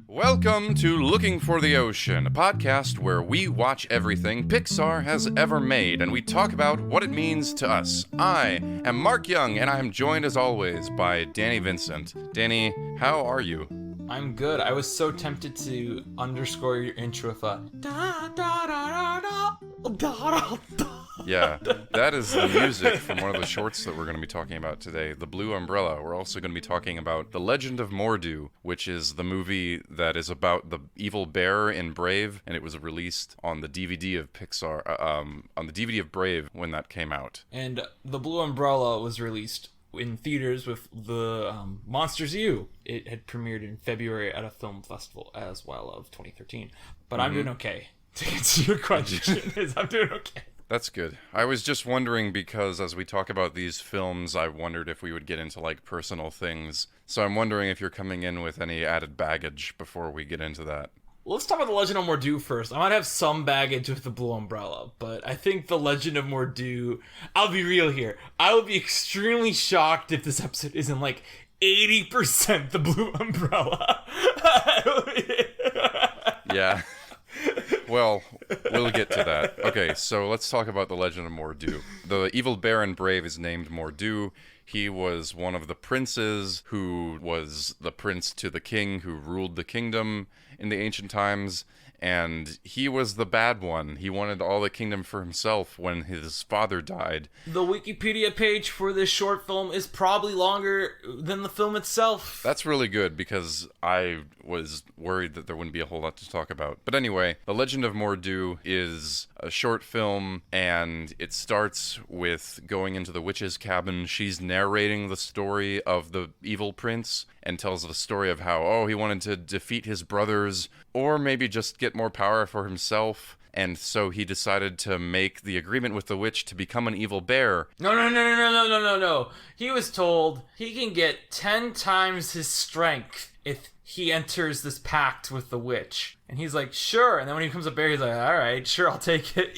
Welcome to Looking for the Ocean, a podcast where we watch everything Pixar has ever made and we talk about what it means to us. I am Mark Young and I am joined as always by Danny Vincent. Danny, how are you? I'm good. I was so tempted to underscore your intro with a da da da da da da da. Yeah, that is the music from one of the shorts that we're going to be talking about today, The Blue Umbrella. We're also going to be talking about The Legend of Mor'du, which is the movie that is about the evil bear in Brave, and it was released on the DVD of Pixar, on the DVD of Brave when that came out. And The Blue Umbrella was released in theaters with the Monsters U. It had premiered in February at a film festival as well of 2013. But I'm doing okay. To answer your question, I'm doing okay. That's good. I was just wondering because as we talk about these films, I wondered if we would get into like personal things. So I'm wondering if you're coming in with any added baggage before we get into that. Well, let's talk about The Legend of Mor'du first. I might have some baggage with The Blue Umbrella, but I think The Legend of Mor'du, I'll be real here. I would be extremely shocked if this episode isn't like 80% The Blue Umbrella. Yeah. Well, we'll get to that. Okay, so let's talk about The Legend of Mor'du. The evil bear in Brave is named Mor'du. He was one of the princes who was the prince to the king who ruled the kingdom in the ancient times, and he was the bad one. He wanted all the kingdom for himself when his father died. The Wikipedia page for this short film is probably longer than the film itself. That's really good because I was worried that there wouldn't be a whole lot to talk about. But anyway, The Legend of Mor'du is a short film, and it starts with going into the witch's cabin. She's narrating the story of the evil prince and tells the story of how, he wanted to defeat his brothers or maybe just get more power for himself. And so he decided to make the agreement with the witch to become an evil bear. No. He was told he can get 10 times his strength if he enters this pact with the witch. And he's like, sure. And then when he becomes a bear, he's like, all right, sure, I'll take it.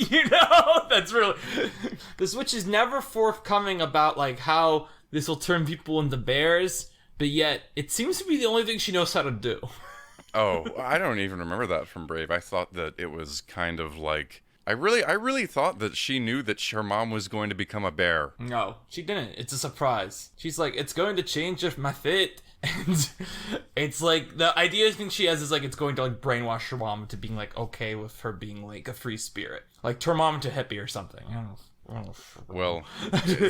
That's really... This witch is never forthcoming about like how this will turn people into bears, but yet it seems to be the only thing she knows how to do. Oh, I don't even remember that from Brave. I thought that it was kind of like... I really thought that she knew that her mom was going to become a bear. No, she didn't. It's a surprise. She's like, it's going to change my fit. And it's like, the idea I think she has is like, it's going to like brainwash her mom into being like okay with her being like a free spirit. Like turn mom into hippie or something. I don't know. Well,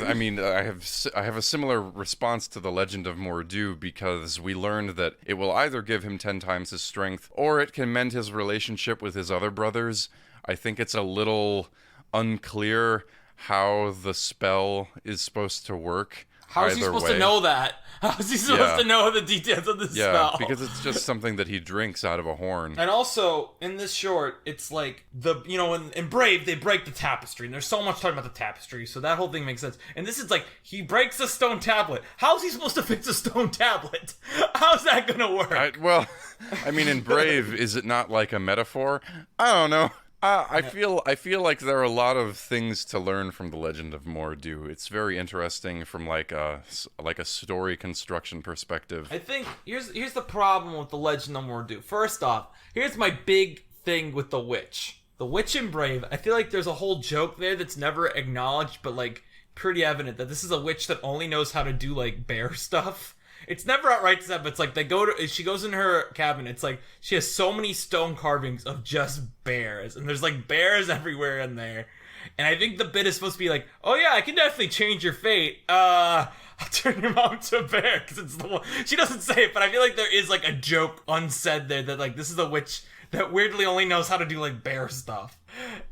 I mean, I have a similar response to The Legend of Mor'du because we learned that it will either give him 10 times his strength or it can mend his relationship with his other brothers. I think it's a little unclear how the spell is supposed to work. How is he supposed to know that? How is he supposed to know the details of the spell? Yeah, because it's just something that he drinks out of a horn. And also, in this short, it's like, in Brave, they break the tapestry, and there's so much talking about the tapestry, so that whole thing makes sense. And this is like, he breaks a stone tablet. How's he supposed to fix a stone tablet? How's that gonna work? In Brave, is it not like a metaphor? I don't know. I feel like there are a lot of things to learn from The Legend of Mor'du. It's very interesting from like a story construction perspective. I think here's the problem with The Legend of Mor'du. First off, here's my big thing with the witch. The witch in Brave, I feel like there's a whole joke there that's never acknowledged, but like pretty evident that this is a witch that only knows how to do like bear stuff. It's never outright said, but it's like she goes in her cabin. It's like she has so many stone carvings of just bears, and there's like bears everywhere in there. And I think the bit is supposed to be like, oh yeah, I can definitely change your fate. I'll turn your mom to a bear because it's the one. She doesn't say it, but I feel like there is like a joke unsaid there that like this is a witch that weirdly only knows how to do like bear stuff.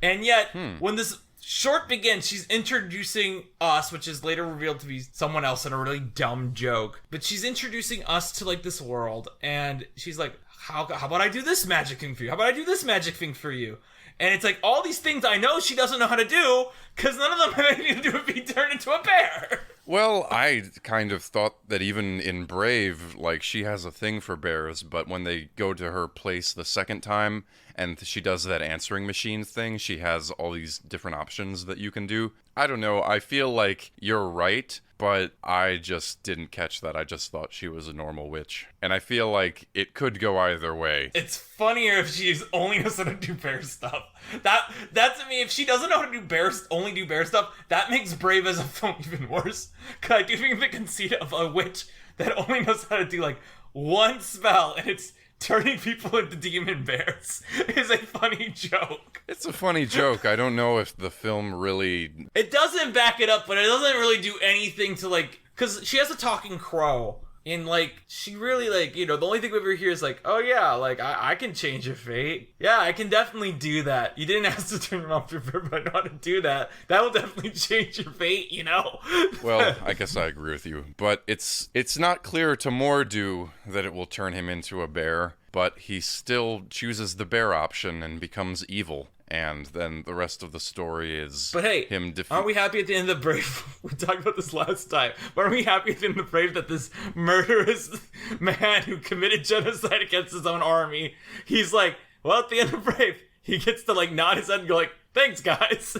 And yet when this short begins, she's introducing us, which is later revealed to be someone else in a really dumb joke. But she's introducing us to like this world, and she's like, how about I do this magic thing for you? How about I do this magic thing for you? And it's like all these things I know she doesn't know how to do because none of them have anything to do with being turned into a bear. Well, I kind of thought that even in Brave, like, she has a thing for bears, but when they go to her place the second time and she does that answering machine thing, she has all these different options that you can do. I don't know. I feel like you're right, but I just didn't catch that. I just thought she was a normal witch. And I feel like it could go either way. It's funnier if she's only knows how to do bear stuff. That to me, if she doesn't know how to only do bear stuff, that makes Brave as a film even worse. Cause I do think the conceit of a witch that only knows how to do like one spell, and it's turning people into demon bears, is a funny joke. It's a funny joke. I don't know if the film really... It doesn't back it up, but it doesn't really do anything to, like... Because she has a talking crow, and, like, she really, like, you know, the only thing we ever hear is, like, oh, yeah, like, I can change your fate. Yeah, I can definitely do that. You didn't ask to turn your mouth to bear, but I know how to do that. That will definitely change your fate, you know? Well, I guess I agree with you. But it's not clear to Mor'du that it will turn him into a bear, but he still chooses the bear option and becomes evil. And then the rest of the story is him aren't we happy at the end of the Brave? We talked about this last time. But aren't we happy at the end of the Brave that this murderous man who committed genocide against his own army, he's like, well, at the end of Brave, he gets to like nod his head and go like, thanks guys,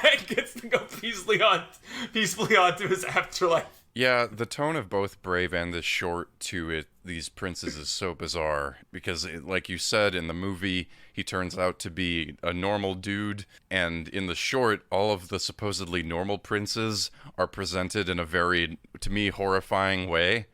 and gets to go peacefully on to his afterlife. Yeah, the tone of both Brave and this short to these princes is so bizarre because, like you said, in the movie, he turns out to be a normal dude, and in the short, all of the supposedly normal princes are presented in a very, to me, horrifying way.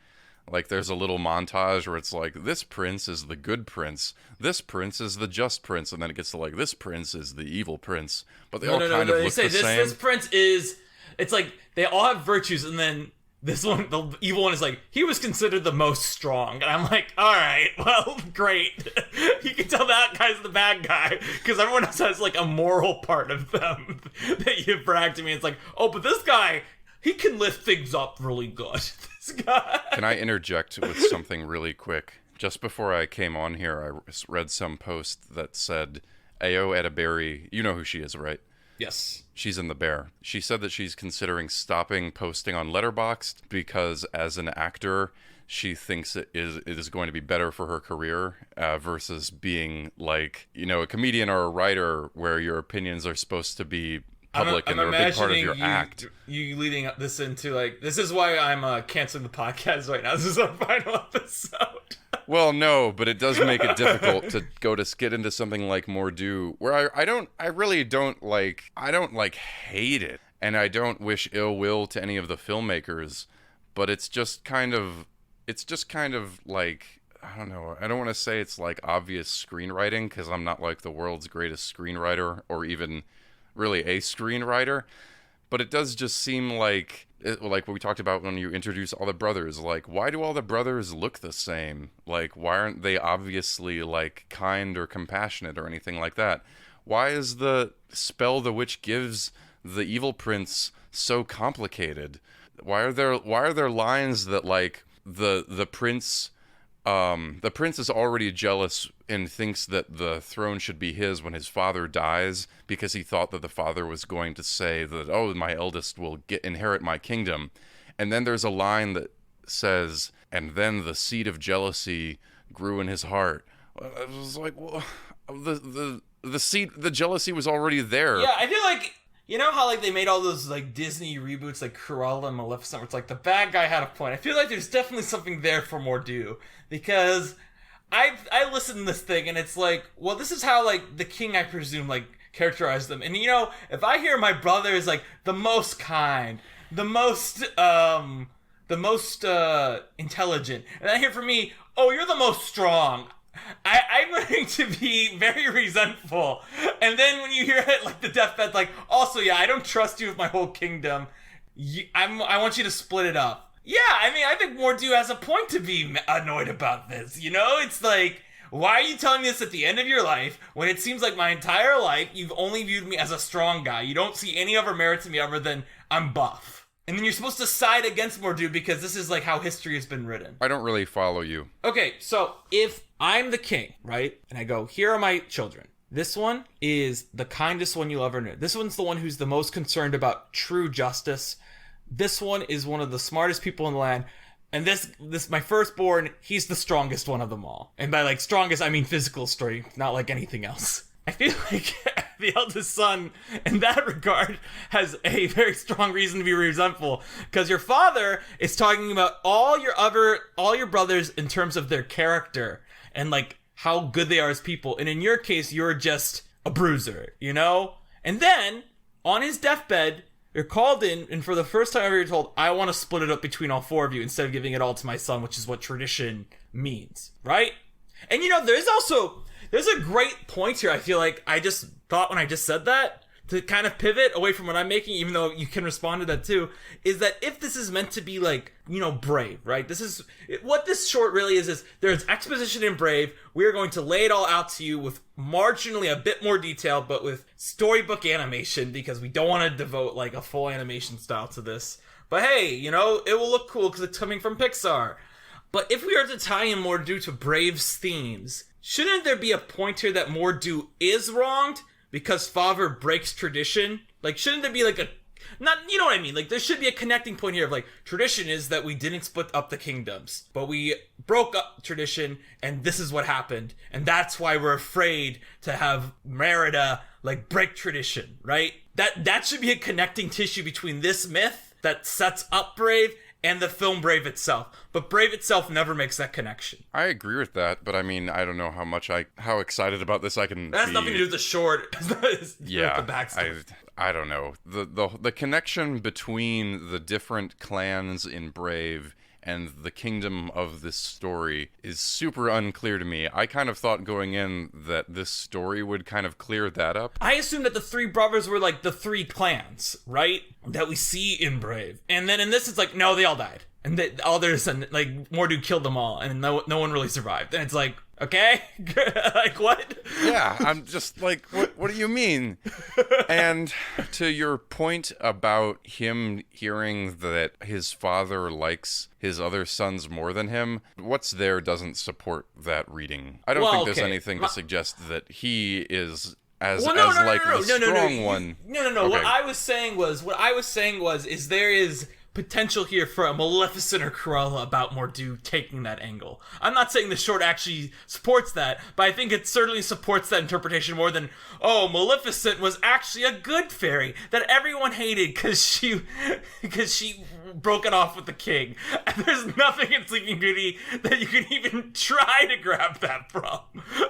Like, there's a little montage where it's like, this prince is the good prince, this prince is the just prince, and then it gets to like, this prince is the evil prince. But they all kind of look the same. This prince is, it's like, they all have virtues, and then this one, the evil one, is like, he was considered the most strong. And I'm like, alright, well, great. You can tell that guy's the bad guy, because everyone else has, like, a moral part of them that you brag to me. It's like, oh, but this guy, he can lift things up really good. This guy. Can I interject with something really quick? Just before I came on here, I read some post that said, Ayo Edaberry, you know who she is, right? Yes. She's in The Bear. She said that she's considering stopping posting on Letterboxd because as an actor, she thinks it is going to be better for her career versus being like, you know, a comedian or a writer where your opinions are supposed to be public and they're a big part of your act. You leading this into like, this is why I'm canceling the podcast right now. This is our final episode. Well, no, but it does make it difficult to get into something like Mor'du, where I really don't hate it, and I don't wish ill will to any of the filmmakers, but it's just kind of like, I don't know, I don't want to say it's like obvious screenwriting, because I'm not like the world's greatest screenwriter, or even really a screenwriter, but it does just seem like what we talked about when you introduce all the brothers. Like, why do all the brothers look the same? Like, why aren't they obviously like kind or compassionate or anything like that? Why is the spell the witch gives the evil prince so complicated? Why are there lines that like the prince is already jealous and thinks that the throne should be his when his father dies, because he thought that the father was going to say that, oh, my eldest will inherit my kingdom. And then there's a line that says, and then the seed of jealousy grew in his heart. I was like, well, the jealousy was already there. Yeah, I feel like, you know how like they made all those like Disney reboots like Cruella and Maleficent, where it's like the bad guy had a point. I feel like there's definitely something there for Mor'du, because I listened to this thing and it's like, well, this is how like the king, I presume, like characterized them. And you know, if I hear my brother is like the most kind, the most intelligent, and I hear from me, oh, you're the most strong, I'm going to be very resentful. And then when you hear it like the deathbed, like, also, yeah, I don't trust you with my whole kingdom. I want you to split it up. Yeah, I mean, I think Mor'du has a point to be annoyed about this, you know? It's like, why are you telling me this at the end of your life when it seems like my entire life you've only viewed me as a strong guy? You don't see any other merit to me other than I'm buff. And then you're supposed to side against Mor'du because this is like how history has been written. I don't really follow you. Okay, so if I'm the king, right? And I go, here are my children. This one is the kindest one you'll ever know. This one's the one who's the most concerned about true justice. This one is one of the smartest people in the land. And this my firstborn, he's the strongest one of them all. And by like strongest, I mean physical strength, not like anything else. I feel like the eldest son, in that regard, has a very strong reason to be resentful, because your father is talking about all your brothers in terms of their character and like how good they are as people, and in your case, you're just a bruiser, you know? And then on his deathbed, you're called in, and for the first time ever, you're told, I want to split it up between all four of you instead of giving it all to my son, which is what tradition means, right? And you know, there's a great point here, I feel like I just thought when I just said that, to kind of pivot away from what I'm making, even though you can respond to that too, is that if this is meant to be like, you know, Brave, right? This is, what this short really is there's exposition in Brave, we're going to lay it all out to you with marginally a bit more detail, but with storybook animation, because we don't want to devote like a full animation style to this. But hey, you know, it will look cool because it's coming from Pixar. But if we are to tie in Mor'du to Brave's themes, shouldn't there be a point here that Mor'du is wronged because father breaks tradition? Like, shouldn't there be like a, not, you know what I mean? Like, there should be a connecting point here of like, tradition is that we didn't split up the kingdoms, but we broke up tradition, and this is what happened, and that's why we're afraid to have Merida like break tradition, right? That should be a connecting tissue between this myth that sets up Brave and the film Brave itself. But Brave itself never makes that connection. I agree with that, but I mean, I don't know how excited about this I can That has nothing to do with the short. Yeah, the backstory. I don't know. The connection between the different clans in Brave and the kingdom of this story is super unclear to me. I kind of thought going in that this story would kind of clear that up. I assumed that the three brothers were like the three clans, right? That we see in Brave. And then in this, it's like, no, they all died. And all their son, like, Mor'du killed them all, and no one really survived. And it's like, okay? Like, what? Yeah, I'm just like, what do you mean? And to your point about him hearing that his father likes his other sons more than him, what's there doesn't support that reading. I don't think there's anything to suggest that he is the strong one. No. Okay. What I was saying was, is there is potential here for a Maleficent or Cruella about Mor'du taking that angle. I'm not saying the short actually supports that, but I think it certainly supports that interpretation more than, oh, Maleficent was actually a good fairy that everyone hated because she broke it off with the king. And there's nothing in Sleeping Beauty that you can even try to grab that from.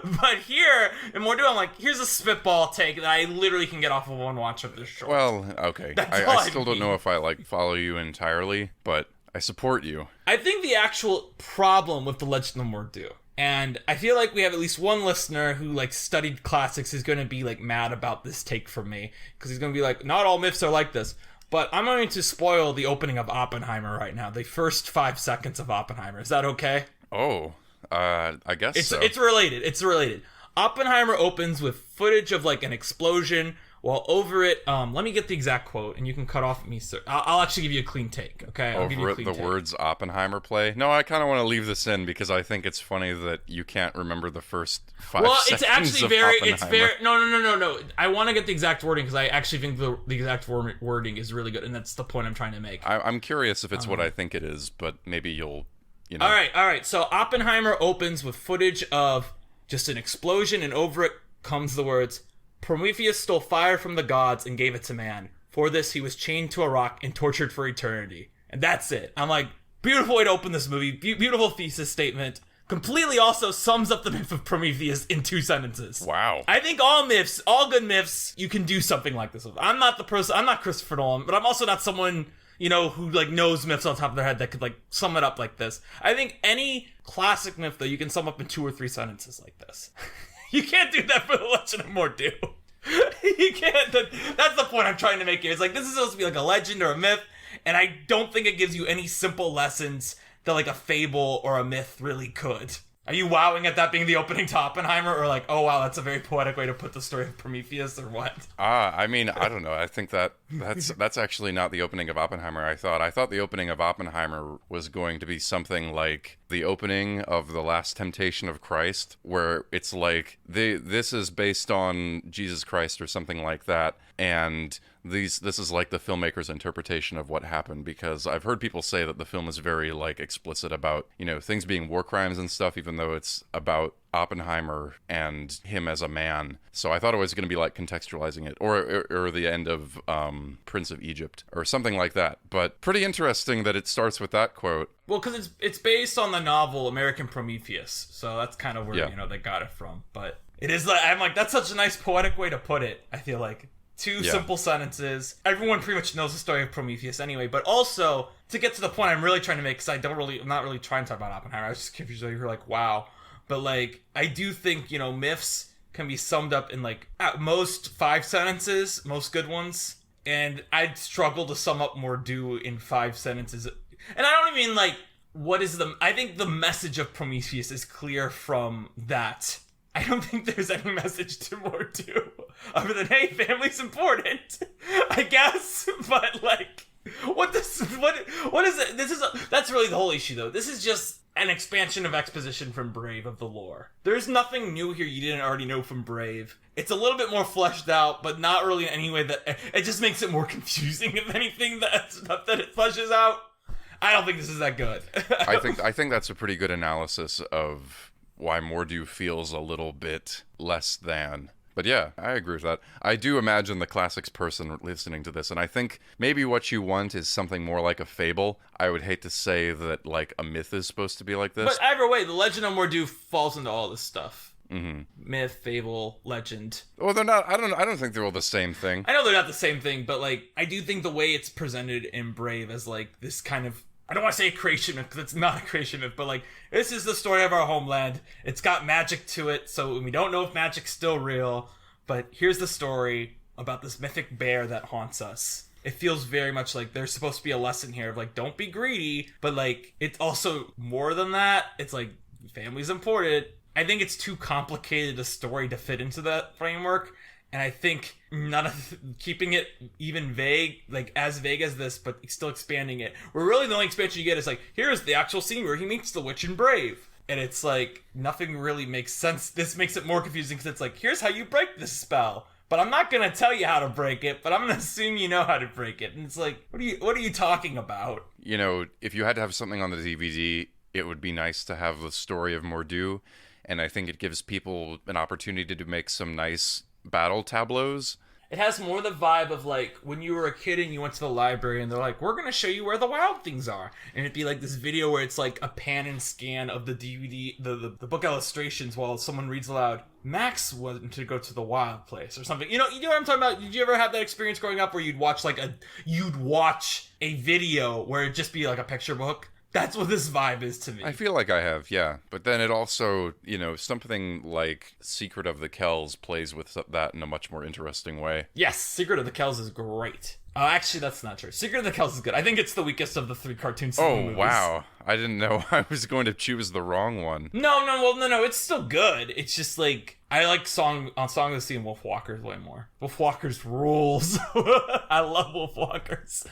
But here, in Mor'du, I'm like, here's a spitball take that I literally can get off of one watch of this short. Well, okay. I still don't know if I follow you entirely, but I support you. I think the actual problem with The Legend of Mor'du, and I feel like we have at least one listener who studied classics is going to be mad about this take from me, because he's going to be like, not all myths are like this. But I'm going to spoil the opening of Oppenheimer right now. The first 5 seconds of Oppenheimer. Is that okay? Oh, I guess so. It's related. Oppenheimer opens with footage of an explosion. While over it, let me get the exact quote, and you can cut off me, sir. I'll actually give you a clean take, okay? I'll give you a clean take. Words Oppenheimer play? No, I kind of want to leave this in because I think it's funny that you can't remember the first 5 seconds it's actually of Oppenheimer. No. I want to get the exact wording because I actually think the exact wording is really good, and that's the point I'm trying to make. I'm curious if it's what I think it is, but maybe you'll, All right. So Oppenheimer opens with footage of just an explosion, and over it comes the words, Prometheus stole fire from the gods and gave it to man. For this, he was chained to a rock and tortured for eternity. And that's it. I'm like, beautiful way to open this movie. Beautiful thesis statement. Completely also sums up the myth of Prometheus in 2 sentences. Wow. I think all good myths, you can do something like this with. I'm not Christopher Nolan, but I'm also not someone, who knows myths on top of their head that could sum it up like this. I think any classic myth, though, you can sum up in 2 or 3 sentences like this. You can't do that for The Legend of Mor'du. You can't. That's the point I'm trying to make here. It's this is supposed to be a legend or a myth, and I don't think it gives you any simple lessons that a fable or a myth really could. Are you wowing at that being the opening to Oppenheimer, or oh wow, that's a very poetic way to put the story of Prometheus, or what? I mean, I don't know. I think that's actually not the opening of Oppenheimer. I thought the opening of Oppenheimer was going to be something like the opening of The Last Temptation of Christ, where it's this is based on Jesus Christ or something like that, and this is the filmmaker's interpretation of what happened, because I've heard people say that the film is very explicit about things being war crimes and stuff, even though it's about Oppenheimer and him as a man. So I thought it was going to be like contextualizing it, or the end of Prince of Egypt, or something like that. But pretty interesting that it starts with that quote. Well, because it's based on the novel American Prometheus, so that's kind of where they got it from. But it is like, I'm like, that's such a nice poetic way to put it. I feel like two simple sentences. Everyone pretty much knows the story of Prometheus anyway. But also to get to the point I'm really trying to make, because I'm not really trying to talk about Oppenheimer. I was just confused. You're like, wow. But like, I do think, myths can be summed up in like at most 5 sentences, most good ones. And I'd struggle to sum up Mor'du in 5 sentences. And I don't even mean like, I think the message of Prometheus is clear from that. I don't think there's any message to Mor'du other than, hey, family's important, I guess. But like, what is it? That's really the whole issue though. This is just an expansion of exposition from Brave of the lore. There's nothing new here you didn't already know from Brave. It's a little bit more fleshed out, but not really in any way that it just makes it more confusing if anything that it fleshes out. I don't think this is that good. I think that's a pretty good analysis of why Mor'du feels a little bit less than. But yeah, I agree with that. I do imagine the classics person listening to this, and I think maybe what you want is something more like a fable. I would hate to say that like a myth is supposed to be like this. But either way, the Legend of Mor'du falls into all this stuff. Mm-hmm. Myth, fable, legend. Well, they're not. I don't think they're all the same thing. I know they're not the same thing, but like I do think the way it's presented in Brave as like this kind of, I don't want to say a creation myth because it's not a creation myth, but like this is the story of our homeland. It's got magic to it, so we don't know if magic's still real. But here's the story about this mythic bear that haunts us. It feels very much like there's supposed to be a lesson here of like, don't be greedy, but like it's also more than that. It's like family's important. I think it's too complicated a story to fit into that framework, and I think keeping it even vague, like as vague as this, but still expanding it. Where really the only expansion you get is like, here's the actual scene where he meets the witch in Brave. And it's like, nothing really makes sense. This makes it more confusing because it's like, here's how you break this spell. But I'm not going to tell you how to break it, but I'm going to assume you know how to break it. And it's like, what are you talking about? If you had to have something on the DVD, it would be nice to have the story of Mor'du. And I think it gives people an opportunity to make some nice battle tableaus. It has more the vibe of like when you were a kid and you went to the library and they're like, we're going to show you where the wild things are. And it'd be like this video where it's like a pan and scan of the DVD, the book illustrations while someone reads aloud, Max wanted to go to the wild place or something. You know what I'm talking about? Did you ever have that experience growing up where you'd watch a video where it'd just be like a picture book? That's what this vibe is to me. I feel like I have, yeah. But then it also, something like Secret of the Kells plays with that in a much more interesting way. Yes, Secret of the Kells is great. Actually, that's not true. Secret of the Kells is good. I think it's the weakest of the 3 cartoons. Oh, wow. I didn't know I was going to choose the wrong one. No, it's still good. It's just like, I like Song of the Sea and Wolfwalkers way more. Wolfwalkers rules. I love Wolfwalkers.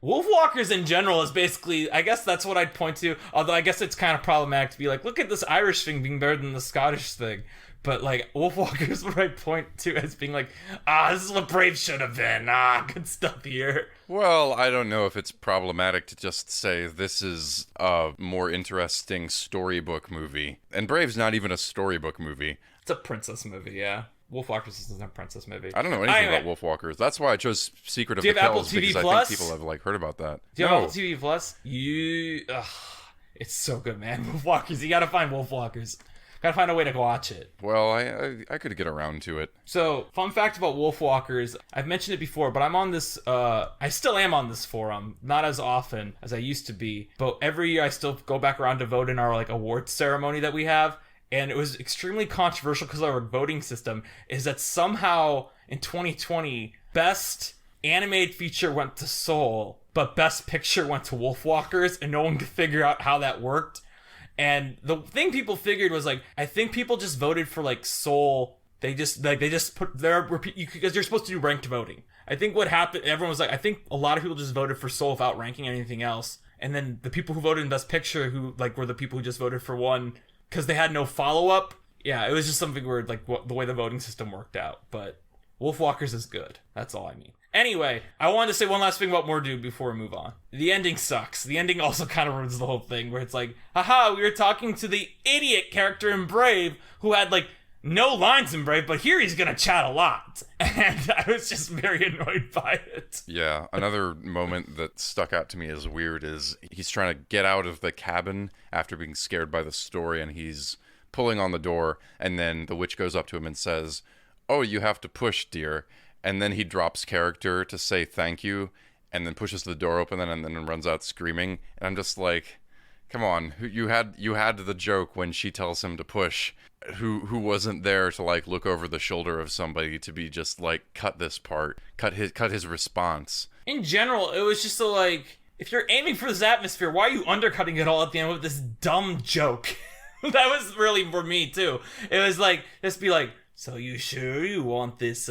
Wolfwalkers in general is basically, I guess that's what I'd point to, although I guess it's kind of problematic to be like, look at this Irish thing being better than the Scottish thing. But like, Wolfwalkers what I point to as being like, this is what Brave should have been. Good stuff here. Well, I don't know if it's problematic to just say this is a more interesting storybook movie. And Brave's not even a storybook movie. It's a princess movie, yeah. Wolfwalkers isn't a princess movie. I don't know anything about Wolfwalkers. That's why I chose Secret of the Kells, because I think people have heard about that. Do you have Apple TV Plus? It's so good, man. Wolfwalkers. You gotta find Wolfwalkers. Gotta find a way to watch it. Well, I could get around to it. So, fun fact about Wolfwalkers. I've mentioned it before, but I'm on this, I still am on this forum. Not as often as I used to be. But every year I still go back around to vote in our, awards ceremony that we have. And it was extremely controversial because our voting system is that somehow in 2020, best animated feature went to Soul, but best picture went to Wolfwalkers, and no one could figure out how that worked. And the thing people figured was I think people just voted for Soul. They just put their, because you're supposed to do ranked voting. I think what happened, everyone was I think a lot of people just voted for Soul without ranking anything else. And then the people who voted in best picture, who were the people who just voted for one, because they had no follow-up. Yeah, it was just something weird, the way the voting system worked out. But Wolfwalkers is good. That's all I mean. Anyway, I wanted to say one last thing about Mor'du before we move on. The ending sucks. The ending also kind of ruins the whole thing, where it's like, haha, we were talking to the idiot character in Brave who had, like, no lines in Brave, but here he's gonna chat a lot. And I was just very annoyed by it. Yeah, another moment that stuck out to me as weird is he's trying to get out of the cabin after being scared by the story, and he's pulling on the door, and then the witch goes up to him and says, "Oh, you have to push, dear." And then he drops character to say thank you, and then pushes the door open, and then runs out screaming. And I'm just like, come on, you had the joke when she tells him to push. Who wasn't there to like look over the shoulder of somebody to be just like cut this part, cut his response. In general, it was just so like, if you're aiming for this atmosphere, why are you undercutting it all at the end with this dumb joke? That was really for me too. It was like, just be like, so you sure you want this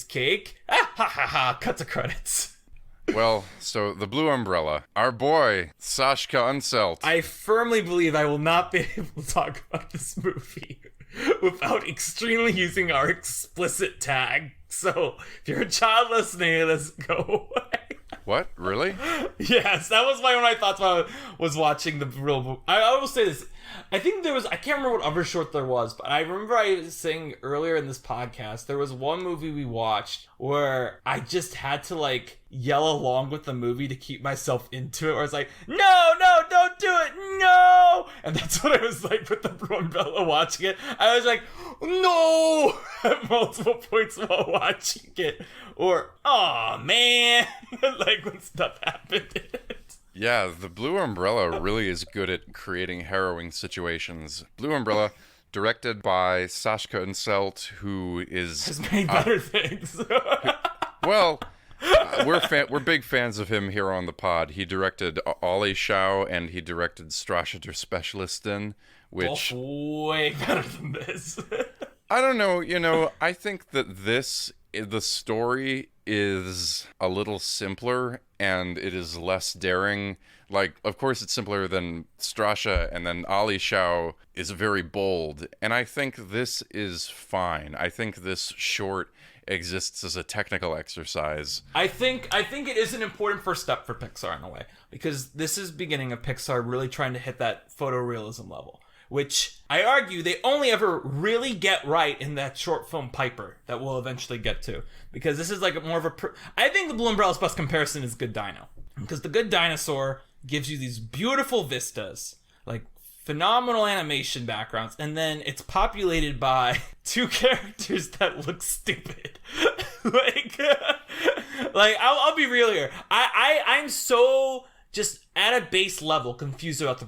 cake? Ah, ha ha ha, cut to credits. Well, so the Blue Umbrella, our boy, Saschka Unseld. I firmly believe I will not be able to talk about this movie without extremely using our explicit tag. So, if you're a child listening, let's go away. What? Really? Yes, that was my own thoughts while I was watching the real movie. I will say this. I think there was, I can't remember what other short there was, but I remember I was saying earlier in this podcast, there was one movie we watched where I just had to like yell along with the movie to keep myself into it, where I was like, no, don't do it, no! And that's what I was like with the Blue Umbrella watching it. I was like, no! At multiple points while watching it. Or, aw, man! Like when stuff happened in it. Yeah, the Blue Umbrella really is good at creating harrowing situations. Blue Umbrella, directed by Saschka Unseld, who has made better things. Well, we're big fans of him here on the pod. He directed Oli-Schau and he directed Straße der Spezialisten, which way better than this. I don't know. I think that the story is a little simpler and it is less daring. Like, of course, it's simpler than Straße, and then Oli-Schau is very bold. And I think this is fine. I think this short exists as a technical exercise. I think it is an important first step for Pixar in a way, because this is beginning of Pixar really trying to hit that photorealism level, which I argue they only ever really get right in that short film Piper that we'll eventually get to. Because this is like more of a... I think the Blue Umbrella's best comparison is Good Dino. Because the Good Dinosaur gives you these beautiful vistas, like phenomenal animation backgrounds, and then it's populated by two characters that look stupid. I'll be real here. I'm so just at a base level confused about the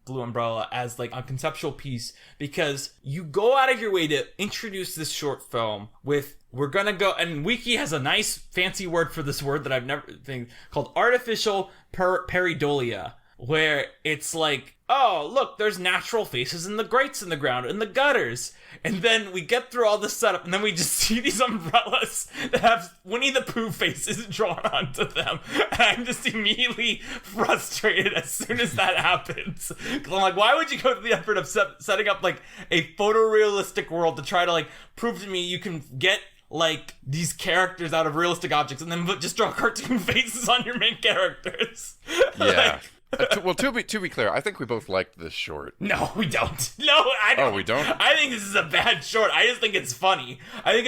Blue Umbrella as like a conceptual piece, because you go out of your way to introduce this short film with, we're gonna go, and Wiki has a nice fancy word for this word that I've never think called artificial pareidolia, where it's like, oh look, there's natural faces in the grates in the ground, in the gutters, and then we get through all this setup, and then we just see these umbrellas that have Winnie the Pooh faces drawn onto them, and I'm just immediately frustrated as soon as that happens, because I'm like, why would you go to the effort of setting up like a photorealistic world to try to like prove to me you can get like these characters out of realistic objects and then just draw cartoon faces on your main characters? Yeah. Well, to be clear, I think we both liked this short. No, we don't. No, I don't. Oh, we don't? I think this is a bad short. I just think it's funny. I think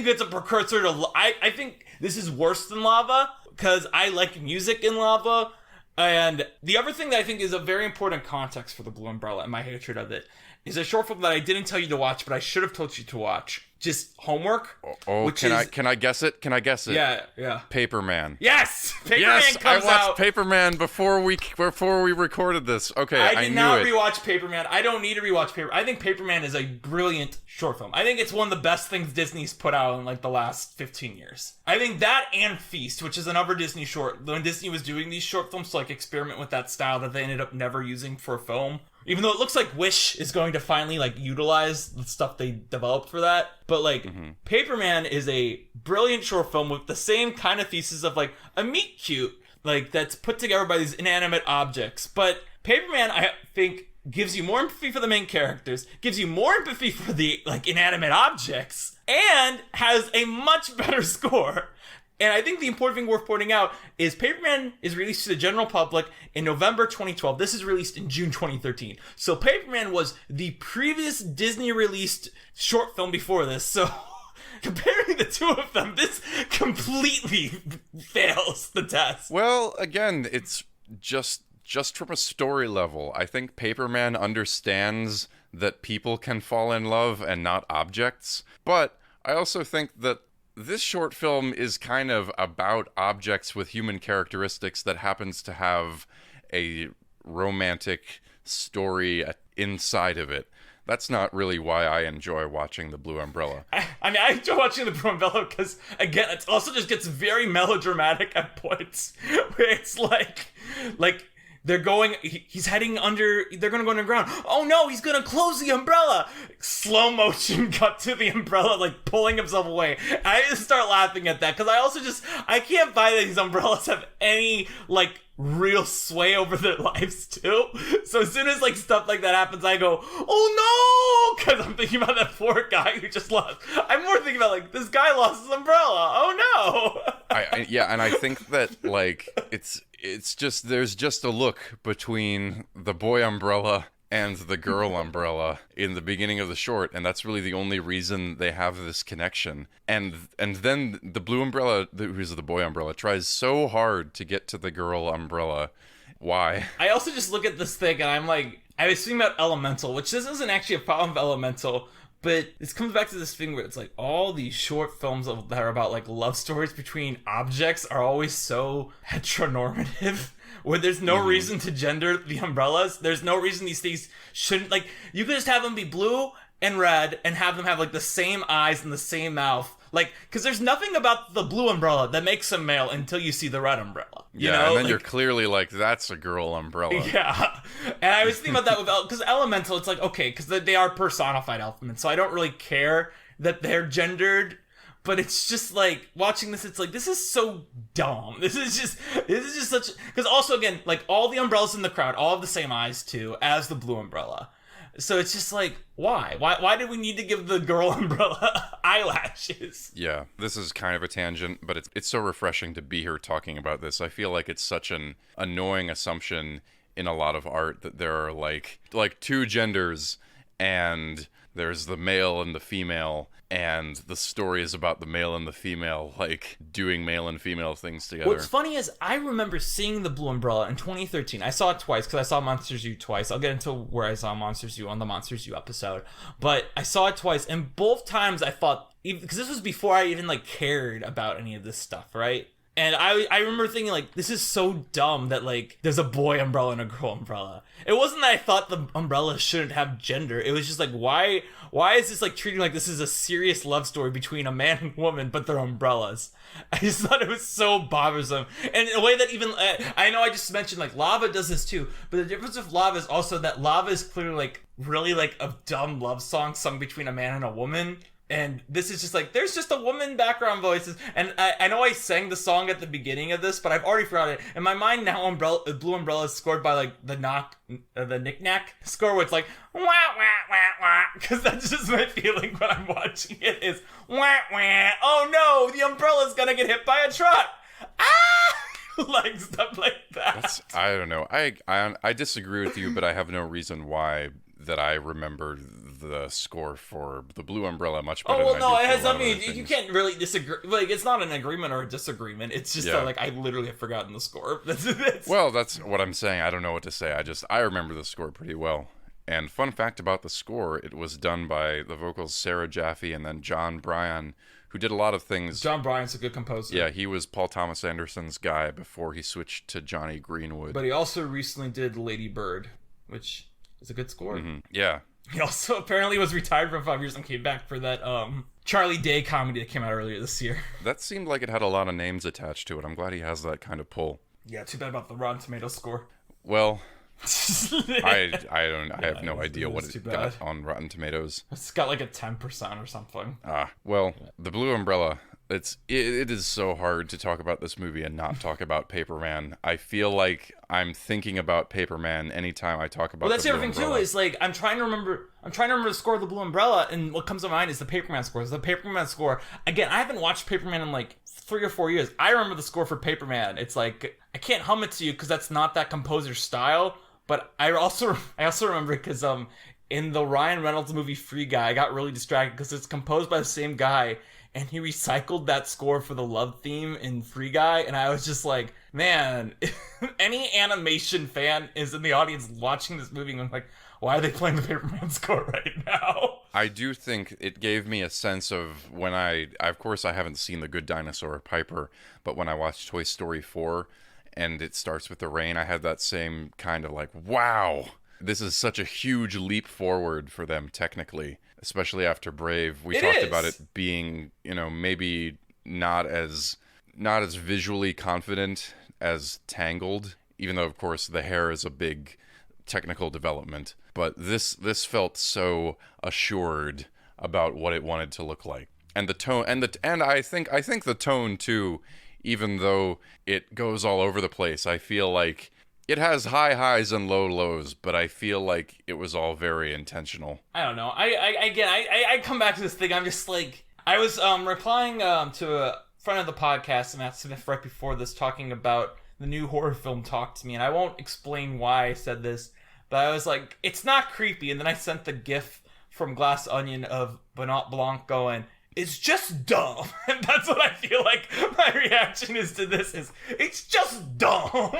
it's a precursor to... I think this is worse than Lava, because I like music in Lava. And the other thing that I think is a very important context for the Blue Umbrella and my hatred of it is a short film that I didn't tell you to watch, but I should have told you to watch. Just homework. Oh, can I guess it? Can I guess it? Yeah. Paperman. Yes! Paperman comes out. I watched Paperman before we recorded this. Okay, I knew it. I did not rewatch Paperman. I don't need to rewatch Paperman. I think Paperman is a brilliant short film. I think it's one of the best things Disney's put out in like the last 15 years. I think that and Feast, which is another Disney short, when Disney was doing these short films to like experiment with that style that they ended up never using for film. Even though it looks like Wish is going to finally like utilize the stuff they developed for that. But like Paperman is a brilliant short film with the same kind of thesis of like a meet cute, like that's put together by these inanimate objects. But Paperman, I think, gives you more empathy for the main characters, gives you more empathy for the like inanimate objects, and has a much better score. And I think the important thing worth pointing out is Paperman is released to the general public in November 2012. This is released in June 2013. So Paperman was the previous Disney-released short film before this. So comparing the two of them, this completely fails the test. Well, again, it's just from a story level. I think Paperman understands that people can fall in love and not objects. But I also think that this short film is kind of about objects with human characteristics that happens to have a romantic story inside of it. That's not really why I enjoy watching The Blue Umbrella. I enjoy watching The Blue Umbrella because, again, it also just gets very melodramatic at points where it's like they're going, he's heading under, they're going to go underground. Oh no, he's going to close the umbrella. Slow motion cut to the umbrella, like pulling himself away. I just start laughing at that because I can't buy that these umbrellas have any, like, real sway over their lives too. So as soon as like stuff like that happens, I go, oh no, because I'm thinking about that poor guy who just lost. I'm more thinking about like, this guy lost his umbrella. Oh no. Yeah, and I think that like it's just, there's just a look between the boy umbrella and the girl umbrella in the beginning of the short, and that's really the only reason they have this connection. And then the blue umbrella, who's the boy umbrella, tries so hard to get to the girl umbrella. Why? I also just look at this thing and I'm like, I was thinking about Elemental, which this isn't actually a problem of Elemental, but this comes back to this thing where it's like all these short films that are about like love stories between objects are always so heteronormative. Where there's no reason to gender the umbrellas. There's no reason these things shouldn't, like, you could just have them be blue and red and have them have, like, the same eyes and the same mouth. Like, because there's nothing about the blue umbrella that makes them male until you see the red umbrella. You know? And then like, you're clearly like, that's a girl umbrella. Yeah. And I was thinking about that with, because Elemental, it's like, okay, because they are personified elements, so I don't really care that they're gendered. But it's just like, watching this, it's like, this is so dumb. This is just such, because also, again, like, all the umbrellas in the crowd all have the same eyes, too, as the blue umbrella. So it's just like, why? Why did we need to give the girl umbrella eyelashes? Yeah, this is kind of a tangent, but it's so refreshing to be here talking about this. I feel like it's such an annoying assumption in a lot of art that there are, like two genders, and there's the male and the female, and the story is about the male and the female, like, doing male and female things together. What's funny is I remember seeing the Blue Umbrella in 2013. I saw it twice, because I saw Monsters U twice. I'll get into where I saw Monsters U on the Monsters U episode. But I saw it twice, and both times I thought, because this was before I even, like, cared about any of this stuff, right? And I remember thinking, like, this is so dumb that, like, there's a boy umbrella and a girl umbrella. It wasn't that I thought the umbrella shouldn't have gender. It was just like, why is this, like, treating like this is a serious love story between a man and woman, but they're umbrellas? I just thought it was so bothersome. And in a way that even, I know I just mentioned, like, Lava does this too, but the difference with Lava is also that Lava is clearly, like, really, like, a dumb love song sung between a man and a woman. And this is just like, there's just a woman background voices. And I know I sang the song at the beginning of this, but I've already forgot it. In my mind now, Blue Umbrella is scored by like the knick-knack score, where it's like, wah, wah, wah, wah. Because that's just my feeling when I'm watching it is, wah, wah. Oh no, the umbrella's gonna get hit by a truck. Ah! Like stuff like that. I don't know. I disagree with you, but I have no reason why that I remember the score for the Blue Umbrella much better. Oh, well, than no, I do it has. for I mean, you can't really disagree. Like, it's not an agreement or a disagreement. It's just that, like, I literally have forgotten the score. Well, that's what I'm saying. I don't know what to say. I remember the score pretty well. And fun fact about the score, it was done by the vocals Sarah Jaffe and then John Bryan, who did a lot of things. John Bryan's a good composer. Yeah, he was Paul Thomas Anderson's guy before he switched to Johnny Greenwood. But he also recently did Lady Bird, which is a good score. Mm-hmm. Yeah. He also apparently was retired for 5 years and came back for that Charlie Day comedy that came out earlier this year. That seemed like it had a lot of names attached to it. I'm glad he has that kind of pull. Yeah, too bad about the Rotten Tomatoes score. Well, I have no idea what it got on Rotten Tomatoes. It's got like a 10% or something. Well, The Blue Umbrella, It is so hard to talk about this movie and not talk about Paperman. I feel like I'm thinking about Paperman anytime I talk about. Well, that's the the other thing Umbrella. too. Is like I'm trying to remember the score of the Blue Umbrella, and what comes to mind is the Paperman score. The Paperman score. Again, I haven't watched Paperman in like 3 or 4 years. I remember the score for Paperman. It's like I can't hum it to you because that's not that composer's style. But I also remember because in the Ryan Reynolds movie Free Guy, I got really distracted because it's composed by the same guy. And he recycled that score for the love theme in Free Guy, and I was just like, man, if any animation fan is in the audience watching this movie, and I'm like, why are they playing the Paperman score right now? I do think it gave me a sense of when of course I haven't seen The Good Dinosaur Piper, but when I watched Toy Story 4 and it starts with the rain, I had that same kind of like, wow, this is such a huge leap forward for them technically. Especially after Brave, we talked about it being, maybe not as visually confident as Tangled, even though of course the hair is a big technical development. But this felt so assured about what it wanted to look like, and the tone, and I think the tone too, even though it goes all over the place. I feel like it has high highs and low lows, but I feel like it was all very intentional. I don't know. I come back to this thing. I'm just like, I was replying to a friend of the podcast, Matt Smith, right before this, talking about the new horror film Talk to Me, and I won't explain why I said this, but I was like, it's not creepy, and then I sent the gif from Glass Onion of Benoit Blanc going, it's just dumb. And that's what I feel like my reaction is to this is, it's just dumb.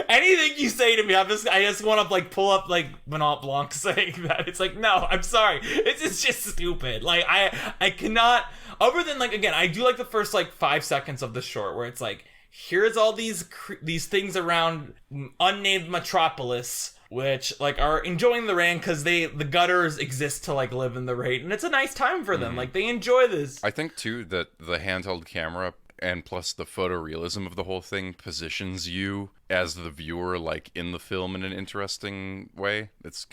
Anything you say to me, I just want to like pull up like Benoit Blanc saying that. It's like, no, I'm sorry. It's just stupid. Like I cannot, other than like, again, I do like the first like 5 seconds of the short where it's like, here's all these things around unnamed metropolis, which like are enjoying the rain because the gutters exist to like live in the rain, and it's a nice time for them. Like they enjoy this. I think too that the handheld camera and plus the photorealism of the whole thing positions you as the viewer like in the film in an interesting way. It's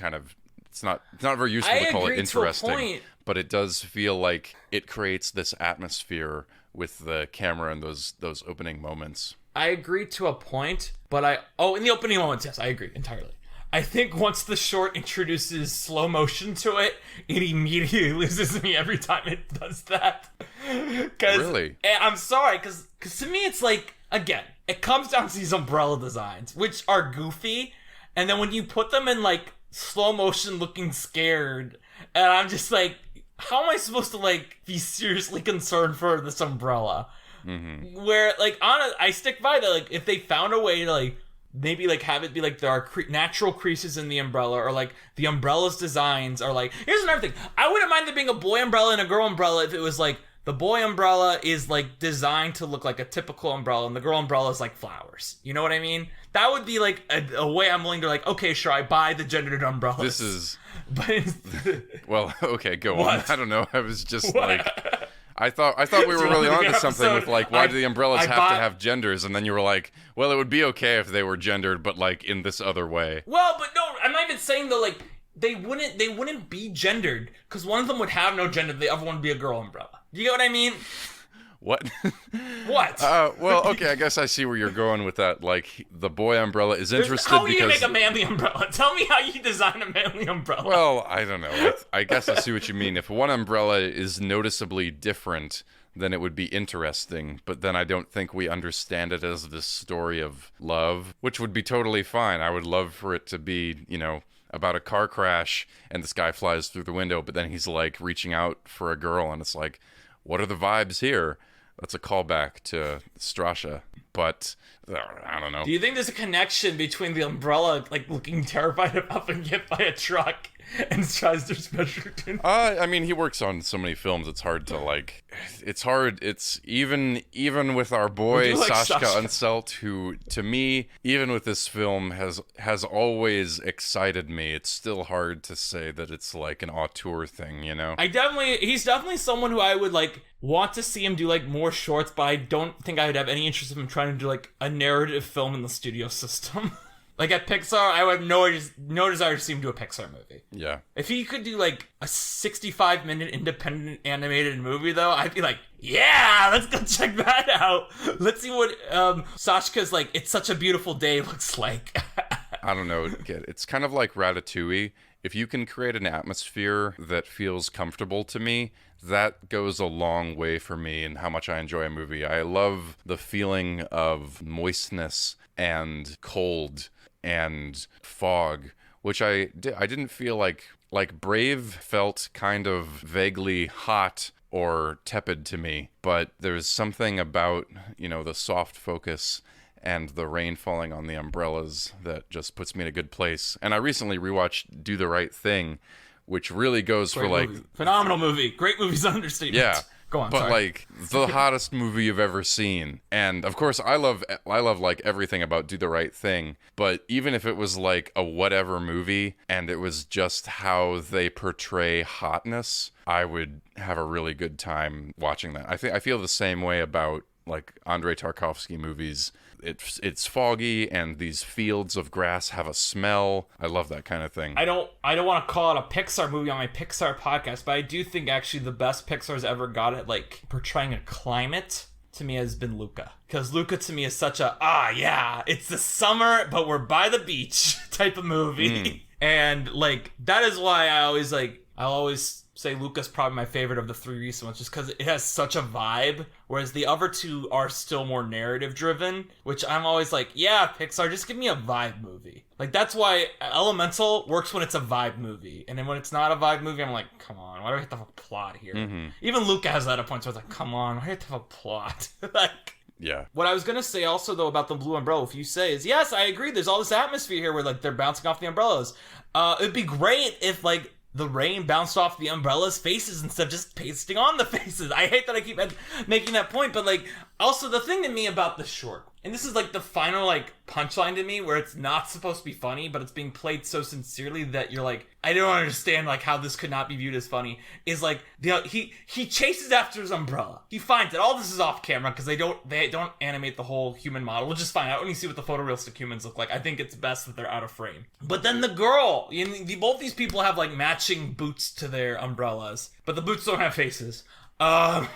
not very useful to call it interesting, but it does feel like it creates this atmosphere with the camera and those opening moments. I agree to a point, but in the opening moments, yes, I agree entirely. I think once the short introduces slow motion to it, it immediately loses me every time it does that. Really? I'm sorry, because to me it's like, again, it comes down to these umbrella designs, which are goofy, and then when you put them in like slow motion looking scared, and I'm just like, how am I supposed to like be seriously concerned for this umbrella? Mm-hmm. Where like, I stick by that, like if they found a way to like, maybe like have it be like there are natural creases in the umbrella, or like the umbrella's designs are like, here's another thing, I wouldn't mind there being a boy umbrella and a girl umbrella if it was like the boy umbrella is like designed to look like a typical umbrella and the girl umbrella is like flowers. You know what I mean? That would be like a way I'm willing to like, okay, sure, I buy the gendered umbrellas. This is but well, okay, go what? on. I don't know, I was just like, I thought we were really onto something with like, why do the umbrellas have to have genders? And then you were like, well, it would be okay if they were gendered, but like in this other way. Well, but no, I'm not even saying though, like they wouldn't be gendered because one of them would have no gender. The other one would be a girl umbrella. Do you get what I mean? What? What? Well, okay, I guess I see where you're going with that. Like, the boy umbrella is interested how because... How do you make a manly umbrella? Tell me how you design a manly umbrella. Well, I don't know. I guess I see what you mean. If one umbrella is noticeably different, then it would be interesting. But then I don't think we understand it as this story of love, which would be totally fine. I would love for it to be, about a car crash and this guy flies through the window, but then he's like reaching out for a girl and it's like, what are the vibes here? That's a callback to Strasha, but I don't know. Do you think there's a connection between the umbrella, like looking terrified about being hit by a truck, and Chazder's Measureton? I mean, he works on so many films. It's hard to like. It's hard. It's even with our boy like Saschka Saschka Unseld, who to me, even with this film, has always excited me. It's still hard to say that it's like an auteur thing, He's definitely someone who I would like want to see him do like more shorts, but I don't think I would have any interest in him trying to do like a narrative film in the studio system. Like at Pixar, I would have no desire to see him do a Pixar movie. Yeah. If he could do like a 65-minute independent animated movie, though, I'd be like, yeah, let's go check that out. Let's see what Saschka's like, It's Such a Beautiful Day looks like. I don't know. It's kind of like Ratatouille. If you can create an atmosphere that feels comfortable to me, that goes a long way for me in how much I enjoy a movie. I love the feeling of moistness and cold and fog, which I didn't feel like Brave felt kind of vaguely hot or tepid to me, but there's something about, the soft focus and the rain falling on the umbrellas that just puts me in a good place. And I recently rewatched Do the Right Thing, which really goes Great for like movie. Phenomenal movie. Great movie's an understatement. Yeah. Go on. But sorry. like the hottest movie you've ever seen. And of course I love like everything about Do the Right Thing, but even if it was like a whatever movie and it was just how they portray hotness, I would have a really good time watching that. I feel the same way about like Andrei Tarkovsky movies. It's foggy and these fields of grass have a smell. I love that kind of thing. I don't want to call it a Pixar movie on my Pixar podcast, but I do think actually the best Pixar's ever got at like portraying a climate to me has been Luca. Because Luca to me is such a, yeah, it's the summer, but we're by the beach type of movie. And like, that is why I'll always say Luca's probably my favorite of the three recent ones, just because it has such a vibe, whereas the other two are still more narrative driven, which I'm always like, yeah, Pixar, just give me a vibe movie. Like, that's why Elemental works when it's a vibe movie, and then when it's not a vibe movie, I'm like, come on, why do I have to have a plot here? Even Luca has that at points where it's like, come on, why do I have to have a plot? Like, yeah. What I was going to say also, though, about the blue umbrella, if you say, is yes, I agree, there's all this atmosphere here where, like, they're bouncing off the umbrellas. It'd be great if, like, the rain bounced off the umbrellas' faces instead of just pasting on the faces. I hate that I keep making that point, but like, also the thing to me about the short, and this is like the final like punchline to me, where it's not supposed to be funny, but it's being played so sincerely that you're like, I don't understand like how this could not be viewed as funny, is like he chases after his umbrella. He finds it. All this is off camera because they don't animate the whole human model, which is fine. When you see what the photorealistic humans look like, I think it's best that they're out of frame. But then the girl, both these people have like matching boots to their umbrellas, but the boots don't have faces. But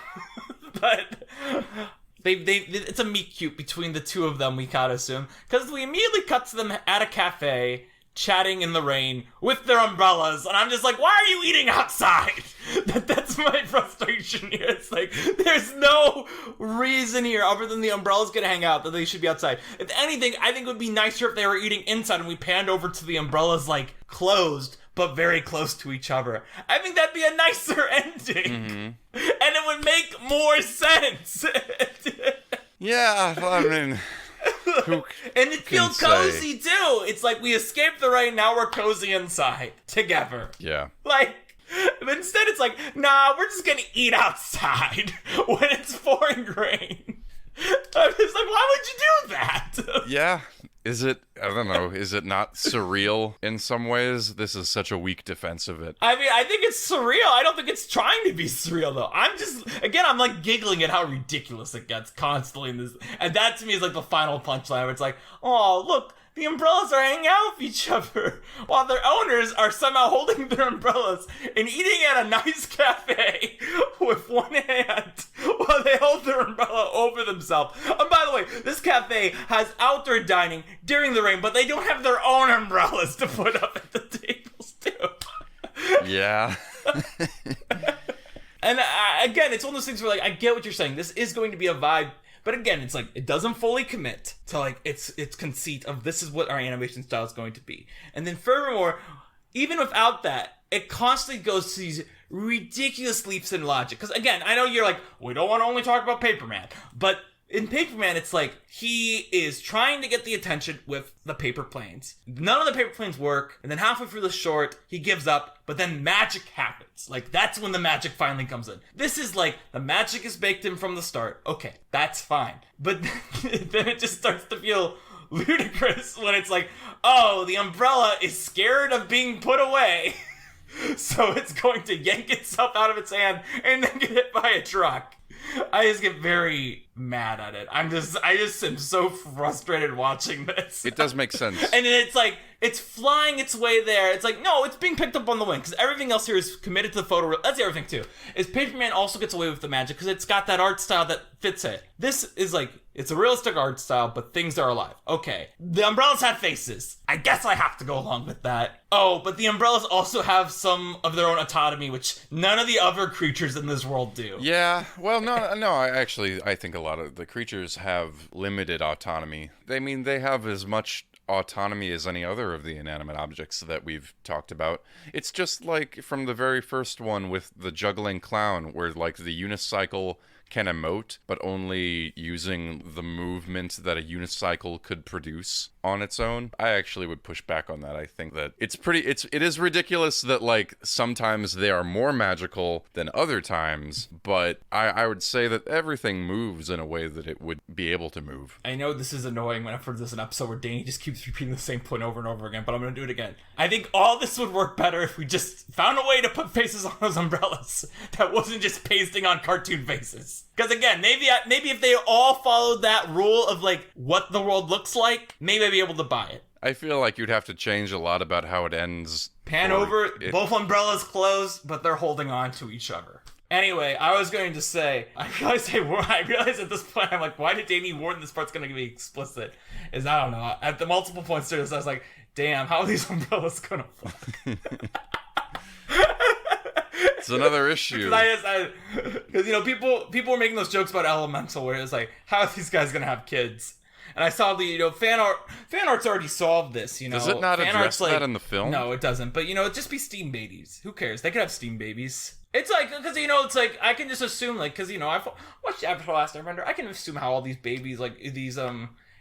it's a meet cute between the two of them, we gotta assume, because we immediately cut to them at a cafe chatting in the rain with their umbrellas, and I'm just like, why are you eating outside? That's my frustration here. It's like, there's no reason here other than the umbrella's gonna hang out that they should be outside. If anything, I think it would be nicer if they were eating inside and we panned over to the umbrellas like closed but very close to each other. I think that'd be a nicer ending. And it would make more sense. Yeah, well, I mean, and it feels cozy too. It's like we escaped the rain, now we're cozy inside together. Yeah. Like, but instead it's like, nah, we're just gonna eat outside when it's pouring rain. I'm just like, why would you do that? Yeah. Is it, I don't know, is it not surreal in some ways? This is such a weak defense of it. I mean, I think it's surreal. I don't think it's trying to be surreal, though. I'm like giggling at how ridiculous it gets constantly in this. And that to me is like the final punchline where it's like, oh, look, the umbrellas are hanging out with each other while their owners are somehow holding their umbrellas and eating at a nice cafe with one hand while they hold their umbrella over themselves. And by the way, this cafe has outdoor dining during the rain, but they don't have their own umbrellas to put up at the tables too. Yeah. And again, it's one of those things where like, I get what you're saying. This is going to be a vibe. But again, it's like, it doesn't fully commit to like its conceit of this is what our animation style is going to be. And then furthermore, even without that, it constantly goes to these ridiculous leaps in logic. Because again, I know you're like, we don't want to only talk about Paperman. But in Paperman, it's like, he is trying to get the attention with the paper planes. None of the paper planes work, and then halfway through the short, he gives up, but then magic happens. Like, that's when the magic finally comes in. This is like, the magic is baked in from the start. Okay, that's fine. But then it just starts to feel ludicrous when it's like, oh, the umbrella is scared of being put away, so it's going to yank itself out of its hand and then get hit by a truck. I just get very mad at it. I just am so frustrated watching this. It does make sense. And it's like, it's flying its way there. It's like, no, it's being picked up on the wing, because everything else here is committed to the photo. That's the other thing, too, is Paperman also gets away with the magic, because it's got that art style that fits it. This is like, it's a realistic art style, but things are alive. Okay. The umbrellas have faces. I guess I have to go along with that. Oh, but the umbrellas also have some of their own autonomy, which none of the other creatures in this world do. Yeah, well, no, I think a lot of the creatures have limited autonomy. They have as much autonomy as any other of the inanimate objects that we've talked about. It's just like from the very first one with the juggling clown, where like the unicycle can emote, but only using the movement that a unicycle could produce on its own. I actually would push back on that. I think that it is ridiculous that like sometimes they are more magical than other times, but I would say that everything moves in a way that it would be able to move. I know this is annoying whenever there's an episode where Danny just keeps repeating the same point over and over again, but I'm going to do it again. I think all this would work better if we just found a way to put faces on those umbrellas that wasn't just pasting on cartoon faces. Because again, maybe if they all followed that rule of like what the world looks like, maybe I'd be able to buy it. I feel like you'd have to change a lot about how it ends. Pan over, both umbrellas closed, but they're holding on to each other. Anyway, I was going to say, I realized at this point, I'm like, why did Danny warn this part's going to be explicit? I don't know. At the multiple points through this, I was like, damn, how are these umbrellas going to fly? It's another issue. Because, people were making those jokes about Elemental, where it's like, how are these guys going to have kids? And I saw the, fan art's already solved this, Does it not address that in the film? No, it doesn't. But, it'd just be steam babies. Who cares? They could have steam babies. It's like, because, it's like, I can just assume, like, because, I've watched Avatar: Last Airbender, I can assume how all these babies, like, these,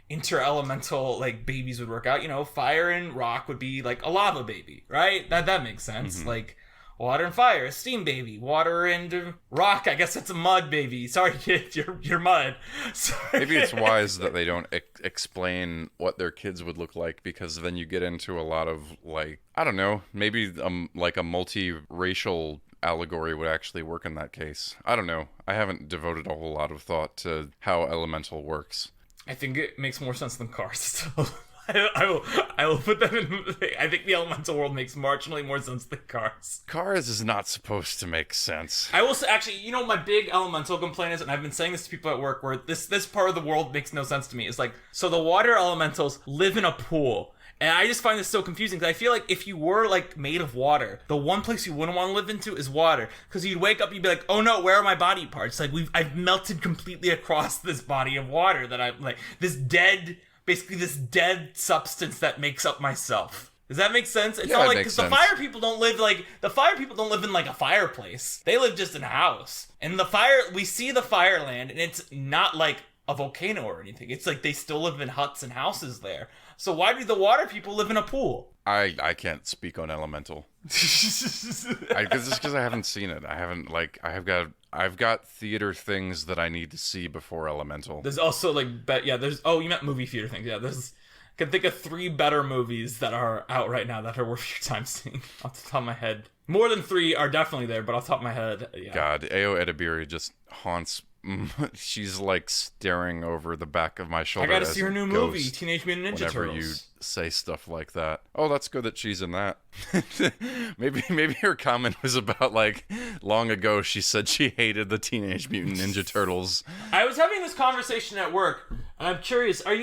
inter-elemental, like, babies would work out. Fire and rock would be, like, a lava baby, right? That makes sense. Mm-hmm. Like, water and fire, a steam baby. Water and rock, I guess it's a mud baby. Sorry, kid, you're mud. Sorry. Maybe it's wise that they don't explain what their kids would look like, because then you get into a lot of, like, I don't know, maybe like a multi-racial allegory would actually work in that case. I don't know. I haven't devoted a whole lot of thought to how Elemental works. I think it makes more sense than Cars still. I will put them in. I think the Elemental world makes marginally more sense than Cars. Cars is not supposed to make sense. I will say, actually, my big Elemental complaint is, and I've been saying this to people at work, where this part of the world makes no sense to me. It's like, so the water elementals live in a pool. And I just find this so confusing, because I feel like if you were, like, made of water, the one place you wouldn't want to live into is water. Because you'd wake up, you'd be like, oh no, where are my body parts? Like, I've melted completely across this body of water that I'm, like, basically this dead substance that makes up myself. Does that make sense? It's not like, because the fire people don't live in like a fireplace. They live just in a house. And we see the Fireland, and it's not like a volcano or anything. It's like they still live in huts and houses there. So why do the water people live in a pool? I can't speak on Elemental. Because I haven't seen it. I've got theater things that I need to see before Elemental. There's also like, you meant movie theater things. Yeah, I can think of 3 better movies that are out right now that are worth your time seeing off the top of my head. More than 3 are definitely there, but off the top of my head, yeah. God, Ao Edebiri just haunts. She's like staring over the back of my shoulder. I gotta see her new movie, Teenage Mutant Ninja Turtles. Whenever you say stuff like that. Oh, that's good that she's in that. maybe her comment was about, like, long ago she said she hated the Teenage Mutant Ninja Turtles. I was having this conversation at work, and I'm curious, I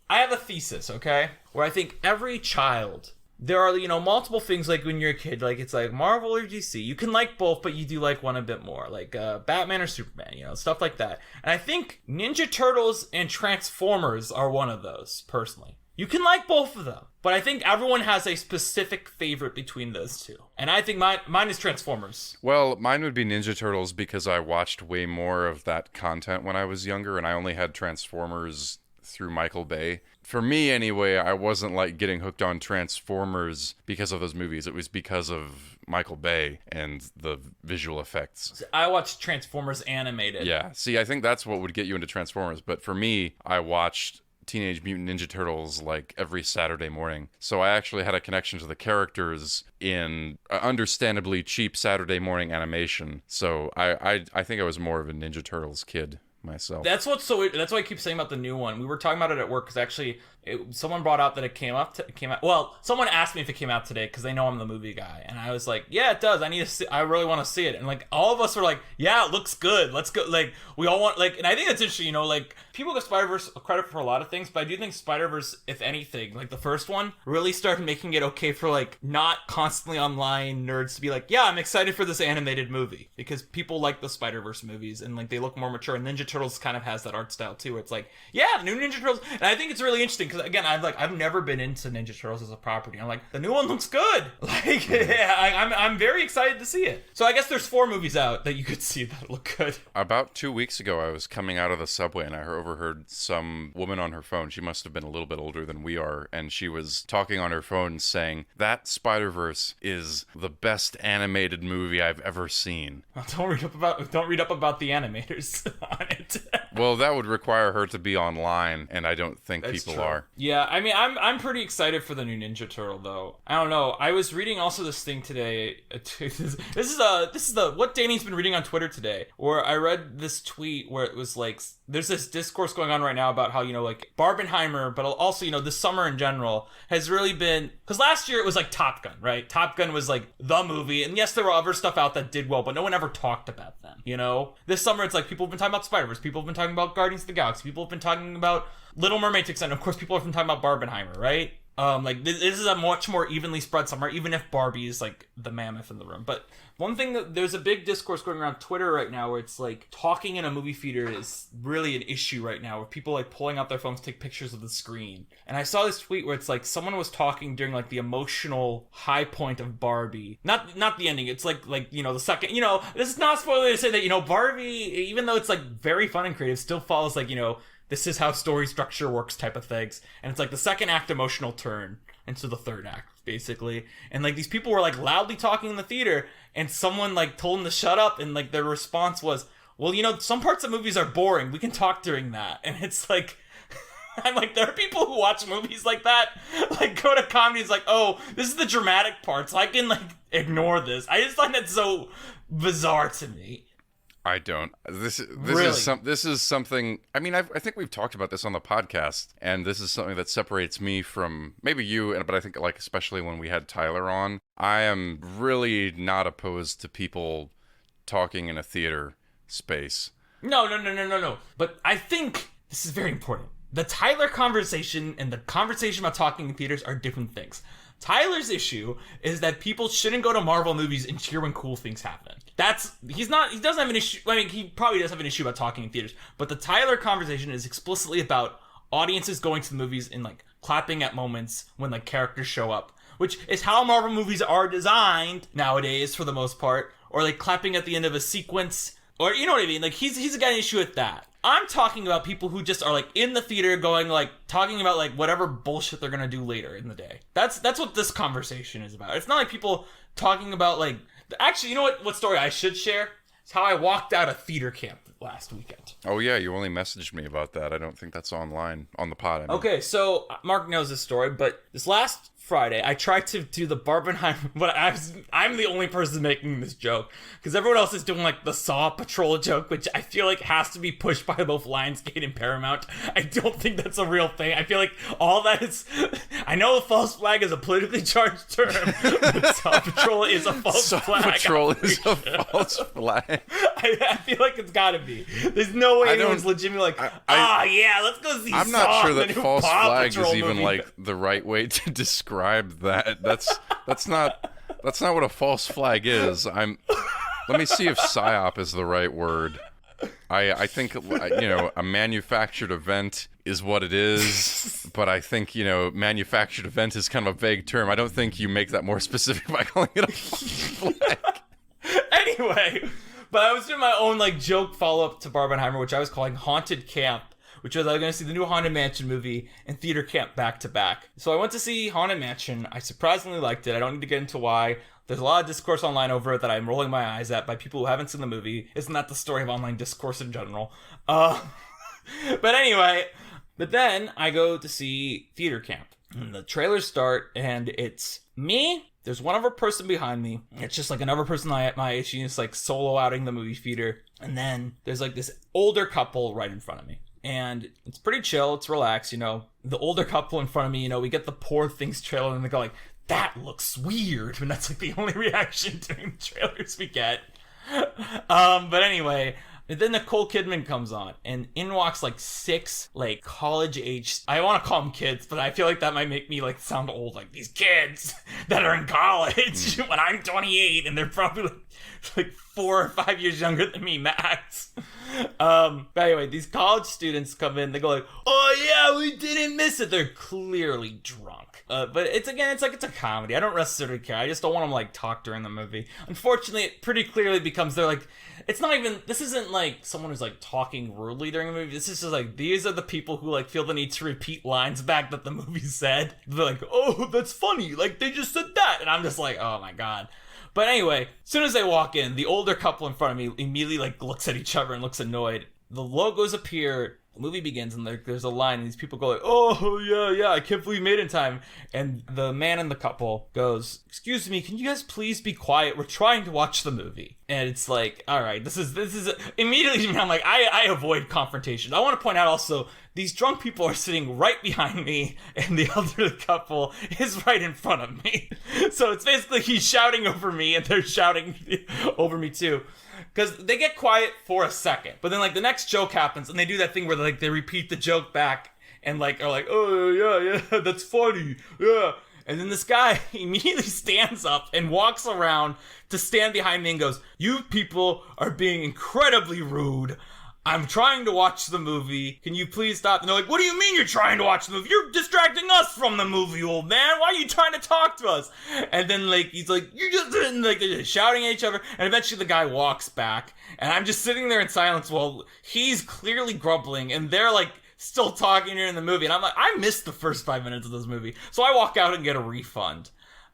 have a thesis, okay? Where I think every child, there are, multiple things, like when you're a kid, like it's like Marvel or DC. You can like both, but you do like one a bit more, like Batman or Superman, stuff like that. And I think Ninja Turtles and Transformers are one of those, personally. You can like both of them, but I think everyone has a specific favorite between those two. And I think mine is Transformers. Well, mine would be Ninja Turtles, because I watched way more of that content when I was younger, and I only had Transformers through Michael Bay. For me, anyway, I wasn't like getting hooked on Transformers because of those movies. It was because of Michael Bay and the visual effects. I watched Transformers animated. Yeah, see, I think that's what would get you into Transformers. But for me, I watched Teenage Mutant Ninja Turtles like every Saturday morning. So I actually had a connection to the characters in understandably cheap Saturday morning animation. So I think I was more of a Ninja Turtles kid myself. That's what's so weird. That's why I keep saying about the new one. We were talking about it at work because actually someone brought out that it came out. Well, someone asked me if it came out today because they know I'm the movie guy, and I was like, "Yeah, it does. I need to see. I really want to see it." And like all of us were like, "Yeah, it looks good. Let's go." Like we all want and I think that's interesting. You know, like people give Spider-Verse credit for a lot of things, but I do think Spider-Verse, if anything, like the first one, really started making it okay for like not constantly online nerds to be like, "Yeah, I'm excited for this animated movie," because people like the Spider-Verse movies and like they look more mature. And Ninja Turtles kind of has that art style too. It's like, yeah, the new Ninja Turtles, and I think it's really interesting because again, I've never been into Ninja Turtles as a property. I'm like, the new one looks good. Like, yeah, I'm very excited to see it. So I guess there's 4 movies out that you could see that look good. About 2 weeks ago, I was coming out of the subway and I overheard some woman on her phone. She must have been a little bit older than we are, and she was talking on her phone saying that Spider-Verse is the best animated movie I've ever seen. Well, don't read up about the animators on it. Well, that would require her to be online, and I don't think That's people true. are. Yeah, I mean, I'm pretty excited for the new Ninja Turtle, though. I don't know. I was reading also this thing today. This is what Danny's been reading on Twitter today, where I read this tweet where it was like, there's this discourse going on right now about how, you know, like Barbenheimer, but also, you know, this summer in general has really been, because last year it was like Top Gun, right? Top Gun was like the movie, and yes, there were other stuff out that did well, but no one ever talked about them, you know? This summer it's like people have been talking about Spider-Verse, people have been talking about Guardians of the Galaxy, people have been talking about Little Mermaid to extent, of course people have been talking about Barbenheimer, right? Like this is a much more evenly spread summer, even if Barbie is like the mammoth in the room. But one thing that there's a big discourse going around Twitter right now where it's like talking in a movie theater is really an issue right now, where people like pulling out their phones to take pictures of the screen. And I saw this tweet where it's like someone was talking during like the emotional high point of Barbie, not the ending. It's like you know the second, you know, this is not a spoiler to say that, you know, Barbie, even though it's like very fun and creative, still follows like, you know, this is how story structure works type of things. And it's like the second act emotional turn into the third act, basically. And like these people were like loudly talking in the theater, and someone like told them to shut up, and like their response was, well, you know, some parts of movies are boring. We can talk during that. And it's like, I'm like, there are people who watch movies like that, like go to comedies like, oh, this is the dramatic part, so I can like ignore this. I just find that so bizarre to me. I don't. This Really? is something. I mean, I think we've talked about this on the podcast, and this is something that separates me from maybe you. But I think, like, especially when we had Tyler on, I am really not opposed to people talking in a theater space. No. But I think this is very important. The Tyler conversation and the conversation about talking in theaters are different things. Tyler's issue is that people shouldn't go to Marvel movies and cheer when cool things happen. He doesn't have an issue. I mean, he probably does have an issue about talking in theaters, but the Tyler conversation is explicitly about audiences going to the movies and like clapping at moments when like characters show up, which is how Marvel movies are designed nowadays for the most part, or like clapping at the end of a sequence, or you know what I mean? Like he's got an issue with that. I'm talking about people who just are like in the theater going like talking about like whatever bullshit they're gonna do later in the day. That's what this conversation is about. It's not like people talking about like, actually, you know what story I should share? It's how I walked out of theater camp last weekend. Oh yeah, you only messaged me about that. I don't think that's online on the pod. I mean. Okay, so Mark knows this story, but this last Friday, I tried to do the Barbenheimer, but I'm the only person making this joke, because everyone else is doing like the Saw Patrol joke, which I feel like has to be pushed by both Lionsgate and Paramount. I don't think that's a real thing. I feel like all that is, I know a false flag is a politically charged term, but Saw Patrol is a false flag. Saw Patrol is a false flag. I feel like it's gotta be. There's no way anyone's legitimately like, yeah, let's go see Saw. I'm not sure that false flag Patrol is even movie. like the right way to describe that. That's not what a false flag is. Let me see if psyop is the right word. I think, you know, a manufactured event is what it is, but I think, you know, manufactured event is kind of a vague term. I don't think you make that more specific by calling it a false flag. Anyway, but I was doing my own like joke follow-up to Barbenheimer, which I was calling Haunted Camp, which was I was going to see the new Haunted Mansion movie and theater camp back to back. So I went to see Haunted Mansion. I surprisingly liked it. I don't need to get into why. There's a lot of discourse online over it that I'm rolling my eyes at by people who haven't seen the movie. Isn't that the story of online discourse in general? But anyway, but then I go to see theater camp. And the trailers start, and it's me, There's one other person behind me. It's just like another person at my age. She's like solo outing the movie theater. And then there's like this older couple right in front of me. And it's pretty chill. It's relaxed, The older couple in front of me, we get the Poor Things trailer and they go like, that looks weird. And that's like the only reaction during the trailers we get. But anyway, then Nicole Kidman comes on, and in walks like 6 like college age. I want to call them kids, but I feel like that might make me like sound old. Like these kids that are in college when I'm 28, and they're probably like 4 or 5 years younger than me, max. But anyway, these college students come in. They go like, "Oh yeah, we didn't miss it." They're clearly drunk. But it's a comedy. I don't necessarily care. I just don't want them like talk during the movie. Unfortunately, it pretty clearly becomes this isn't like someone who's like talking rudely during a movie. This is just like, these are the people who like feel the need to repeat lines back that the movie said. They're like, "Oh, that's funny. Like they just said that." And I'm just like, oh my God. But anyway, as soon as they walk in, the older couple in front of me immediately like looks at each other and looks annoyed. The logos appear. The movie begins, and there's a line, and these people go like, "Oh, yeah, I can't believe we made it in time." And the man in the couple goes, "Excuse me, can you guys please be quiet? We're trying to watch the movie." And it's like, all right, this is immediately, I'm like, I avoid confrontation. I want to point out also, these drunk people are sitting right behind me, and the elderly couple is right in front of me. So it's basically he's shouting over me, and they're shouting over me too. Because they get quiet for a second, but then like the next joke happens, and they do that thing where like they repeat the joke back and like are like, "Oh yeah, that's funny, yeah." And then this guy immediately stands up and walks around to stand behind me and goes, "You people are being incredibly rude. I'm trying to watch the movie. Can you please stop?" And they're like, "What do you mean you're trying to watch the movie? You're distracting us from the movie, old man. Why are you trying to talk to us?" And then like he's like, "You just," and like they're just shouting at each other. And eventually the guy walks back, and I'm just sitting there in silence while he's clearly grumbling, and they're like still talking during the movie. And I'm like, I missed the first 5 minutes of this movie, so I walk out and get a refund.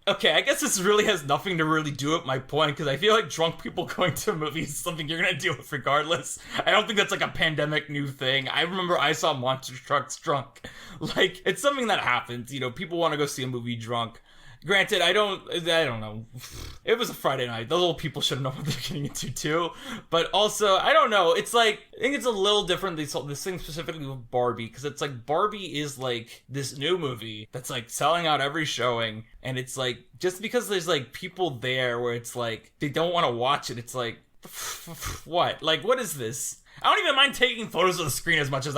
Okay, I guess this really has nothing to really do with my point, because I feel like drunk people going to a movie is something you're gonna deal with regardless. I don't think that's like a pandemic new thing. I remember I saw Monster Trucks drunk. Like, it's something that happens, people want to go see a movie drunk. Granted, I don't know. It was a Friday night. Those old people should know what they're getting into too. But also, I don't know. It's like, I think it's a little different, this thing specifically with Barbie, because it's like Barbie is like this new movie that's like selling out every showing, and it's like, just because there's like people there where it's like, they don't want to watch it, it's like, what? Like, what is this? I don't even mind taking photos of the screen as much as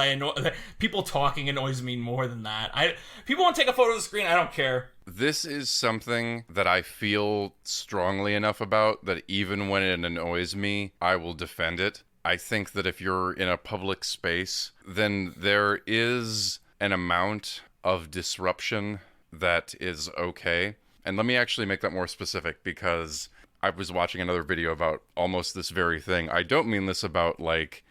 people talking annoys me more than that. People want to take a photo of the screen, I don't care. This is something that I feel strongly enough about that even when it annoys me, I will defend it. I think that if you're in a public space, then there is an amount of disruption that is okay. And let me actually make that more specific, because I was watching another video about almost this very thing. I don't mean this about like,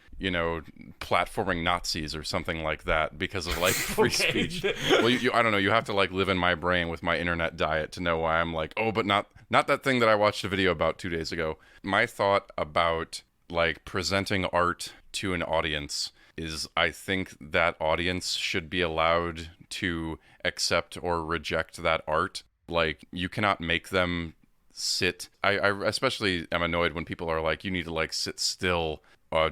platforming Nazis or something like that because of like free speech. Well, I don't know. You have to like live in my brain with my internet diet to know why I'm like, oh, but not that thing that I watched a video about 2 days ago. My thought about like presenting art to an audience is I think that audience should be allowed to accept or reject that art. Like, you cannot make them sit. I especially am annoyed when people are like, you need to like sit still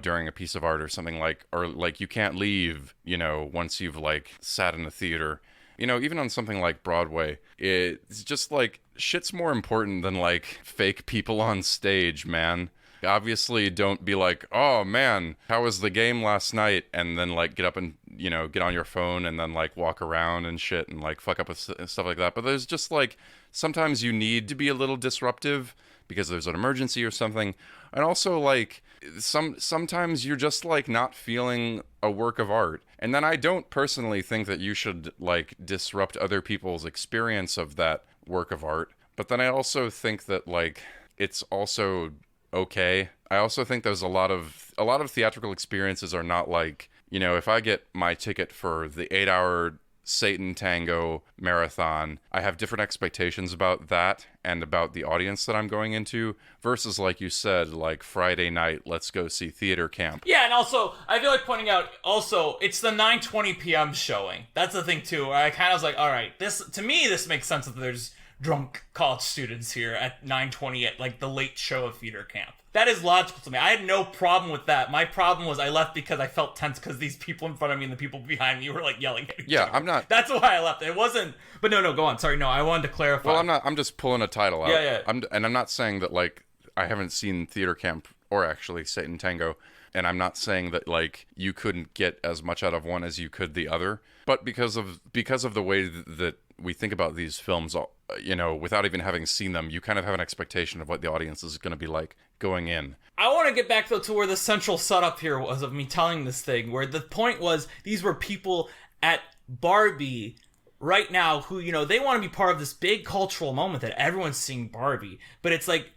during a piece of art or something, like, or like you can't leave, once you've like sat in the theater. Even on something like Broadway, it's just like, shit's more important than like fake people on stage, man. Obviously, don't be like, "Oh man, how was the game last night?" and then like get up and get on your phone and then like walk around and shit and like fuck up with stuff like that. But there's just like, sometimes you need to be a little disruptive because there's an emergency or something. And also like sometimes you're just like not feeling a work of art. And then I don't personally think that you should like disrupt other people's experience of that work of art. But then I also think that like it's also okay. I also think there's a lot of theatrical experiences are not like, if I get my ticket for the 8-hour Satan Tango marathon, I have different expectations about that and about the audience that I'm going into versus, like you said, like Friday night, let's go see theater camp. Yeah, and also, I feel like pointing out, also, it's the 9:20 p.m. showing. That's the thing, too. I kind of was like, all right, this makes sense that there's drunk college students here at 9:20 at like the late show of theater camp. That is logical to me. I had no problem with that. My problem was I left because I felt tense because these people in front of me and the people behind me were like yelling at each other. I'm not. That's why I left. It wasn't. But no, go on. Sorry, no, I wanted to clarify. Well, I'm not. I'm just pulling a title out. Yeah. I'm not saying that like I haven't seen theater camp or actually Satan Tango, and I'm not saying that like you couldn't get as much out of one as you could the other. But because of the way that we think about these films, you know, without even having seen them, you kind of have an expectation of what the audience is going to be like going in. I want to get back though to where the central setup here was of me telling this thing, where the point was these were people at Barbie right now who, you know, they want to be part of this big cultural moment that everyone's seeing Barbie. But it's like,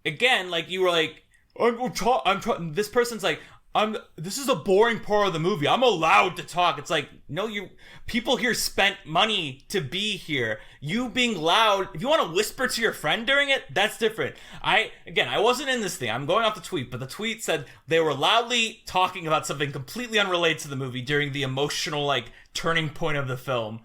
again, like you were like, this person's like, this is a boring part of the movie. I'm allowed to talk. It's like, no, people here spent money to be here. You being loud, if you want to whisper to your friend during it, that's different. I wasn't in this thing. I'm going off the tweet, but the tweet said they were loudly talking about something completely unrelated to the movie during the emotional, like, turning point of the film.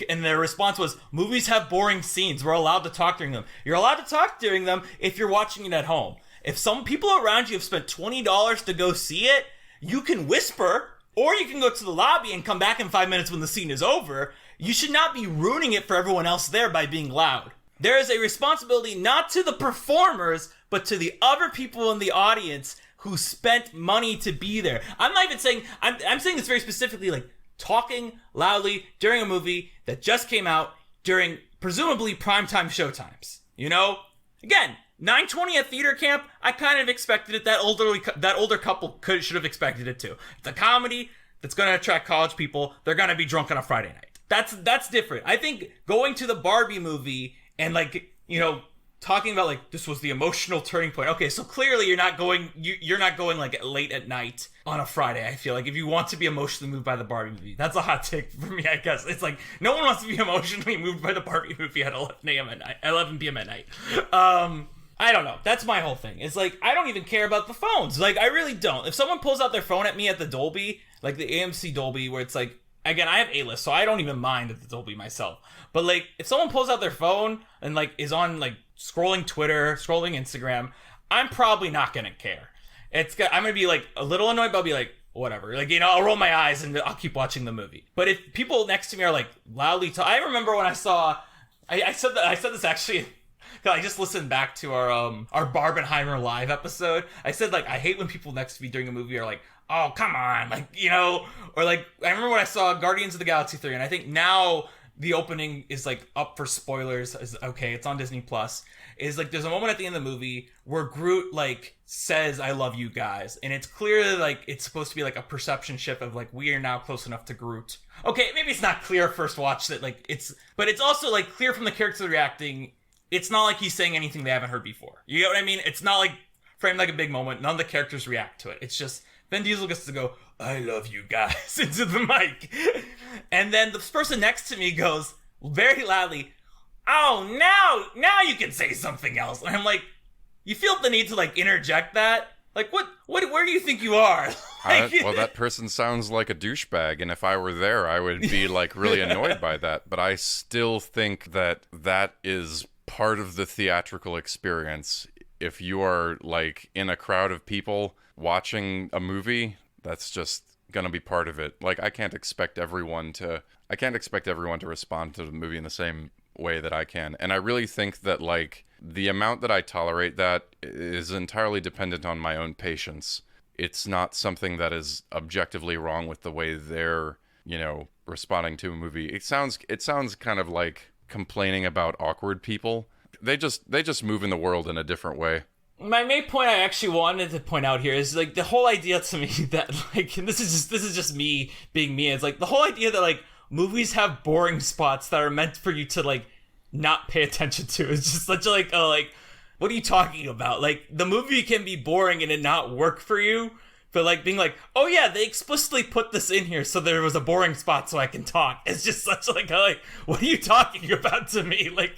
And their response was, movies have boring scenes. We're allowed to talk during them. You're allowed to talk during them if you're watching it at home. If some people around you have spent $20 to go see it, you can whisper, or you can go to the lobby and come back in 5 minutes when the scene is over. You should not be ruining it for everyone else there by being loud. There is a responsibility not to the performers, but to the other people in the audience who spent money to be there. I'm not even saying, I'm saying this very specifically, like talking loudly during a movie that just came out during presumably primetime showtimes. You know? Again, 9:20 at theater camp, I kind of expected it. That older couple should have expected it too. It's a comedy that's going to attract college people. They're going to be drunk on a Friday night. That's different. I think going to the Barbie movie and like, you know, talking about like this was the emotional turning point. Okay, so clearly you're not going like late at night on a Friday. I feel like if you want to be emotionally moved by the Barbie movie, that's a hot take for me. I guess it's like no one wants to be emotionally moved by the Barbie movie at 11 p.m. at night. I don't know. That's my whole thing. It's like, I don't even care about the phones. Like, I really don't. If someone pulls out their phone at me at the Dolby, like the AMC Dolby, where it's like, again, I have A-list, so I don't even mind at the Dolby myself. But like, if someone pulls out their phone and like is on like scrolling Twitter, scrolling Instagram, I'm probably not gonna care. I'm gonna be like a little annoyed, but I'll be like, whatever. Like, you know, I'll roll my eyes and I'll keep watching the movie. But if people next to me are like loudly I remember when I saw, I said this actually. I just listened back to our Barbenheimer live episode. I said, like, I hate when people next to me during a movie are like, oh, come on, like, you know, or like, I remember when I saw Guardians of the Galaxy 3, and I think now the opening is like up for spoilers. Okay, it's on Disney Plus. Is like there's a moment at the end of the movie where Groot like says, "I love you guys," and it's clear like it's supposed to be like a perception shift of like we are now close enough to Groot. Okay, maybe it's not clear first watch that like but it's also like clear from the characters reacting. It's not like he's saying anything they haven't heard before. You get what I mean? It's not like framed like a big moment. None of the characters react to it. It's just Vin Diesel gets to go, "I love you guys," into the mic. And then the person next to me goes very loudly, "Oh, now you can say something else." And I'm like, you feel the need to like interject that? Like, where do you think you are? Well, that person sounds like a douchebag, and if I were there, I would be like really annoyed by that. But I still think that is part of the theatrical experience. If you are like in a crowd of people watching a movie, that's just gonna be part of it. Like I can't expect everyone to respond to the movie in the same way that I can. And I really think that like the amount that I tolerate that is entirely dependent on my own patience. It's not something that is objectively wrong with the way they're, you know, responding to a movie. It sounds kind of like complaining about awkward people. They just move in the world in a different way. My main point I actually wanted to point out here is like the whole idea to me that like, and this is just me being me. It's like the whole idea that like movies have boring spots that are meant for you to like not pay attention to. It's just such like what are you talking about? Like the movie can be boring and it not work for you. But like being like, oh yeah, they explicitly put this in here so there was a boring spot so I can talk. It's just such like what are you talking about to me? Like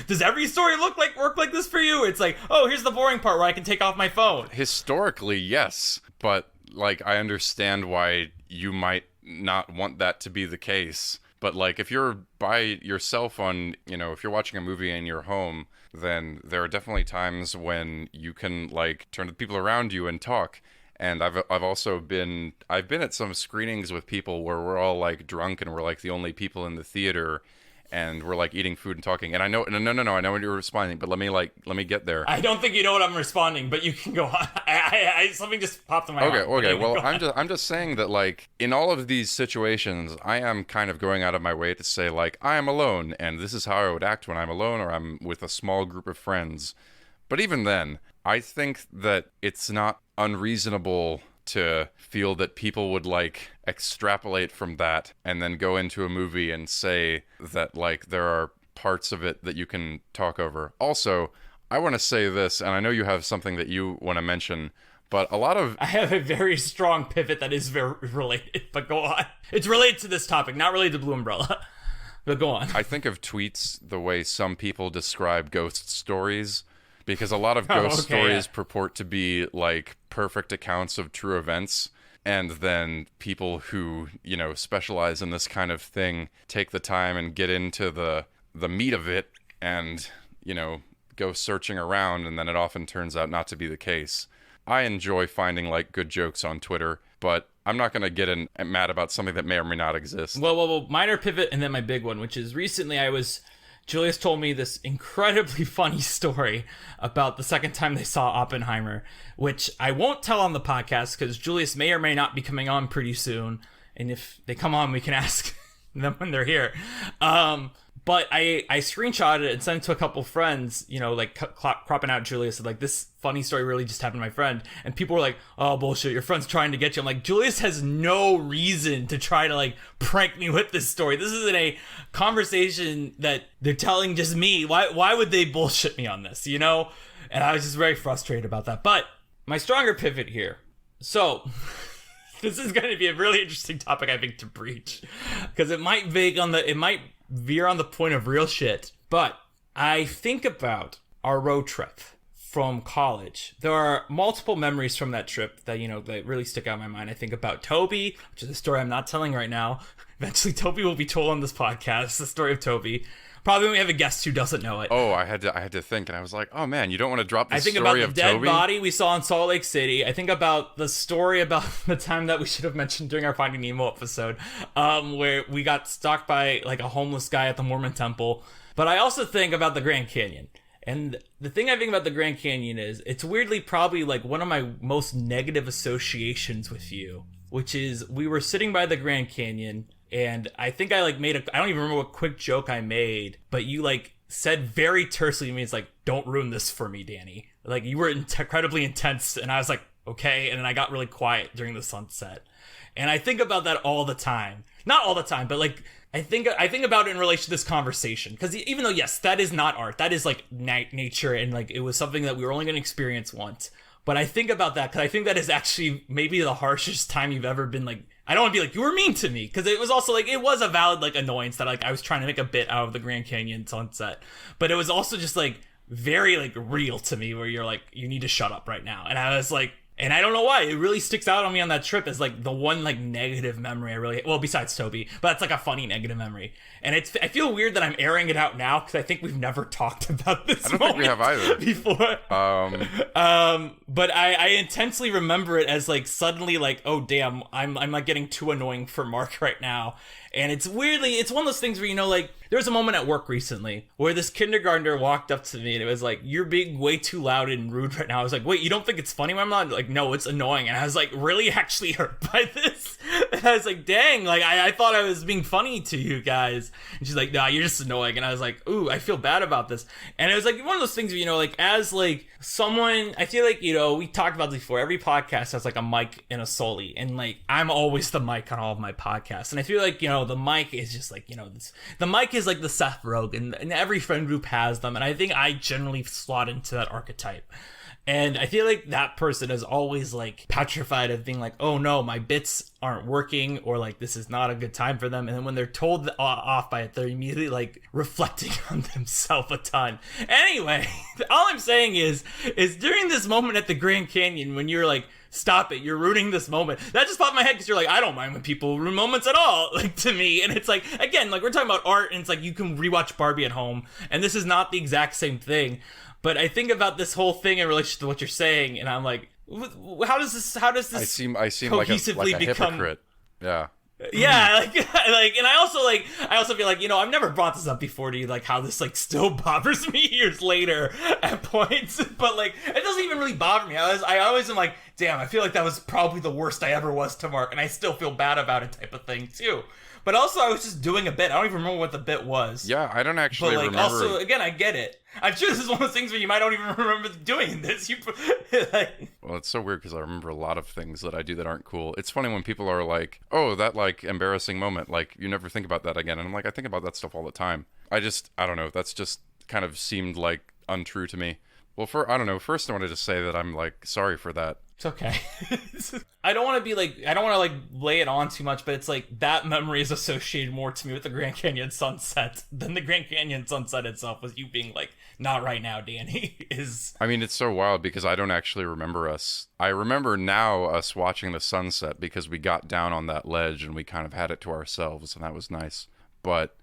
does every story work like this for you? It's like, oh, here's the boring part where I can take off my phone. Historically, yes, but like I understand why you might not want that to be the case. But like if you're by yourself on, if you're watching a movie in your home, then there are definitely times when you can like turn to the people around you and talk. And I've been at some screenings with people where we're all like drunk and we're like the only people in the theater, and we're like eating food and talking. And I know, no, I know when you're responding, but let me get there. I don't think you know what I'm responding, but you can go on. I something just popped in my head. Okay. Anyway, Well, I'm just saying that like in all of these situations, I am kind of going out of my way to say like I am alone, and this is how I would act when I'm alone or I'm with a small group of friends. But even then, I think that it's not unreasonable to feel that people would like extrapolate from that and then go into a movie and say that like there are parts of it that you can talk over. Also, I want to say this, and I know you have something that you want to mention, but I have a very strong pivot that is very related, but go on. It's related to this topic, not related to Blue Umbrella. But go on. I think of tweets the way some people describe ghost stories, because a lot of ghost stories purport to be like perfect accounts of true events, and then people who, specialize in this kind of thing take the time and get into the meat of it and, go searching around, and then it often turns out not to be the case. I enjoy finding like good jokes on Twitter, but I'm not going to get mad about something that may or may not exist. Well, minor pivot and then my big one, which is recently Julius told me this incredibly funny story about the second time they saw Oppenheimer, which I won't tell on the podcast because Julius may or may not be coming on pretty soon. And if they come on, we can ask them when they're here. But I screenshotted it and sent it to a couple friends, like cropping out Julius, like, this funny story really just happened to my friend. And people were like, oh, bullshit, your friend's trying to get you. I'm like, Julius has no reason to try to, like, prank me with this story. This isn't a conversation that they're telling just me. Why would they bullshit me on this, And I was just very frustrated about that. But my stronger pivot here. So... this is going to be a really interesting topic, I think, to breach, because it might veer on the point of real shit. But I think about our road trip from college. There are multiple memories from that trip that, that really stick out in my mind. I think about Toby, which is a story I'm not telling right now. Eventually, Toby will be told on this podcast, the story of Toby. Probably when we have a guest who doesn't know it. Oh, I had to think, and I was like, oh man, you don't want to drop the story of Toby? I think about the dead body we saw in Salt Lake City. I think about the story about the time that we should have mentioned during our Finding Nemo episode, where we got stalked by like a homeless guy at the Mormon temple. But I also think about the Grand Canyon. And the thing I think about the Grand Canyon is, it's weirdly probably like one of my most negative associations with you, which is we were sitting by the Grand Canyon. And I think I like I don't even remember what quick joke I made, but you like said very tersely to me, it's like, don't ruin this for me, Danny. Like, you were incredibly intense, and I was like, okay. And then I got really quiet during the sunset. And I think about that all the time. Not all the time, but like, I think about it in relation to this conversation. Because even though, yes, that is not art, that is like nature, and like it was something that we were only going to experience once. But I think about that because I think that is actually maybe the harshest time you've ever been like, I don't want to be like, you were mean to me, because it was also like, it was a valid like annoyance that like I was trying to make a bit out of the Grand Canyon sunset, but it was also just like very like real to me, where you're like, you need to shut up right now. And I was like, and I don't know why, it really sticks out on me on that trip as like the one like negative memory I really, well, besides Toby, but it's like a funny negative memory. And I feel weird that I'm airing it out now because I think we've never talked about this. I don't think we have either before. But I intensely remember it as like suddenly like, oh damn, I'm like getting too annoying for Mark right now. And it's one of those things where, like, there was a moment at work recently where this kindergartner walked up to me and it was like, you're being way too loud and rude right now. I was like, wait, you don't think it's funny when I'm not? Like, no, it's annoying. And I was like, really actually hurt by this? And I was like, dang, like, I thought I was being funny to you guys. And she's like, nah, you're just annoying. And I was like, ooh, I feel bad about this. And it was like one of those things where, like, as like someone, I feel like, we talked about this before, every podcast has like a mic and a Sully. And like, I'm always the mic on all of my podcasts. And I feel like, the mic is just like, the mic is like the Seth Rogen, and every friend group has them. And I think I generally slot into that archetype. And I feel like that person is always like petrified of being like, oh no, my bits aren't working, or like this is not a good time for them. And then when they're told off by it, they're immediately like reflecting on themselves a ton. Anyway, all I'm saying is during this moment at the Grand Canyon, when you're like stop it, you're ruining this moment. That just popped in my head because you're like, I don't mind when people ruin moments at all, like, to me. And it's like, again, like, we're talking about art, and it's like, you can rewatch Barbie at home, and this is not the exact same thing. But I think about this whole thing in relation to what you're saying, and I'm like, how does this I seem cohesively like a become hypocrite. Yeah. Yeah, like, and I also feel like, I've never brought this up before to you, like, how this, like, still bothers me years later at points, but, like, it doesn't even really bother me. I always am like, damn, I feel like that was probably the worst I ever was to Mark, and I still feel bad about it type of thing, too. But also, I was just doing a bit. I don't even remember what the bit was. Yeah, I don't actually remember. Also, again, I get it. I'm sure this is one of those things where you might not even remember doing this. Well, it's so weird because I remember a lot of things that I do that aren't cool. It's funny when people are like, oh, that, like, embarrassing moment. Like, you never think about that again. And I'm like, I think about that stuff all the time. I don't know. That's just kind of seemed, like, untrue to me. Well, I don't know. First, I wanted to say that I'm, like, sorry for that. It's okay. I don't want to lay it on too much, but it's like that memory is associated more to me with the Grand Canyon sunset than the Grand Canyon sunset itself, with you being like, not right now, Danny. I mean, it's so wild because I don't actually remember us. I remember now us watching the sunset because we got down on that ledge and we kind of had it to ourselves, and that was nice. But,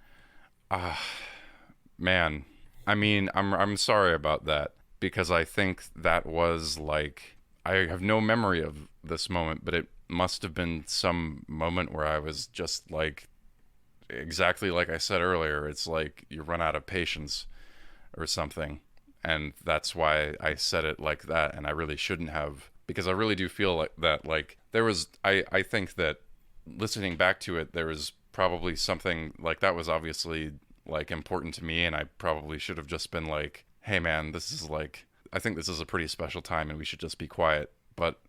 man, I mean, I'm sorry about that, because I think that was like, I have no memory of this moment, but it must have been some moment where I was just like, exactly like I said earlier, it's like you run out of patience or something. And that's why I said it like that. And I really shouldn't have, because I really do feel like that, like there was, I think that listening back to it, there was probably something like that was obviously like important to me. And I probably should have just been like, hey man, this is like, I think this is a pretty special time and we should just be quiet. But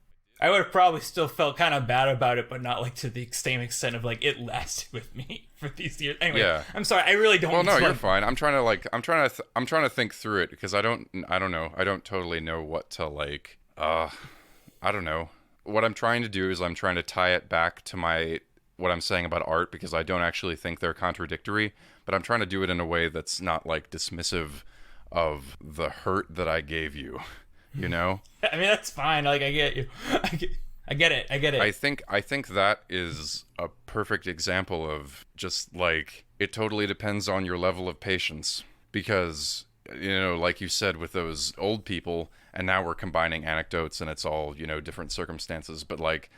I would have probably still felt kind of bad about it, but not like to the same extent of like it lasted with me for these years. Anyway, yeah. I'm sorry. I really don't. Well, no, you're fine. I'm trying to think through it because I don't know. I don't totally know what to like. I don't know. What I'm trying to do is I'm trying to tie it back to what I'm saying about art, because I don't actually think they're contradictory, but I'm trying to do it in a way that's not like dismissive of the hurt that I gave you, you know? I mean, that's fine. Like, I get you. I get it. I think that is a perfect example of just like, it totally depends on your level of patience, because, you know, like you said with those old people, and now we're combining anecdotes and it's all, you know, different circumstances, but like,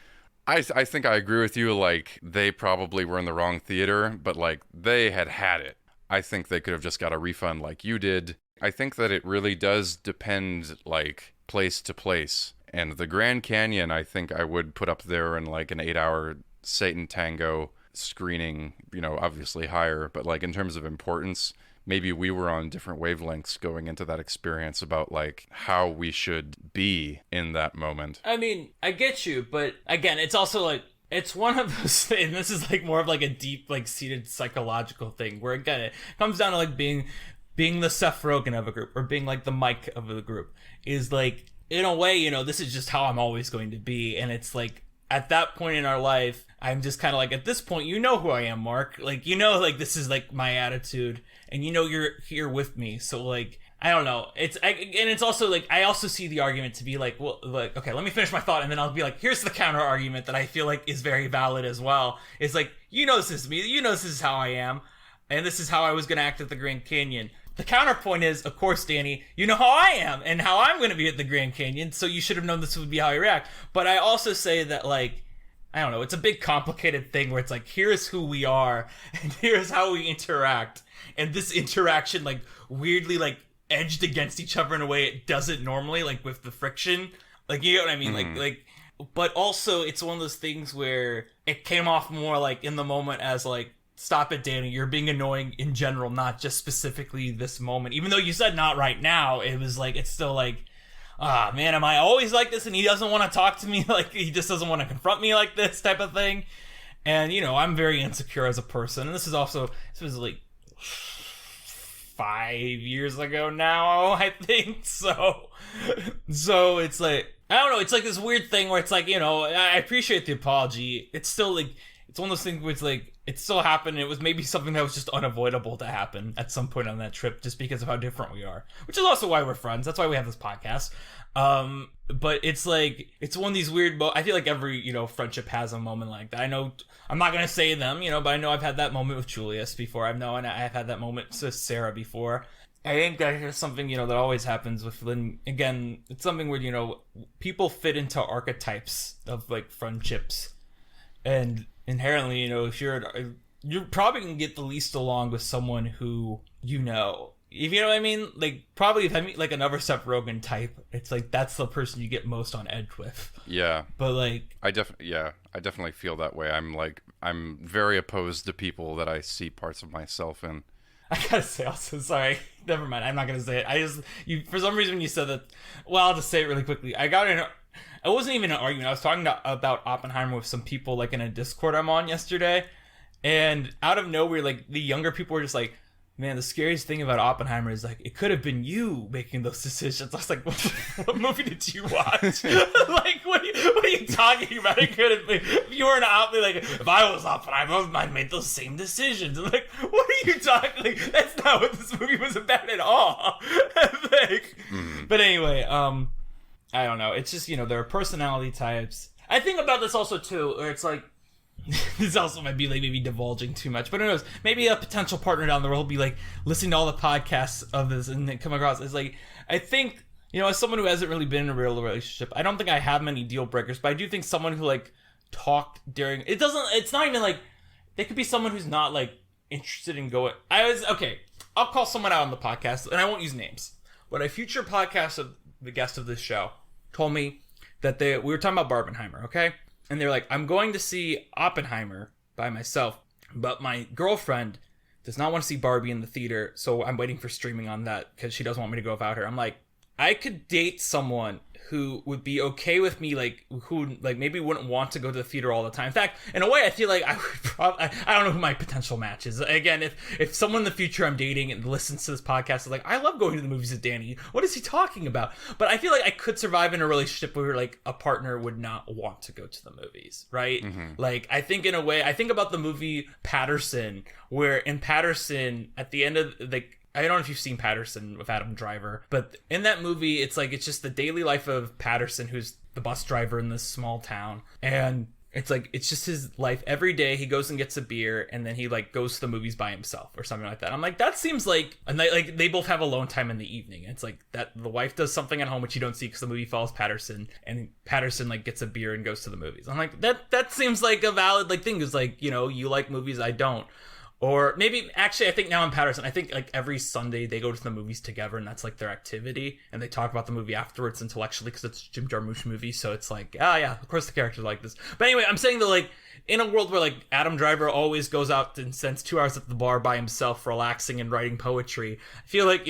I think I agree with you. Like, they probably were in the wrong theater, but like they had it. I think they could have just got a refund like you did. I think that it really does depend, like, place to place. And the Grand Canyon, I think I would put up there in, like, an 8-hour Satan Tango screening, you know, obviously higher. But, like, in terms of importance, maybe we were on different wavelengths going into that experience about, like, how we should be in that moment. I mean, I get you, but, again, it's also, like, it's one of those things, and this is, like, more of, like, a deep, like, seated psychological thing, where, again, it comes down to, like, being the Seth Rogen of a group, or being like the Mike of the group, is like, in a way, you know, this is just how I'm always going to be. And it's like, at that point in our life, I'm just kind of like, at this point, you know who I am, Mark. Like, you know, like, this is like my attitude, and you know you're here with me. So like, I don't know. And it's also like, I also see the argument to be like, well, like, okay, let me finish my thought, and then I'll be like, here's the counter argument that I feel like is very valid as well. It's like, you know, this is me. You know, this is how I am, and this is how I was going to act at the Grand Canyon. The counterpoint is, of course, Danny, you know how I am and how I'm going to be at the Grand Canyon, so you should have known this would be how I react. But I also say that, like, I don't know, it's a big complicated thing where it's like, here's who we are, and here's how we interact. And this interaction, like, weirdly, like, edged against each other in a way it doesn't normally, like, with the friction. Like, you know what I mean? Mm-hmm. Like, but also, it's one of those things where it came off more, like, in the moment as, like, stop it, Danny, you're being annoying in general, not just specifically this moment. Even though you said not right now, it was like, it's still like, man, am I always like this? And he doesn't want to talk to me, like, he just doesn't want to confront me like this type of thing. And, you know, I'm very insecure as a person. And this was like 5 years ago now, I think. So it's like, I don't know, it's like this weird thing where it's like, you know, I appreciate the apology. It's still like, it's one of those things where it's like, it still happened. It was maybe something that was just unavoidable to happen at some point on that trip, just because of how different we are, which is also why we're friends. That's why we have this podcast. But it's like, it's one of these weird, I feel like every, friendship has a moment like that. I know, I'm not going to say them, but I know I've had that moment with Julius before. I've had that moment with Sarah before. I think that is something, that always happens with Lynn. Again, it's something where, people fit into archetypes of, like, friendships. And inherently, if you're probably going to get the least along with someone who, if you know what I mean? Like, probably if I meet, like, another Seth Rogen type, it's like, that's the person you get most on edge with. Yeah. But, like... I definitely feel that way. I'm very opposed to people that I see parts of myself in. I gotta say also, sorry, never mind, I'm not gonna say it. For some reason you said that, well, I'll just say it really quickly. It wasn't even an argument. I was talking about Oppenheimer with some people, like, in a Discord I'm on yesterday, and out of nowhere, like, the younger people were just like, man, the scariest thing about Oppenheimer is, like, it could have been you making those decisions. I was like, what movie did you watch? Like, what are you talking about? It could have been, if you were an Oppenheimer, like, if I was Oppenheimer, I'd made those same decisions. I'm like, what are you talking, like, that's not what this movie was about at all. Like, but anyway, I don't know. It's just, there are personality types. I think about this also, too, where it's like, this also might be like maybe divulging too much, but who knows? Maybe a potential partner down the road will be like listening to all the podcasts of this and then come across. It's like, I think, as someone who hasn't really been in a real relationship, I don't think I have many deal breakers, but I do think someone who like talked during, it's not even like, they could be someone who's not like interested in going. I'll call someone out on the podcast and I won't use names, but a future podcast of the guest of this show told me that we were talking about Barbenheimer, okay? And they're like, I'm going to see Oppenheimer by myself, but my girlfriend does not want to see Barbie in the theater, so I'm waiting for streaming on that because she doesn't want me to go without her. I'm like, I could date someone who would be okay with me, like, who, like, maybe wouldn't want to go to the theater all the time. In fact, in a way, I feel like I would probably, I don't know who my potential match is. Again, if someone in the future I'm dating and listens to this podcast is like, I love going to the movies with Danny. What is he talking about? But I feel like I could survive in a relationship where, like, a partner would not want to go to the movies, right? Mm-hmm. Like, I think in a way, I think about the movie Patterson, where in Patterson, at the end of, like, I don't know if you've seen Patterson with Adam Driver, but in that movie, it's like, it's just the daily life of Patterson, who's the bus driver in this small town. And it's like, it's just his life. Every day he goes and gets a beer and then he like goes to the movies by himself or something like that. I'm like, that seems like, and they both have alone time in the evening. It's like that the wife does something at home, which you don't see because the movie follows Patterson, and Patterson like gets a beer and goes to the movies. I'm like, that seems like a valid like thing. Is like, you like movies, I don't. Or maybe, actually, I think now in Patterson, I think like every Sunday they go to the movies together and that's like their activity. And they talk about the movie afterwards intellectually because it's a Jim Jarmusch movie. So it's like, yeah, of course the characters like this. But anyway, I'm saying that like in a world where like Adam Driver always goes out and spends 2 hours at the bar by himself relaxing and writing poetry, I feel like,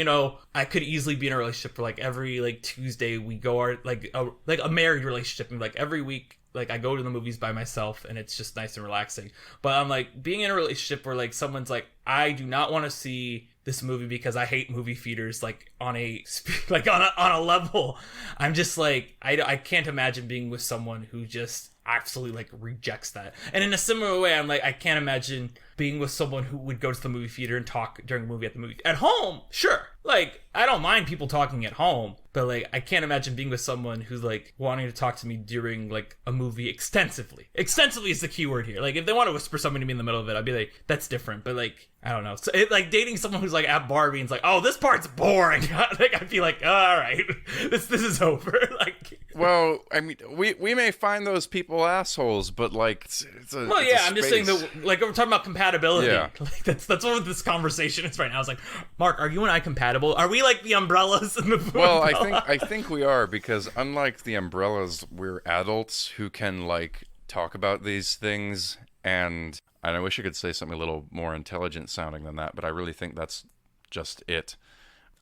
I could easily be in a relationship where like every like Tuesday we go like a married relationship, and like every week, like, I go to the movies by myself, and it's just nice and relaxing. But I'm, like, being in a relationship where, like, someone's like, I do not want to see this movie because I hate movie theaters, like, on a level. I'm just, like, I can't imagine being with someone who just absolutely, like, rejects that. And in a similar way, I'm, like, I can't imagine being with someone who would go to the movie theater and talk during a movie at the movie. At home, sure. Like, I don't mind people talking at home, but, like, I can't imagine being with someone who's, like, wanting to talk to me during, like, a movie extensively. Extensively is the key word here. Like, if they want to whisper something to me in the middle of it, I'd be like, that's different. But, like, I don't know. So, like, dating someone who's, like, at Barbie and it's like, oh, this part's boring. Like, I'd be like, oh, all right, this is over. Like, well, I mean, we may find those people assholes, but, like, I'm just saying that, like, we're talking about compatibility. Yeah. Like, that's what this conversation is right now. It's like, Mark, are you and I compatible? Are we like the umbrellas in the Well, I think we are, because unlike the umbrellas, we're adults who can, like, talk about these things, and I wish I could say something a little more intelligent sounding than that, but I really think that's just it.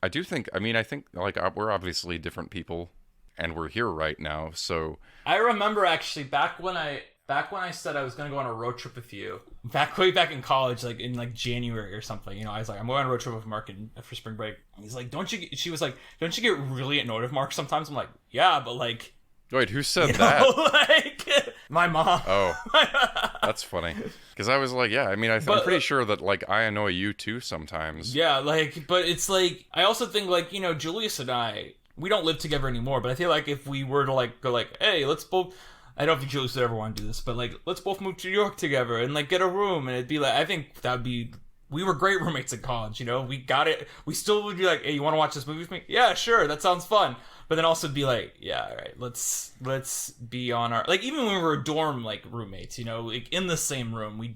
I think, like, we're obviously different people, and we're here right now, so... I remember, actually, back when I said I was going to go on a road trip with you, way back in college, like in like January or something, I was like, I'm going on a road trip with Mark for spring break. And he's like, she was like, don't you get really annoyed with Mark sometimes? I'm like, yeah, but like, Wait, who said You that? know, like my mom. Oh, that's funny. Because I was like, yeah, I mean, I'm pretty sure that, like, I annoy you too sometimes. Yeah, like, but it's like, I also think, like, you know, Julius and I, we don't live together anymore, but I feel like if we were to, like, go, like, hey, let's both, I don't think Julius would ever want to do this, but, like, let's both move to New York together and, like, get a room, and it'd be like, I think that would be, we were great roommates in college, you know, we got it, we still would be like, hey, you want to watch this movie with me? Yeah, sure, that sounds fun. But then also be like, yeah, all right, let's be on our, like, even when we were dorm, like, roommates, you know, like, in the same room, we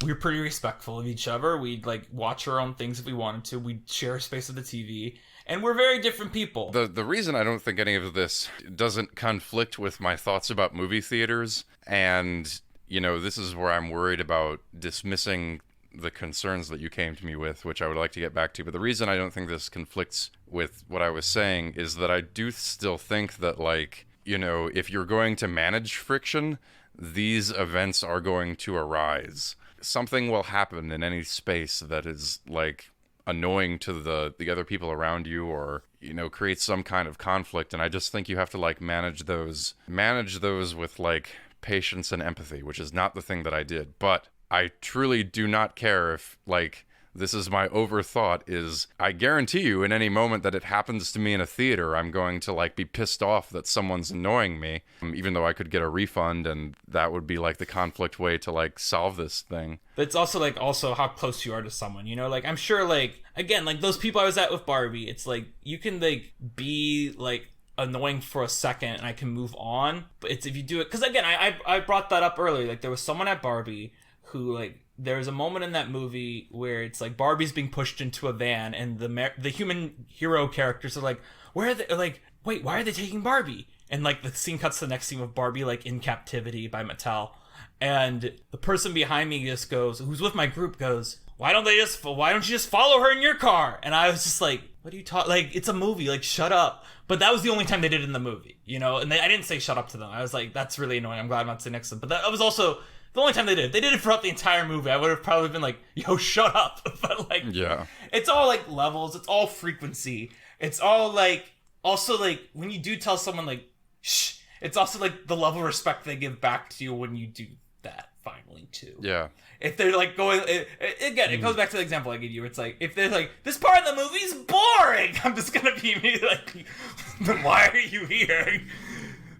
were pretty respectful of each other. We'd, like, watch our own things if we wanted to. We'd share a space with the TV. And we're very different people. The reason I don't think any of this doesn't conflict with my thoughts about movie theaters, and, you know, this is where I'm worried about dismissing the concerns that you came to me with, which I would like to get back to. But the reason I don't think this conflicts with what I was saying is that I do still think that, like, you know, if you're going to manage friction, these events are going to arise. Something will happen in any space that is, like, annoying to the other people around you, or, you know, create some kind of conflict. And I just think you have to, like, manage those with, like, patience and empathy, which is not the thing that I did. But I truly do not care if, like, this is my overthought, is I guarantee you in any moment that it happens to me in a theater, I'm going to, like, be pissed off that someone's annoying me, even though I could get a refund, and that would be, like, the conflict way to, like, solve this thing. But it's also, like, also how close you are to someone, you know? Like, I'm sure, like, again, like, those people I was at with Barbie, it's, like, you can, like, be, like, annoying for a second and I can move on. But it's if you do it, because, again, I brought that up earlier. Like, there was someone at Barbie who, like, there's a moment in that movie where it's like Barbie's being pushed into a van, and the human hero characters are like, where are they? Like, wait, why are they taking Barbie? And, like, the scene cuts to the next scene with Barbie, like, in captivity by Mattel, and the person behind me just goes, who's with my group, goes, why don't you just follow her in your car? And I was just like, what are you talking? Like, it's a movie, like, shut up. But that was the only time they did it in the movie, you know. And I didn't say shut up to them. I was like, that's really annoying. I'm glad I'm not sitting next to them. But that was also the only time they did it. They did it throughout the entire movie. I would have probably been like, yo, shut up. But, like, yeah, it's all, like, levels. It's all frequency. It's all, like, also, like, when you do tell someone, like, shh, it's also, like, the level of respect they give back to you when you do that finally, too. Yeah. If they're, like, going, again, it goes back to the example I gave you. It's like, if they're like, this part of the movie's boring, I'm just gonna be like, then why are you here?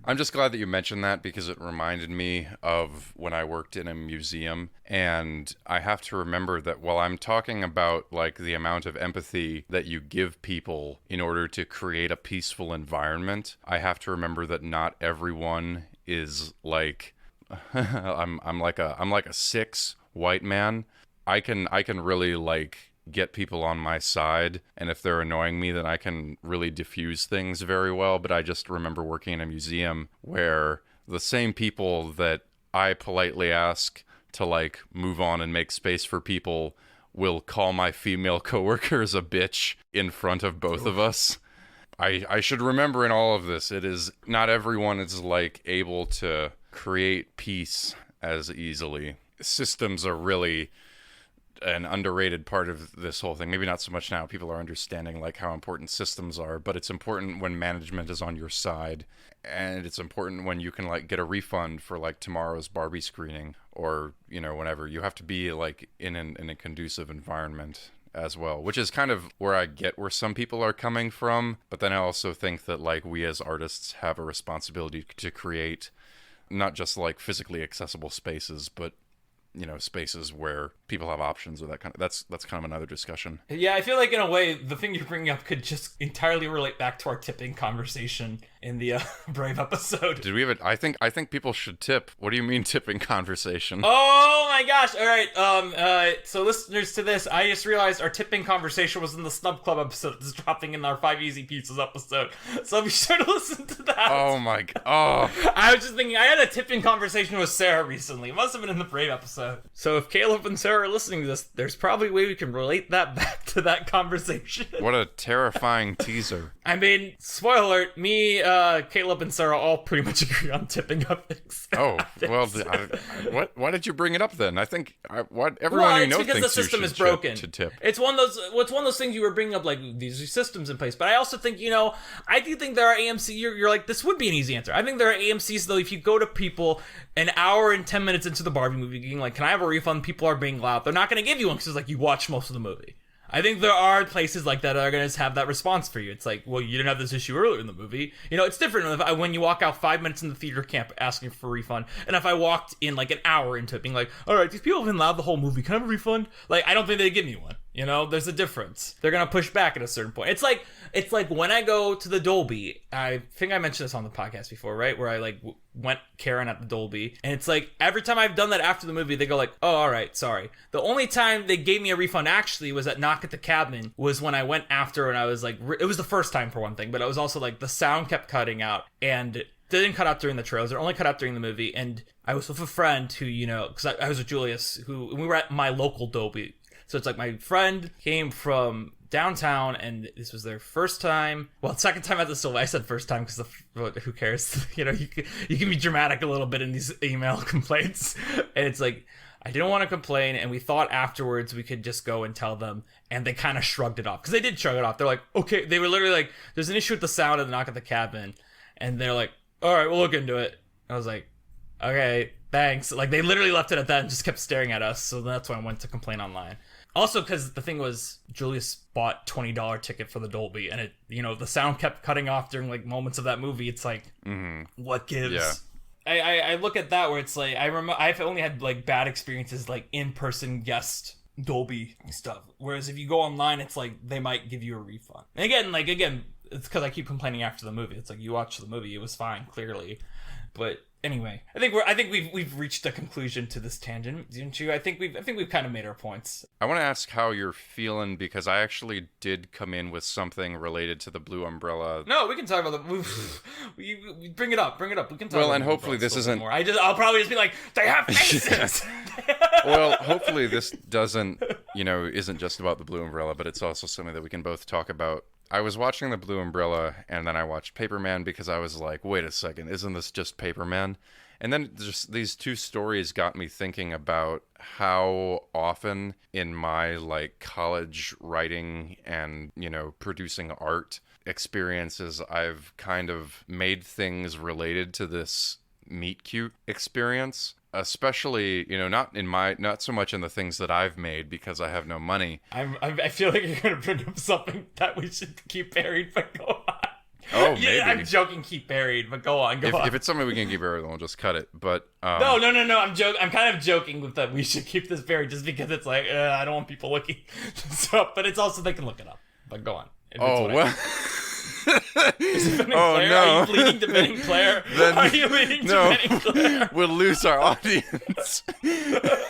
I'm just glad that you mentioned that, because it reminded me of when I worked in a museum, and I have to remember that while I'm talking about, like, the amount of empathy that you give people in order to create a peaceful environment, I have to remember that not everyone is like I'm like a 6 white man. I can really, like, get people on my side, and if they're annoying me, then I can really diffuse things very well. But I just remember working in a museum where the same people that I politely ask to, like, move on and make space for people will call my female coworkers a bitch in front of both of us. I should remember in all of this, it is not everyone is, like, able to create peace as easily. Systems are really an underrated part of this whole thing. Maybe not so much now. People are understanding, like, how important systems are, but it's important when management is on your side, and it's important when you can, like, get a refund for, like, tomorrow's Barbie screening, or, you know, whenever. You have to be, like, in a conducive environment as well, which is kind of where I get where some people are coming from. But then I also think that, like, we as artists have a responsibility to create not just, like, physically accessible spaces, but, you know, spaces where people have options, or that kind of, that's kind of another discussion. Yeah, I feel like in a way the thing you're bringing up could just entirely relate back to our tipping conversation in the Brave episode. Did we have it? I think people should tip. What do you mean tipping conversation? Oh my gosh! All right, so listeners to this, I just realized our tipping conversation was in the Snub Club episode. It's dropping in our 5 Easy Pizzas episode, so be sure to listen to that. Oh my god! Oh, I was just thinking, I had a tipping conversation with Sarah recently. It must have been in the Brave episode. So if Caleb and Sarah are listening to this, there's probably a way we can relate that back to that conversation. What a terrifying teaser. I mean, spoiler alert, me, Caleb and Sarah all pretty much agree on tipping of things. Oh, well, why did you bring it up then? I think everyone who knows because thinks the system you is should broken. to tip. It's one of those things you were bringing up, like, these are systems in place. But I also think, I do think there are AMC. You're like, this would be an easy answer. I think there are AMCs though. If you go to people an hour and 10 minutes into the Barbie movie, being like, "Can I have a refund?" People are being loud. They're not going to give you one because it's like you watched most of the movie. I think there are places like that are going to have that response for you. It's like, well, you didn't have this issue earlier in the movie. It's different when you walk out 5 minutes in the theater camp asking for a refund, and if I walked in like an hour into it being like, all right, these people have been loud the whole movie, can I have a refund? Like, I don't think they'd give me one. There's a difference. They're going to push back at a certain point. It's like when I go to the Dolby, I think I mentioned this on the podcast before, right? Where I went Karen at the Dolby, and it's like every time I've done that after the movie, they go like, "Oh, all right, sorry." The only time they gave me a refund actually was at Knock at the Cabin, was when I went after, and I was like, it was the first time for one thing, but it was also like the sound kept cutting out, and they didn't cut out during the trailers. It only cut out during the movie, and I was with a friend who, because I was with Julius, and we were at my local Dolby. So it's like my friend came from downtown, and this was their first time. Well, second time at the Silver. I said first time because who cares? You can be dramatic a little bit in these email complaints, and it's like, I didn't want to complain, and we thought afterwards we could just go and tell them, and they kind of shrugged it off because they did shrug it off. They're like, okay. They were literally like, "There's an issue with the sound of the Knock at the Cabin," and they're like, "All right, we'll look into it." I was like, okay, thanks. Like, they literally left it at that and just kept staring at us. So that's when I went to complain online. Also, because the thing was, Julius bought $20 ticket for the Dolby, and it, the sound kept cutting off during like moments of that movie. It's like, what gives? Yeah. I look at that where it's like, I've only had like bad experiences like in-person guest Dolby stuff. Whereas if you go online, it's like they might give you a refund. And again, it's because I keep complaining after the movie. It's like, you watched the movie, it was fine, clearly. But anyway, I think we've reached a conclusion to this tangent, didn't you? I think we've kind of made our points. I want to ask how you're feeling, because I actually did come in with something related to the Blue Umbrella. No, we can talk about we bring it up. We can talk. Well, about and hopefully this isn't more. I'll probably just be like, they have faces. Well, hopefully this isn't just about the Blue Umbrella, but it's also something that we can both talk about. I was watching the Blue Umbrella, and then I watched Paperman because I was like, wait a second, isn't this just Paperman? And then just these two stories got me thinking about how often in my like college writing and, producing art experiences, I've kind of made things related to this meet cute experience. Especially, not so much in the things that I've made because I have no money. I feel like you're gonna bring up something that we should keep buried, but go on. Oh, maybe. I'm joking, keep buried, but go on. If it's something we can keep buried, then we'll just cut it. But no. I'm kind of joking with that. We should keep this buried just because it's like I don't want people looking. So, but it's also they can look it up. But go on. Well. Is it Benning Oh Claire? no! Are you bleeding to Benning Claire? Are you bleeding to Benning Claire? We'll lose our audience. That's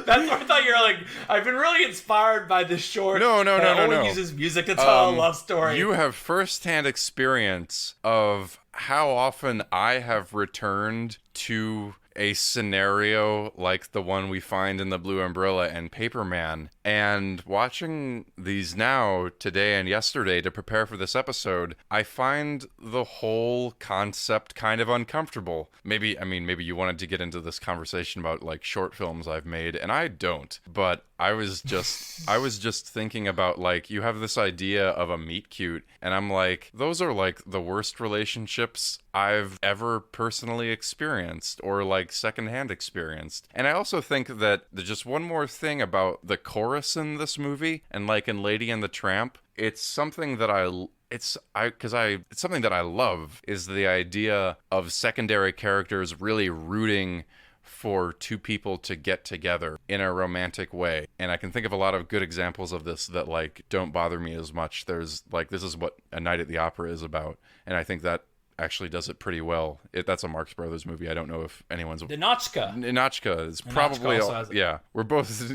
why I thought you were like, I've been really inspired by this short. No. Only uses music to tell a love story. You have firsthand experience of how often I have returned to a scenario like the one we find in the Blue Umbrella and Paperman, and watching these now today and yesterday to prepare for this episode, I find the whole concept kind of uncomfortable. Maybe you wanted to get into this conversation about like short films I've made, and I don't, but I was just thinking about like, you have this idea of a meet cute, and I'm like, those are like the worst relationships I've ever personally experienced or like secondhand experienced. And I also think that there's just one more thing about the chorus in this movie, and like in Lady and the Tramp, it's something that it's something that I love, is the idea of secondary characters really rooting for two people to get together in a romantic way. And I can think of a lot of good examples of this that like don't bother me as much. There's like, this is what A Night at the Opera is about, and I think that actually does it pretty well. That's a Marx Brothers movie. I don't know if anyone's... Ninotchka is probably... also has it. Yeah. We're both,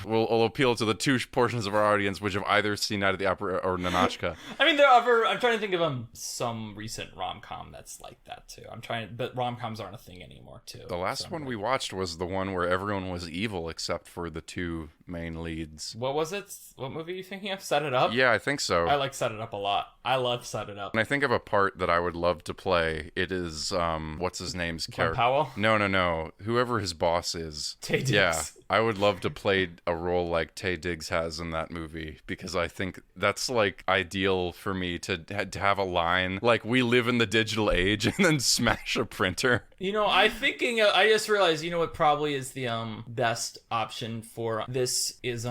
we'll appeal to the two portions of our audience which have either seen Night at the Opera or Ninotchka. I mean, I'm trying to think of some recent rom-com that's like that, too. But rom-coms aren't a thing anymore, too. The last one we watched was the one where everyone was evil except for the two main leads. What was it? What movie are you thinking of? Set It Up? Yeah, I think so. I like Set It Up a lot. I love Set It Up. And I think of a part that I would love to play. It is, what's his name's character? Powell? No. Whoever his boss is. Taye Diggs. Yeah. I would love to play a role like Taye Diggs has in that movie, because I think that's like ideal for me to have a line like, we live in the digital age, and then smash a printer. I just realized, what probably is the best option for this is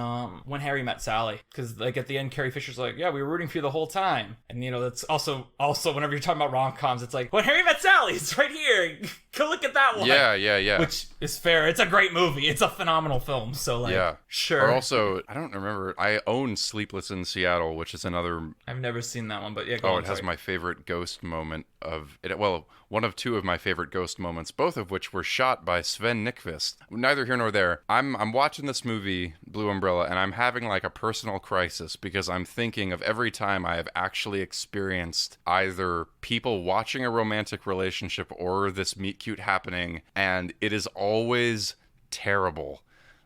When Harry Met Sally, because like at the end Carrie Fisher's like, yeah, we were rooting for you the whole time, and that's also whenever you're talking about rom-coms, it's like, When Harry Met Sally, it's right here, go look at that one. Yeah. Which is fair. It's a great movie. It's a phenomenal film. So like, yeah, sure. Or also, I don't remember. I own Sleepless in Seattle, which is another. I've never seen that one, but yeah. It has my favorite ghost moment of it. Well, one of two of my favorite ghost moments, both of which were shot by Sven Nykvist. Neither here nor there. I'm watching this movie, Blue Umbrella, and I'm having like a personal crisis because I'm thinking of every time I have actually experienced either people watching a romantic relationship or this meet cute happening, and it is always terrible.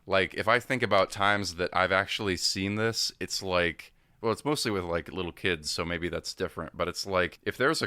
Like, if I think about times that I've actually seen this, it's like, well, it's mostly with like little kids, so maybe that's different. But it's like, if there's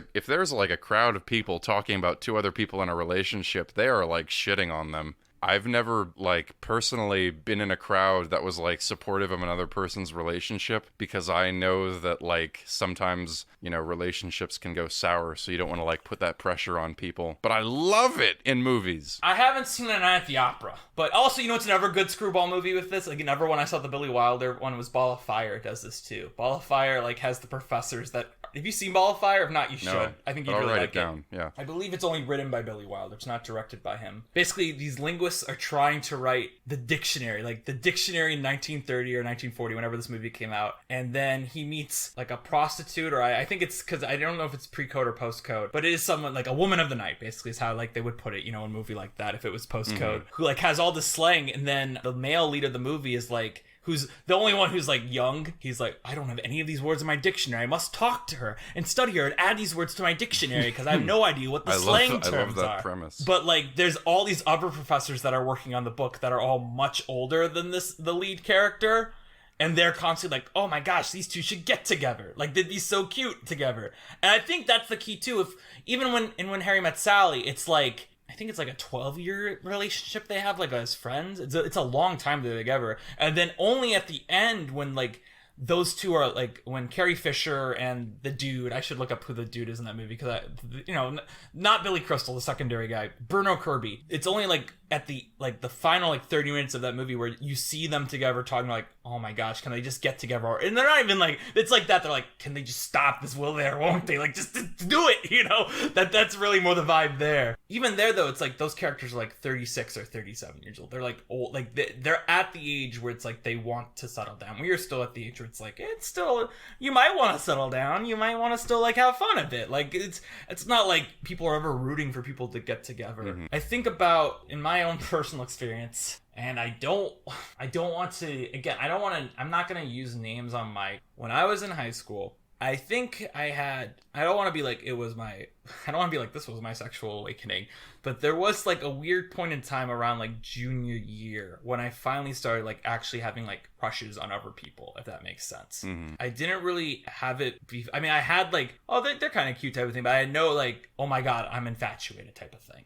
like a crowd of people talking about two other people in a relationship, they are like shitting on them. I've never like personally been in a crowd that was like supportive of another person's relationship, because I know that like sometimes, relationships can go sour, so you don't want to like put that pressure on people. But I love it in movies. I haven't seen A Night at the Opera, but also, it's another good screwball movie with this. Like, another one I saw, the Billy Wilder one, was Ball of Fire. Does this too. Ball of Fire like has the professors that. Have you seen Ball of Fire? If not, you should. No, I think you'd really write like it down. Yeah. I believe it's only written by Billy Wilder. It's not directed by him. Basically, these linguists are trying to write the dictionary, like the dictionary in 1930 or 1940, whenever this movie came out. And then he meets like a prostitute, or I think it's, because I don't know if it's pre-code or post-code, but it is someone like a woman of the night, basically, is how like they would put it, in a movie like that, if it was post-code, who like has all this slang. And then the male lead of the movie is like, who's the only one who's like young. He's like, I don't have any of these words in my dictionary. I must talk to her and study her and add these words to my dictionary because I have no idea what the slang terms are. I love that premise. But like, there's all these other professors that are working on the book that are all much older than the lead character. And they're constantly like, oh my gosh, these two should get together. Like, they'd be so cute together. And I think that's the key too. If even when Harry Met Sally, it's like, I think it's like a 12-year relationship they have, like, as friends. It's a long time they're together. And then only at the end, when like those two are like, when Carrie Fisher and the dude, I should look up who the dude is in that movie, because not Billy Crystal, the secondary guy, Bruno Kirby. It's only like at the final like 30 minutes of that movie where you see them together talking like, oh my gosh, can they just get together? And they're not even like, it's like that. They're like, can they just stop this? Will they or won't they? Like, just do it, that's really more the vibe there. Even there though, it's like those characters are like 36 or 37 years old. They're like old, like they're at the age where it's like they want to settle down. We are still at the age where it's like, it's still, you might want to settle down. You might want to still like have fun a bit. Like, it's not like people are ever rooting for people to get together. Mm-hmm. I think about, in my own personal experience, and I don't want to, again, I'm not going to use names on mic. When I was in high school, I think I don't want to be like, this was my sexual awakening, but there was like a weird point in time around like junior year when I finally started like actually having like crushes on other people, if that makes sense. Mm-hmm. I didn't really have it I had like, oh, they're kind of cute type of thing, but I had no like, oh my God, I'm infatuated type of thing,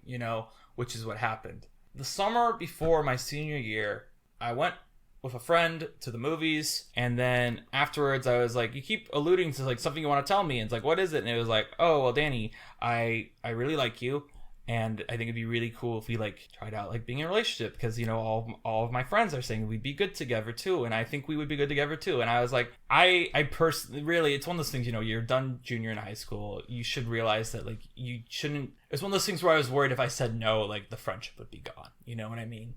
which is what happened. The summer before my senior year, I went with a friend to the movies, and then afterwards I was like, you keep alluding to like something you want to tell me, and it's like, what is it? And it was like, oh well, Danny, I really like you, and I think it'd be really cool if we like tried out like being in a relationship, because all of my friends are saying we'd be good together too, and I think we would be good together too. And I was like, I personally, really, it's one of those things, you're done junior in high school, you should realize that like you shouldn't. It's one of those things where I was worried if I said no, like the friendship would be gone. You know what I mean?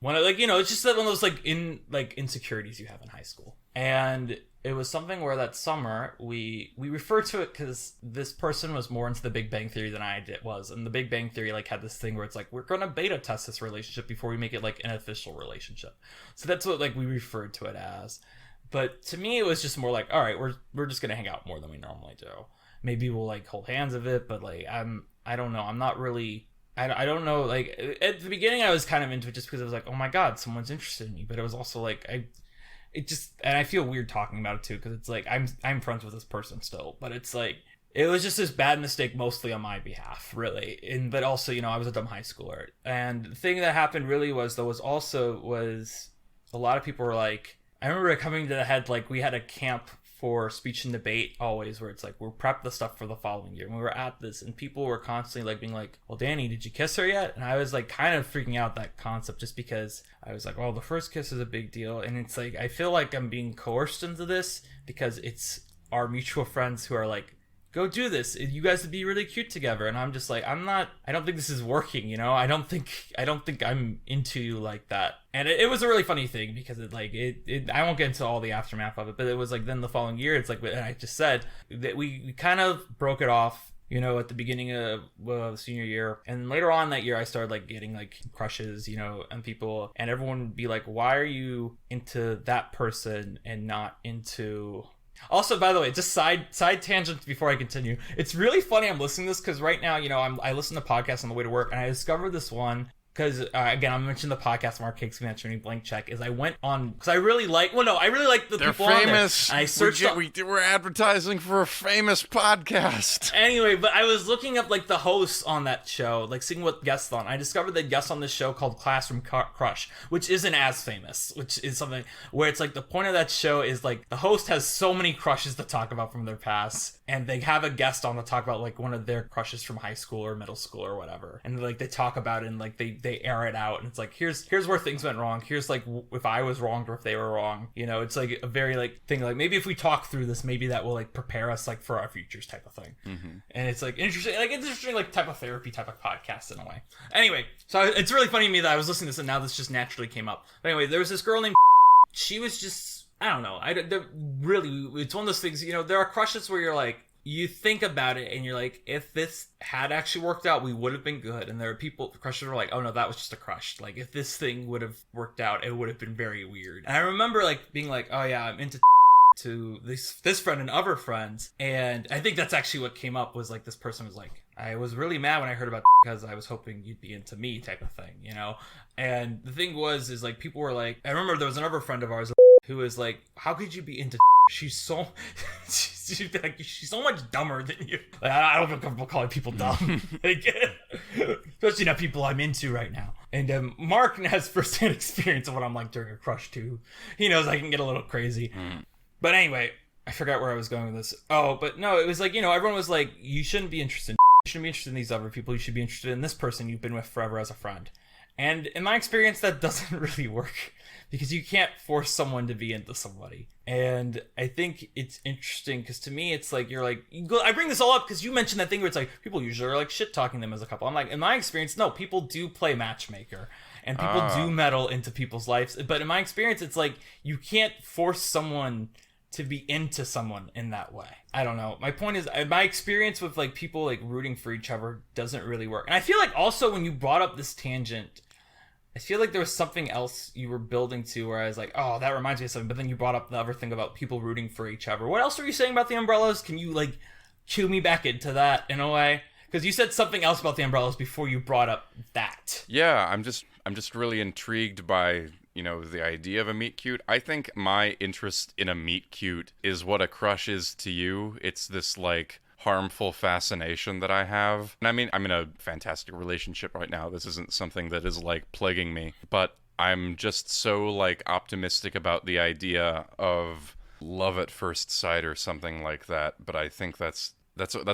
When it's just that one of those like insecurities you have in high school. And it was something where that summer we referred to it because this person was more into the Big Bang Theory than was, and the Big Bang Theory like had this thing where it's like we're gonna beta test this relationship before we make it like an official relationship. So that's what like we referred to it as. But to me, it was just more like, all right, we're just gonna hang out more than we normally do. Maybe we'll like hold hands of it, but like I don't know. I'm not really. I don't know. Like at the beginning, I was kind of into it just because I was like, oh my god, someone's interested in me. But it was also like and I feel weird talking about it too because it's like I'm friends with this person still, but it's like it was just this bad mistake mostly on my behalf, really. But also, you know, I was a dumb high schooler, and the thing that happened really was a lot of people were like, I remember it coming to the head like we had a camp for speech and debate always where it's like we're prepped the stuff for the following year, and we were at this and people were constantly like being like, well, Danny, did you kiss her yet? And I was like kind of freaking out that concept just because I was like, well, the first kiss is a big deal, and it's like I feel like I'm being coerced into this because it's our mutual friends who are like, go do this, you guys would be really cute together, and I'm just like, I don't think this is working, you know. I don't think I'm into you like that. And it was a really funny thing because it I won't get into all the aftermath of it, but it was like then the following year it's like what I just said, that we kind of broke it off, you know, at the beginning of senior year, and later on that year I started like getting like crushes, you know, and people, and everyone would be like, why are you into that person and not into... Also, by the way, just side tangent before I continue. It's really funny I'm listening to this because right now, you know, I listen to podcasts on the way to work, and I discovered this one because, again, I'm mentioning the podcast Mark Hicks mentioning Blank Check, is I went on, because I really like the They're people famous. on there. And I searched we're advertising for a famous podcast. Anyway, but I was looking up like the hosts on that show, like seeing what guests on. I discovered the guest on this show called Classroom Crush, which isn't as famous, which is something where it's like the point of that show is like the host has so many crushes to talk about from their past, and they have a guest on to talk about like one of their crushes from high school or middle school or whatever, and like they talk about it and like they air it out, and it's like here's where things went wrong, here's like if I was wrong or if they were wrong, you know. It's like a very like thing like maybe if we talk through this, maybe that will like prepare us like for our futures type of thing. And it's like interesting like type of therapy type of podcast in a way. Anyway, so it's really funny to me that I was listening to this and now this just naturally came up. But anyway, there was this girl named she was just, I don't know, really, it's one of those things, you know, there are crushes where you're like, you think about it and you're like, if this had actually worked out, we would have been good. And there are crushes are like, oh no, that was just a crush. Like if this thing would have worked out, it would have been very weird. And I remember like being like, oh yeah, I'm into to this friend and other friends. And I think that's actually what came up was like this person was like, I was really mad when I heard about because I was hoping you'd be into me type of thing, you know? And the thing is like people were like, I remember there was another friend of ours who was like, how could you be into she's so much dumber than you. Like, I don't feel comfortable calling people dumb. Like, especially not people I'm into right now. And Mark has firsthand experience of what I'm like during a crush too. He knows I can get a little crazy. But anyway, I forgot where I was going with this. Oh, but no, it was like, you know, everyone was like, you shouldn't be interested in you shouldn't be interested in these other people. You should be interested in this person you've been with forever as a friend. And in my experience, that doesn't really work because you can't force someone to be into somebody. And I think it's interesting because to me, it's like, you're like, I bring this all up because you mentioned that thing where it's like, people usually are like shit talking them as a couple. I'm like, in my experience, no, people do play matchmaker and people do meddle into people's lives. But in my experience, it's like, you can't force someone to be into someone in that way. I don't know. My point is, my experience with like people like rooting for each other doesn't really work. And I feel like also when you brought up this tangent, I feel like there was something else you were building to where I was like, oh, that reminds me of something. But then you brought up the other thing about people rooting for each other. What else were you saying about the umbrellas? Can you like cue me back into that in a way? Because you said something else about the umbrellas before you brought up that. Yeah, I'm just really intrigued by, you know, the idea of a meet cute. I think my interest in a meet cute is what a crush is to you. It's this like harmful fascination that I have. And I mean, I'm in a fantastic relationship right now. This isn't something that is like plaguing me, but I'm just so like optimistic about the idea of love at first sight or something like that. But I think that's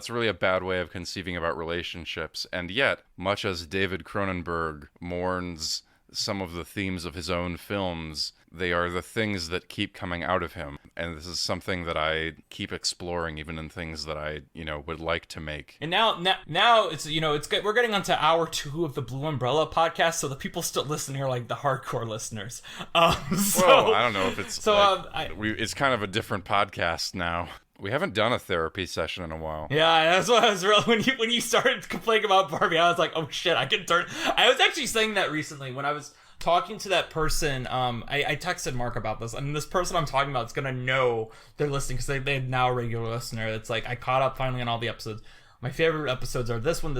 really a bad way of conceiving about relationships. And yet, much as David Cronenberg mourns some of the themes of his own films, they are the things that keep coming out of him. And this is something that I keep exploring, even in things that I, would like to make. And now it's, it's good. We're getting onto hour 2 of the Blue Umbrella podcast, so the people still listening are like the hardcore listeners. Well, I don't know if it's it's kind of a different podcast now. We haven't done a therapy session in a while. Yeah, that's what I was really when you started complaining about Barbie, I was like, oh shit, I was actually saying that recently when I was talking to that person. I texted Mark about this, and this person I'm talking about is gonna know they're listening because they're now a regular listener. It's like I caught up finally on all the episodes. My favorite episodes are this one,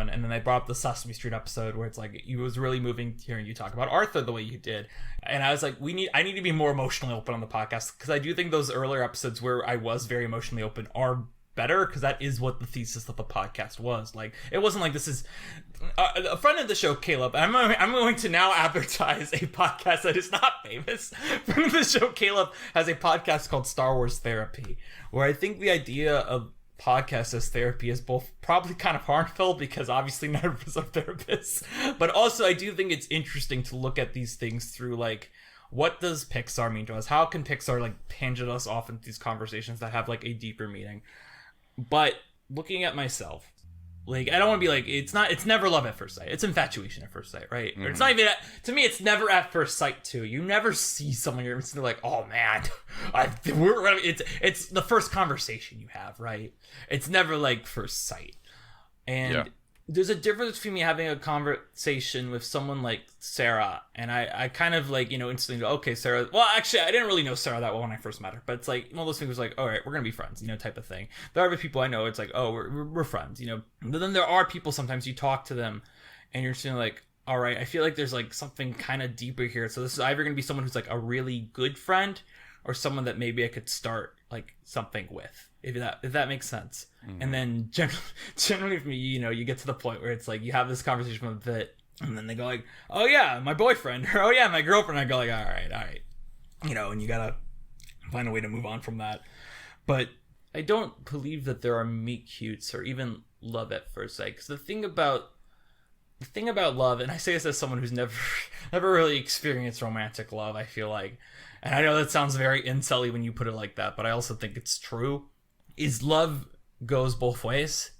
and then I brought up the Sesame Street episode where it's like it was really moving hearing you talk about Arthur the way you did, and I was like, I need to be more emotionally open on the podcast because I do think those earlier episodes where I was very emotionally open are better because that is what the thesis of the podcast was. Like, it wasn't like this is a friend of the show, Caleb. I'm going to now advertise a podcast that is not famous. Friend of the show, Caleb, has a podcast called Star Wars Therapy, where I think the idea of podcast as therapy is both probably kind of harmful because obviously none of us are therapists, but also I do think it's interesting to look at these things through like, what does Pixar mean to us? How can Pixar like tangent us off into these conversations that have like a deeper meaning? But looking at myself, like, I don't want to be like, it's never love at first sight. It's infatuation at first sight, right? Mm-hmm. Or it's not even, to me, it's never at first sight too. You never see someone you're instantly like, oh man, it's the first conversation you have, right? It's never like first sight. And there's a difference between me having a conversation with someone like Sarah, and I kind of like, instantly go, okay, Sarah. Well, actually, I didn't really know Sarah that well when I first met her, but it's like one of those things like, all right, we're gonna be friends, type of thing. There are other people I know, it's like, oh, we're friends, But then there are people sometimes you talk to them, and you're just like, all right, I feel like there's like something kind of deeper here. So this is either gonna be someone who's like a really good friend, or someone that maybe I could start like something with, if that makes sense. Mm-hmm. And then generally for me, you get to the point where it's like you have this conversation with it, and then they go like, oh yeah, my boyfriend, or oh yeah, my girlfriend. I go like, all right, and you gotta find a way to move on from that. But I don't believe that there are meet cutes or even love at first sight, because the thing about love, and I say this as someone who's never really experienced romantic love, I feel like, and I know that sounds very incel-y when you put it like that, but I also think it's true, is love goes both ways.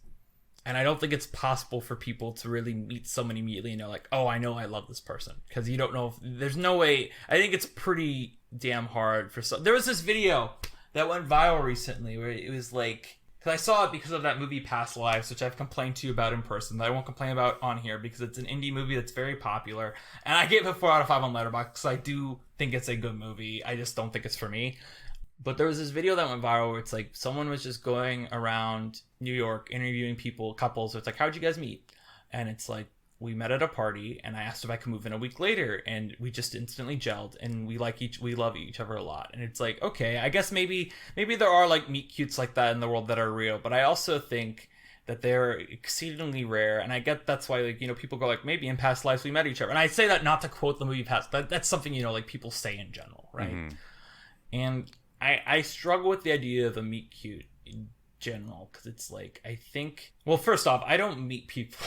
And I don't think it's possible for people to really meet someone immediately and know like, oh, I know I love this person. Because you don't know if there's no way. I think it's pretty damn hard for some. There was this video that went viral recently where it was like, because I saw it because of that movie Past Lives, which I've complained to you about in person, that I won't complain about on here because it's an indie movie that's very popular. And I gave it 4 out of 5 on Letterboxd because I do think it's a good movie. I just don't think it's for me. But there was this video that went viral where it's like someone was just going around New York interviewing couples. So it's like, how'd you guys meet? And it's like, we met at a party and I asked if I could move in a week later, and we just instantly gelled and we love each other a lot. And it's like, okay, I guess maybe there are like meet cutes like that in the world that are real, but I also think that they're exceedingly rare. And I get that's why, like, people go like, maybe in past lives we met each other. And I say that not to quote the movie Past, that's something, like people say in general, right? Mm-hmm. And I struggle with the idea of a meet cute in general, because it's like, I think, well, first off, I don't meet people.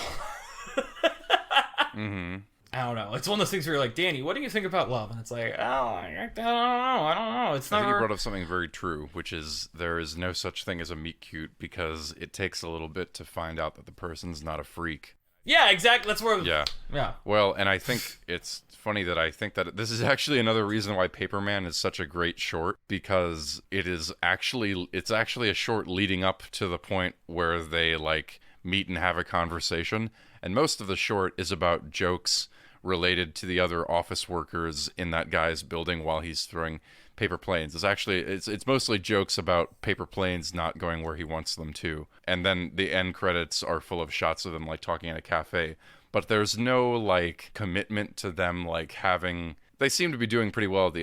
Mm-hmm. I don't know. It's one of those things where you're like, Danny, what do you think about love? And it's like, oh, I don't know. It's never... I think you brought up something very true, which is there is no such thing as a meet cute, because it takes a little bit to find out that the person's not a freak. Yeah, exactly. That's where... Yeah. Well, and I think it's funny that I think that this is actually another reason why Paperman is such a great short, because it's actually a short leading up to the point where they like meet and have a conversation, and most of the short is about jokes related to the other office workers in that guy's building while he's throwing paper planes. It's mostly jokes about paper planes not going where he wants them to. And then the end credits are full of shots of them like talking in a cafe. But there's no like commitment to them like having... They seem to be doing pretty well at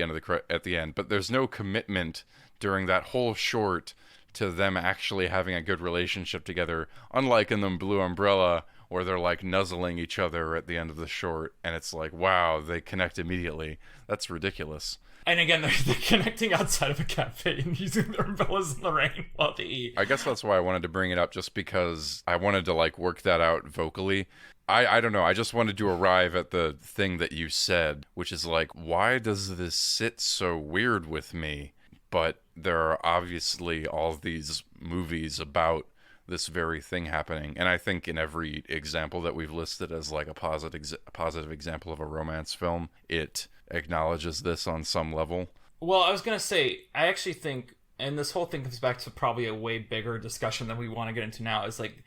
the end, but there's no commitment during that whole short to them actually having a good relationship together, unlike in the Blue Umbrella, where they're like nuzzling each other at the end of the short, and it's like, wow, they connect immediately. That's ridiculous. And again, they're connecting outside of a cafe and using their umbrellas in the rain while they eat. I guess that's why I wanted to bring it up, just because I wanted to like work that out vocally. I don't know. I just wanted to arrive at the thing that you said, which is like, why does this sit so weird with me? But there are obviously all these movies about this very thing happening. And I think in every example that we've listed as like a positive example of a romance film, it acknowledges this on some level. Well, I was going to say, I actually think, and this whole thing comes back to probably a way bigger discussion than we want to get into now, is like,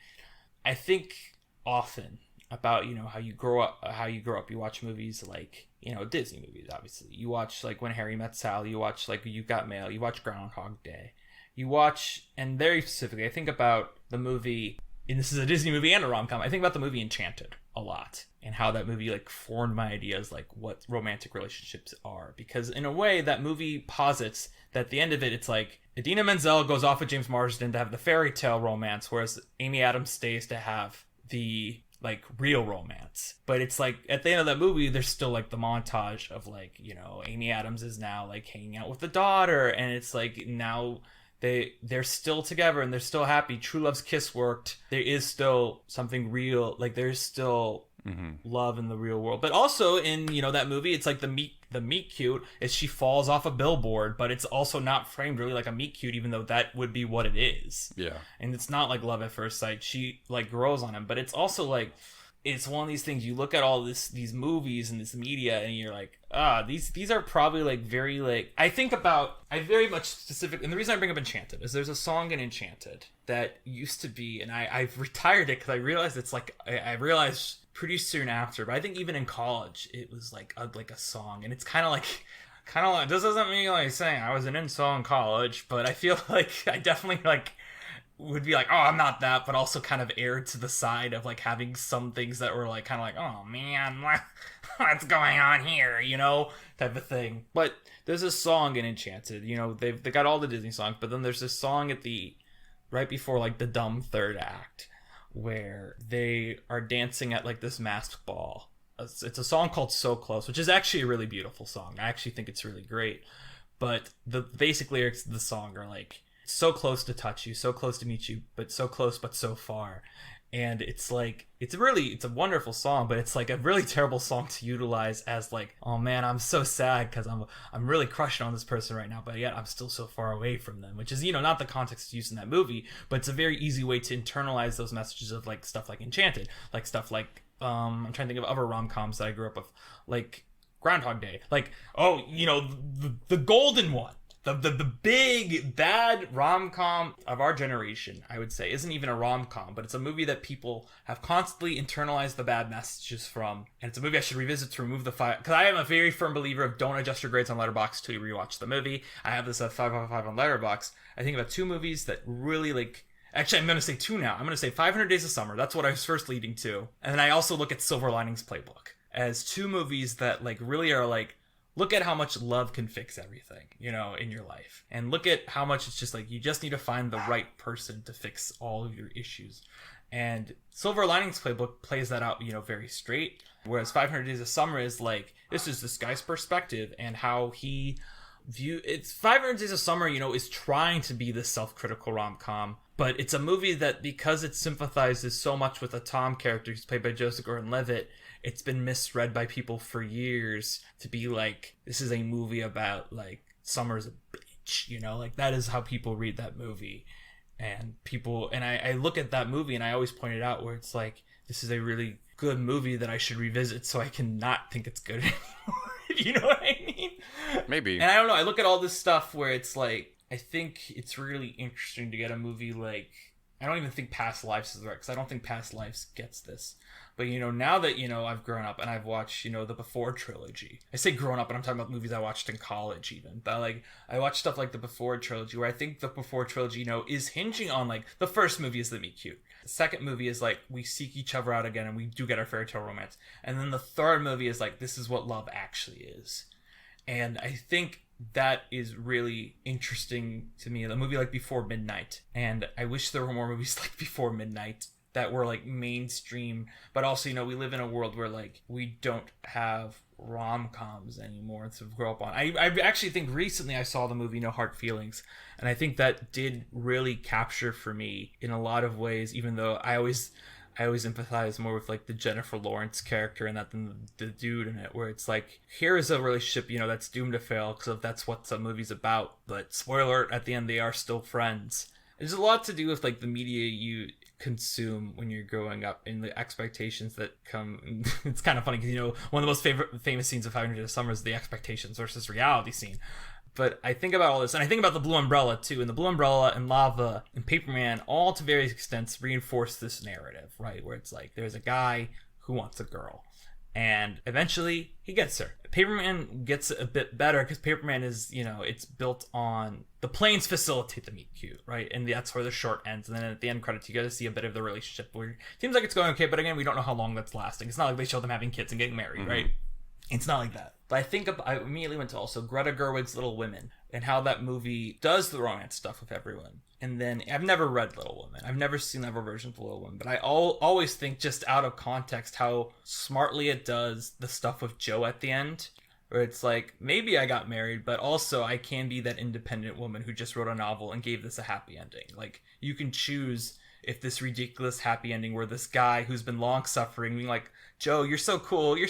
I think often about, you know, how you grow up, you watch movies like, you know, Disney movies, obviously. You watch like When Harry Met Sally, you watch like You Got Mail, you watch Groundhog Day. You watch, and very specifically, I think about the movie, and this is a Disney movie and a rom-com, I think about the movie Enchanted a lot, and how that movie like formed my ideas like what romantic relationships are. Because in a way, that movie posits that at the end of it, it's like Idina Menzel goes off with James Marsden to have the fairy tale romance, whereas Amy Adams stays to have the like real romance. But it's like at the end of that movie, there's still like the montage of like, you know, Amy Adams is now like hanging out with the daughter, and it's like now they're still together and they're still happy. True love's kiss worked. There is still something real, like there's still love in the real world. But also in, you know, that movie, it's like the meet cute is she falls off a billboard, but it's also not framed really like a meet cute, even though that would be what it is. Yeah. And it's not like love at first sight. She like grows on him, but it's also like, it's one of these things, you look at all these movies and this media and you're like, these are probably like very like, I very much specific, and the reason I bring up Enchanted is there's a song in Enchanted that used to be, and I've retired it because I realized it's like, I realized pretty soon after, but I think even in college it was like a song, and it's kind of like this doesn't mean like saying I was an incel in college, but I feel like I definitely like would be like, oh, I'm not that, but also kind of erred to the side of like having some things that were like kind of like, oh man, what's going on here, you know, type of thing. But there's a song in Enchanted, you know, they got all the Disney songs, but then there's this song at the right before like the dumb third act where they are dancing at like this masked ball. It's a song called So Close, which is actually a really beautiful song. I actually think it's really great. But the basic lyrics of the song are like, so close to touch you, so close to meet you, but so close but so far. And it's like, it's a wonderful song, but it's like a really terrible song to utilize as like, oh man, I'm so sad because I'm really crushing on this person right now, but yet I'm still so far away from them, which is, you know, not the context used in that movie, but it's a very easy way to internalize those messages of like stuff like Enchanted, like stuff like I'm trying to think of other rom-coms that I grew up with, like Groundhog Day, like, oh, you know, the golden one. The big bad rom-com of our generation, I would say, isn't even a rom-com, but it's a movie that people have constantly internalized the bad messages from, and it's a movie I should revisit to remove the fire, because I am a very firm believer of don't adjust your grades on Letterboxd till you rewatch the movie. I have this at 5 out of 5 on Letterboxd. I think about two movies that really like, actually I'm going to say two now. I'm going to say 500 Days of Summer, that's what I was first leading to, and then I also look at Silver Linings Playbook as two movies that like really are like, look at how much love can fix everything, you know, in your life. And look at how much it's just like, you just need to find the right person to fix all of your issues. And Silver Linings Playbook plays that out, you know, very straight. Whereas 500 Days of Summer is like, this is this guy's perspective and how he it's 500 Days of Summer, you know, is trying to be this self-critical rom-com. But it's a movie that, because it sympathizes so much with a Tom character who's played by Joseph Gordon-Levitt, it's been misread by people for years to be like, this is a movie about like Summer's a bitch, you know, like that is how people read that movie. And I look at that movie and I always point it out where it's like, this is a really good movie that I should revisit so I can not think it's good anymore. You know what I mean? Maybe. And I don't know, I look at all this stuff where it's like, I think it's really interesting to get a movie like, I don't even think Past Lives is right, because I don't think Past Lives gets this. But, you know, now that, you know, I've grown up and I've watched, you know, the Before trilogy. I say grown up, and I'm talking about movies I watched in college even. But, like, I watched stuff like the Before trilogy, where I think the Before trilogy, you know, is hinging on, like, the first movie is the meet cute. The second movie is, like, we seek each other out again and we do get our fairy tale romance. And then the third movie is, like, this is what love actually is. And I think that is really interesting to me. A movie like Before Midnight. And I wish there were more movies like Before Midnight that were like mainstream, but also, you know, we live in a world where like we don't have rom-coms anymore to grow up on. I actually think recently I saw the movie No Hard Feelings, and I think that did really capture for me in a lot of ways, even though I always empathize more with like the Jennifer Lawrence character and that than the dude in it, where it's like, here is a relationship, you know, that's doomed to fail because that's what the movie's about, but spoiler alert, at the end they are still friends. There's a lot to do with like the media you consume when you're growing up and the expectations that come. It's kind of funny because, you know, one of the most famous scenes of 500 Days of Summer is the expectations versus reality scene. But I think about all this, and I think about the Blue Umbrella too, and the Blue Umbrella and Lava and Paperman all to various extents reinforce this narrative, right? Where it's like, there's a guy who wants a girl, and eventually he gets her. Paperman gets a bit better because Paperman is, you know, it's built on the planes facilitate the meet cute, right? And that's where the short ends. And then at the end credits, you get to see a bit of the relationship where it seems like it's going okay, but again, we don't know how long that's lasting. It's not like they show them having kids and getting married, right? It's not like that. But I immediately went to also Greta Gerwig's Little Women and how that movie does the romance stuff with everyone. And then I've never read Little Women. I've never seen ever version of Little Women. But I always think, just out of context, how smartly it does the stuff with Joe at the end. Where it's like, maybe I got married, but also I can be that independent woman who just wrote a novel and gave this a happy ending. Like, you can choose if this ridiculous happy ending where this guy who's been long suffering being like, Joe, you're so cool, do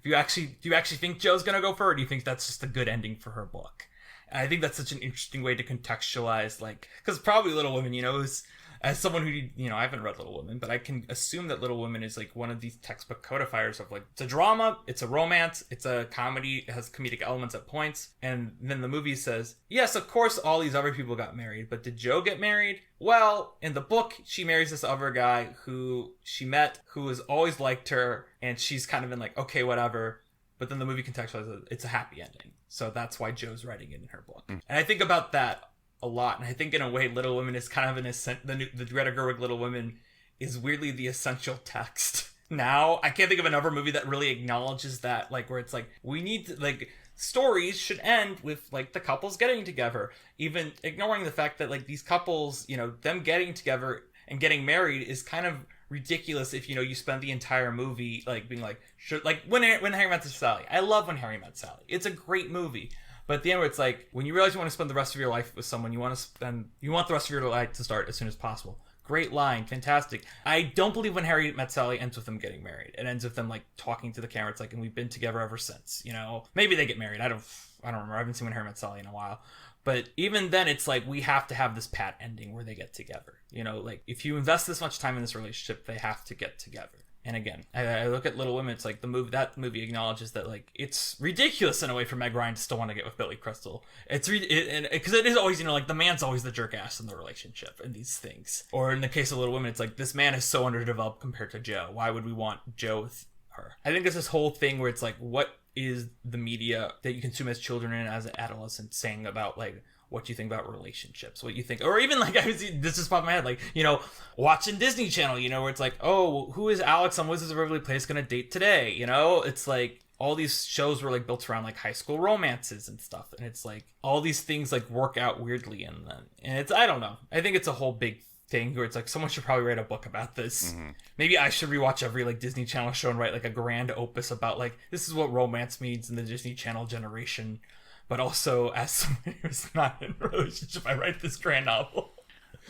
you actually think Joe's gonna go for her, or do you think that's just a good ending for her book? And I think that's such an interesting way to contextualize, like, because probably Little Women, you know, is, as someone who, you know, I haven't read Little Women, but I can assume that Little Women is like one of these textbook codifiers of like, it's a drama, it's a romance, it's a comedy, it has comedic elements at points, and then the movie says, yes, of course all these other people got married, but did Joe get married? Well, in the book, she marries this other guy who she met, who has always liked her, and she's kind of been like, okay, whatever, but then the movie contextualizes it, it's a happy ending, so that's why Joe's writing it in her book. And I think about that a lot, and I think in a way Little Women is kind of the Greta Gerwig Little Women is weirdly the essential text. Now I can't think of another movie that really acknowledges that, like, where it's like, we need to, like, stories should end with like the couples getting together, even ignoring the fact that like these couples, you know, them getting together and getting married is kind of ridiculous if, you know, you spend the entire movie like being like, sure, like when Harry Met Sally. I love When Harry Met Sally. It's a great movie. But at the end where it's like, when you realize you want to spend the rest of your life with someone, you want the rest of your life to start as soon as possible. Great line, fantastic. I don't believe When Harry Met Sally ends with them getting married. It ends with them like talking to the camera. It's like, and we've been together ever since. You know, maybe they get married. I don't remember. I haven't seen When Harry Met Sally in a while. But even then, it's like, we have to have this pat ending where they get together. You know, like, if you invest this much time in this relationship, they have to get together. And again, I look at Little Women, it's like that movie acknowledges that, like, it's ridiculous in a way for Meg Ryan to still want to get with Billy Crystal. Because it is always, you know, like, the man's always the jerk ass in the relationship and these things. Or in the case of Little Women, it's like, this man is so underdeveloped compared to Joe. Why would we want Joe with her? I think it's this whole thing where it's like, what is the media that you consume as children and as an adolescent saying about, like, what you think about relationships, what you think, or even like, this just popped in my head, like, you know, watching Disney Channel, you know, where it's like, oh, who is Alex on Wizards of Waverly Place gonna date today? You know, it's like all these shows were like built around like high school romances and stuff, and it's like all these things like work out weirdly in them, and it's, I don't know, I think it's a whole big thing where it's like, someone should probably write a book about this. Maybe I should rewatch every like Disney Channel show and write like a grand opus about like, this is what romance means in the Disney Channel generation. But also, as someone who's not in a relationship, I write this grand novel.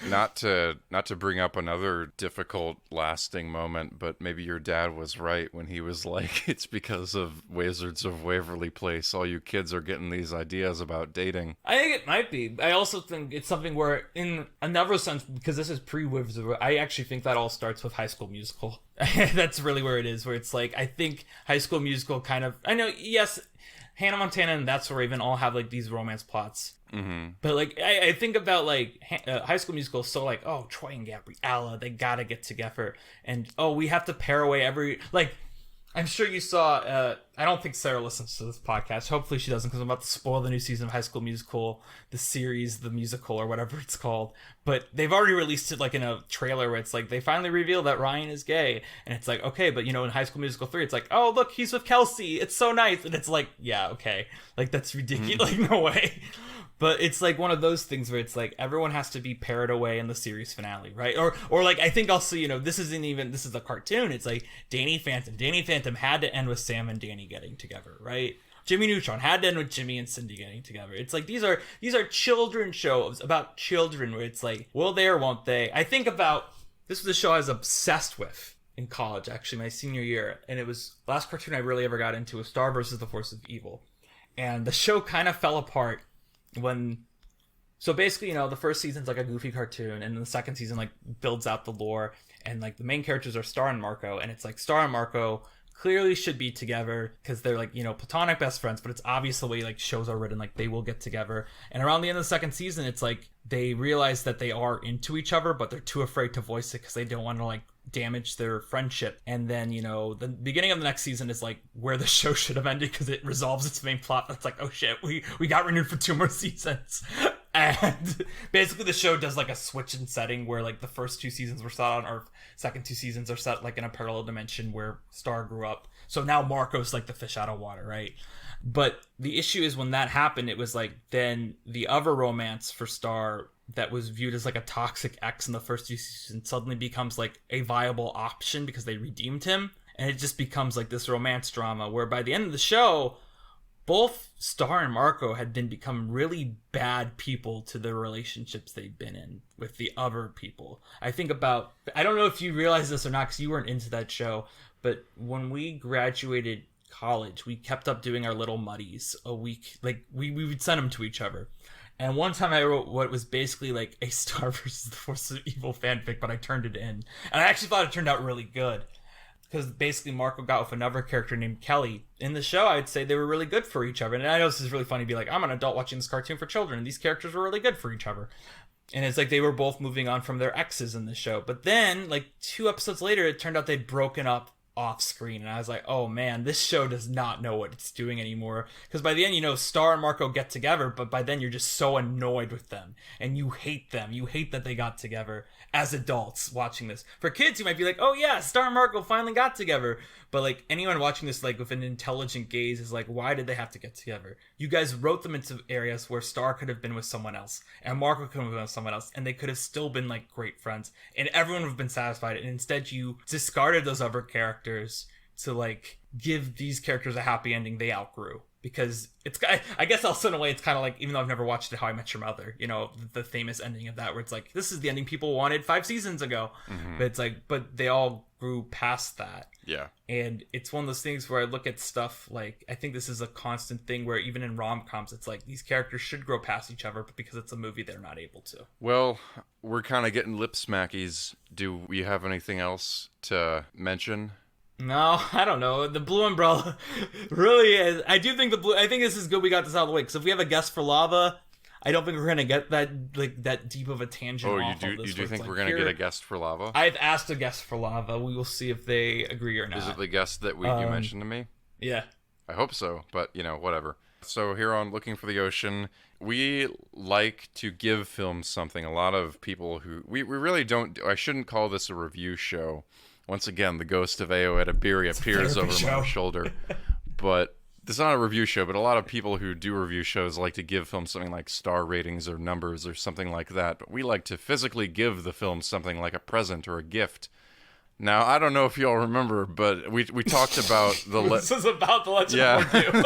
Not to bring up another difficult, lasting moment, but maybe your dad was right when he was like, it's because of Wizards of Waverly Place all you kids are getting these ideas about dating. I think it might be. I also think it's something where, in another sense, because this is pre-Wizards of Waverly, I actually think that all starts with High School Musical. That's really where it is, where it's like, I think High School Musical kind of, I know, yes, Hannah Montana and That's So Raven all have like these romance plots, but like I think about like High School Musical is so like, oh, Troy and Gabriella, they gotta get together, and oh, we have to pair away every, like, I'm sure you saw, I don't think Sarah listens to this podcast. Hopefully she doesn't, because I'm about to spoil the new season of High School Musical, the series, the musical, or whatever it's called. But they've already released it like in a trailer where it's like, they finally reveal that Ryan is gay. And it's like, okay, but you know, in High School Musical 3, it's like, oh, look, he's with Kelsey. It's so nice. And it's like, yeah, okay. Like, that's ridiculous. Like, no way. But it's like one of those things where it's like, everyone has to be paired away in the series finale, right? Or like, I think also, you know, this is a cartoon. It's like Danny Phantom. Danny Phantom had to end with Sam and Danny getting together, right? Jimmy Neutron had to end with Jimmy and Cindy getting together. It's like these are children shows about children where it's like, will they or won't they? I think about this was a show I was obsessed with in college, actually, my senior year, and it was the last cartoon I really ever got into was Star versus the Force of Evil. And the show kind of fell apart when so basically, the first season's like a goofy cartoon, and then the second season like builds out the lore, and like the main characters are Star and Marco, and it's like Star and Marco clearly should be together because they're like platonic best friends, but it's obvious the way like shows are written, like they will get together. And around the end of the second season, it's like they realize that they are into each other, but they're too afraid to voice it because they don't want to like damage their friendship. And then the beginning of the next season is like where the show should have ended because it resolves its main plot. That's like, oh shit, we got renewed for 2 more seasons. And basically the show does like a switch in setting where like the first 2 seasons were set on Earth, second 2 seasons are set like in a parallel dimension where Star grew up. So now Marco's like the fish out of water, right? But the issue is when that happened, it was like then the other romance for Star that was viewed as like a toxic ex in the first 2 seasons suddenly becomes like a viable option because they redeemed him. And it just becomes like this romance drama where by the end of the show, both Star and Marco had become really bad people to the relationships they've been in with the other people. I don't know if you realize this or not because you weren't into that show, but when we graduated college, we kept up doing our little muddies a week. Like we would send them to each other. And one time I wrote what was basically like a Star versus the Force of Evil fanfic, but I turned it in. And I actually thought it turned out really good. Because basically Marco got with another character named Kelly. In the show, I'd say they were really good for each other. And I know this is really funny to be like, I'm an adult watching this cartoon for children, and these characters were really good for each other. And it's like they were both moving on from their exes in the show. But then, like 2 episodes later, it turned out they'd broken up off screen. And I was like, oh man, this show does not know what it's doing anymore. Because by the end, Star and Marco get together, but by then you're just so annoyed with them. And you hate them. You hate that they got together. As adults watching this. For kids, you might be like, oh yeah, Star and Marco finally got together. But like anyone watching this like with an intelligent gaze is like, why did they have to get together? You guys wrote them into areas where Star could have been with someone else and Marco could have been with someone else, and they could have still been like great friends and everyone would have been satisfied. And instead you discarded those other characters to like give these characters a happy ending they outgrew. Because it's, I guess also in a way it's kind of like, even though I've never watched it, How I Met Your Mother, the famous ending of that where it's like, this is the ending people wanted 5 seasons ago. Mm-hmm. But it's like, but they all grew past that. Yeah. And it's one of those things where I look at stuff like, I think this is a constant thing where even in rom-coms, it's like these characters should grow past each other, but because it's a movie, they're not able to. Well, we're kind of getting lip smackies. Do we have anything else to mention? No, I don't know. The Blue Umbrella really is. I do think I think this is good we got this out of the way, because if we have a guest for Lava, I don't think we're gonna get that deep of a tangent. Oh, you do think we're gonna get a guest for Lava? I've asked a guest for Lava. We will see if they agree or not. Is it the guest that you mentioned to me? Yeah. I hope so, but whatever. So here on Looking for the Ocean, we like to give films something. A lot of people who we really don't. I shouldn't call this a review show. Once again, the ghost of Ao Edibiri appears over my shoulder. But this is not a review show, but a lot of people who do review shows like to give films something like star ratings or numbers or something like that. But we like to physically give the film something like a present or a gift. Now, I don't know if y'all remember, but we talked about the... This is about the Legend of Mor'du.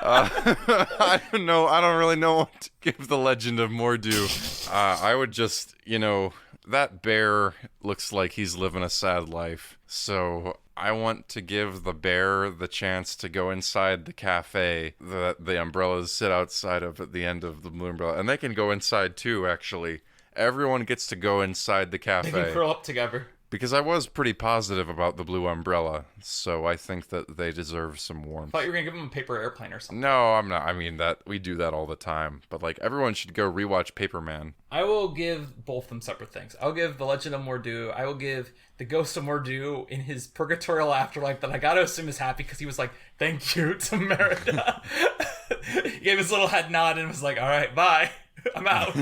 I don't know. I don't really know what to give the Legend of Mor'du. I would just, that bear looks like he's living a sad life. So I want to give the bear the chance to go inside the cafe that the umbrellas sit outside of at the end of the Blue Umbrella. And they can go inside too, actually. Everyone gets to go inside the cafe. They can curl up together. Because I was pretty positive about the Blue Umbrella, so I think that they deserve some warmth. I thought you were going to give them a paper airplane or something. No, I'm not. I mean, we do that all the time. But, everyone should go rewatch Paperman. I will give both of them separate things. I'll give The Legend of Mor'du. I will give the Ghost of Mor'du in his purgatorial afterlife that I gotta assume is happy because he was like, thank you to Merida. He gave his little head nod and was like, all right, bye. I'm out.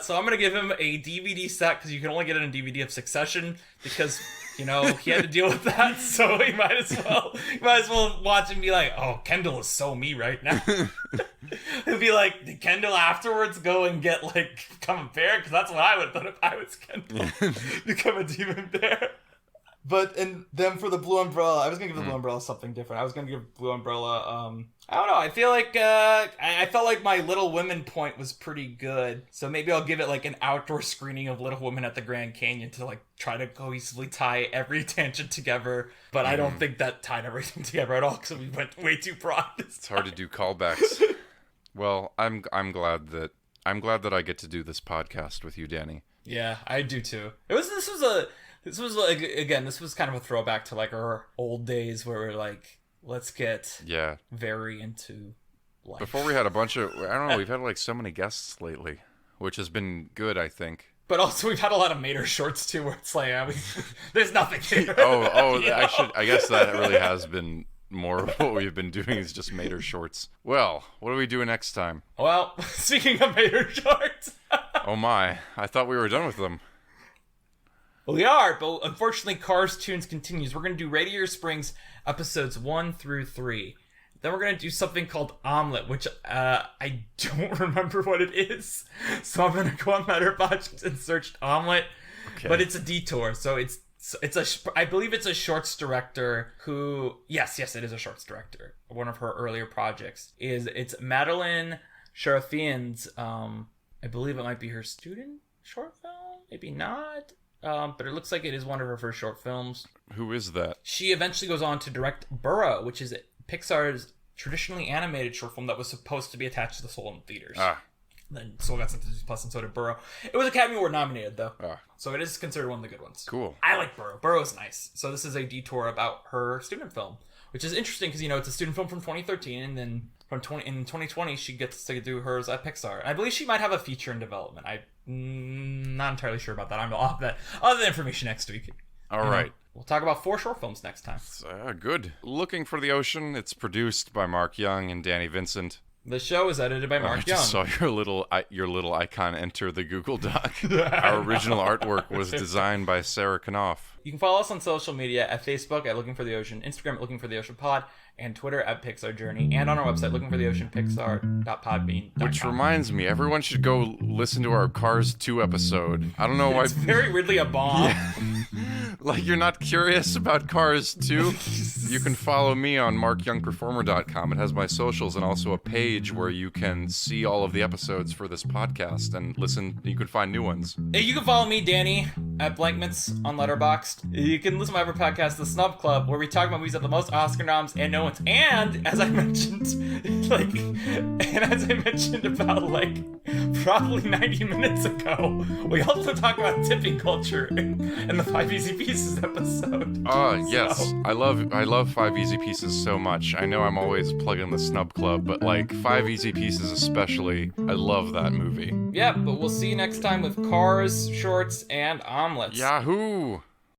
So I'm going to give him a DVD set because you can only get it on DVD of Succession because, he had to deal with that. So he might as well watch and be like, oh, Kendall is so me right now. He'll be like, did Kendall afterwards go and become a bear? Because that's what I would have done if I was Kendall. Become a demon bear. And then for the Blue Umbrella, I was gonna give the Blue Umbrella something different. I was gonna give Blue Umbrella, I don't know. I feel like I felt like my Little Women point was pretty good, so maybe I'll give it like an outdoor screening of Little Women at the Grand Canyon to like try to cohesively tie every tangent together. But I don't think that tied everything together at all because we went way too broad. It's hard to do callbacks. Well, I'm glad that I get to do this podcast with you, Danny. Yeah, I do too. This was like, again, this was kind of a throwback to like our old days where we're like, let's get very into life. Before we had a bunch of, I don't know, we've had like so many guests lately, which has been good, I think. But also we've had a lot of Mater shorts too, where it's like, there's nothing here. I guess that really has been more of what we've been doing is just Mater shorts. Well, what are we doing next time? Well, speaking of Mater shorts. Oh my, I thought we were done with them. Well, we are, but unfortunately Cars Tunes continues. We're going to do Radiator Springs episodes 1 through 3. Then we're going to do something called Omelet, which I don't remember what it is. So I'm going to go on Letterboxd and search Omelet. Okay. But it's a detour. So I believe it's a shorts director who, yes, it is a shorts director. One of her earlier projects it's Madeline Sharafian's, I believe it might be her student short film, maybe not. But it looks like it is one of her first short films. Who is that? She eventually goes on to direct Burrow, which is Pixar's traditionally animated short film that was supposed to be attached to the Soul in theaters. Then Soul got sent to Disney Plus, and so did Burrow. It was Academy Award nominated, though. So it is considered one of the good ones. Cool. I like Burrow. Burrow's nice. So this is a detour about her student film, which is interesting because, it's a student film from 2013, and then in 2020 she gets to do hers at Pixar. And I believe she might have a feature in development. I'm not entirely sure about that. I'll have that other information next week. All right. We'll talk about 4 short films next time. Good. Looking for the Ocean. It's produced by Mark Young and Danny Vincent. The show is edited by Mark Young. I just saw your little icon enter the Google Doc. Our original artwork was designed by Sarah Knopf. You can follow us on social media at Facebook at Looking for the Ocean, Instagram at Looking for the Ocean Pod, and Twitter at Pixar Journey, and on our website, lookingfortheoceanpixar.podbean.com. Which reminds me, everyone should go listen to our Cars 2 episode. I don't know why. It's very weirdly a bomb. Yeah. Like, you're not curious about Cars 2? You can follow me on markyoungperformer.com. It has my socials and also a page where you can see all of the episodes for this podcast and listen. You can find new ones. You can follow me, Danny, at Blankmans on Letterboxd. You can listen to my other podcast, The Snub Club, where we talk about movies that have the most Oscar noms and no one's. And as I mentioned, about probably 90 minutes ago, we also talk about tipping culture in the 5 Easy Pieces episode. Yes. I love 5 Easy Pieces so much. I know I'm always plugging the Snub Club, but 5 Easy Pieces especially, I love that movie. Yeah, but we'll see you next time with Cars, Shorts, and Omelets. Yahoo!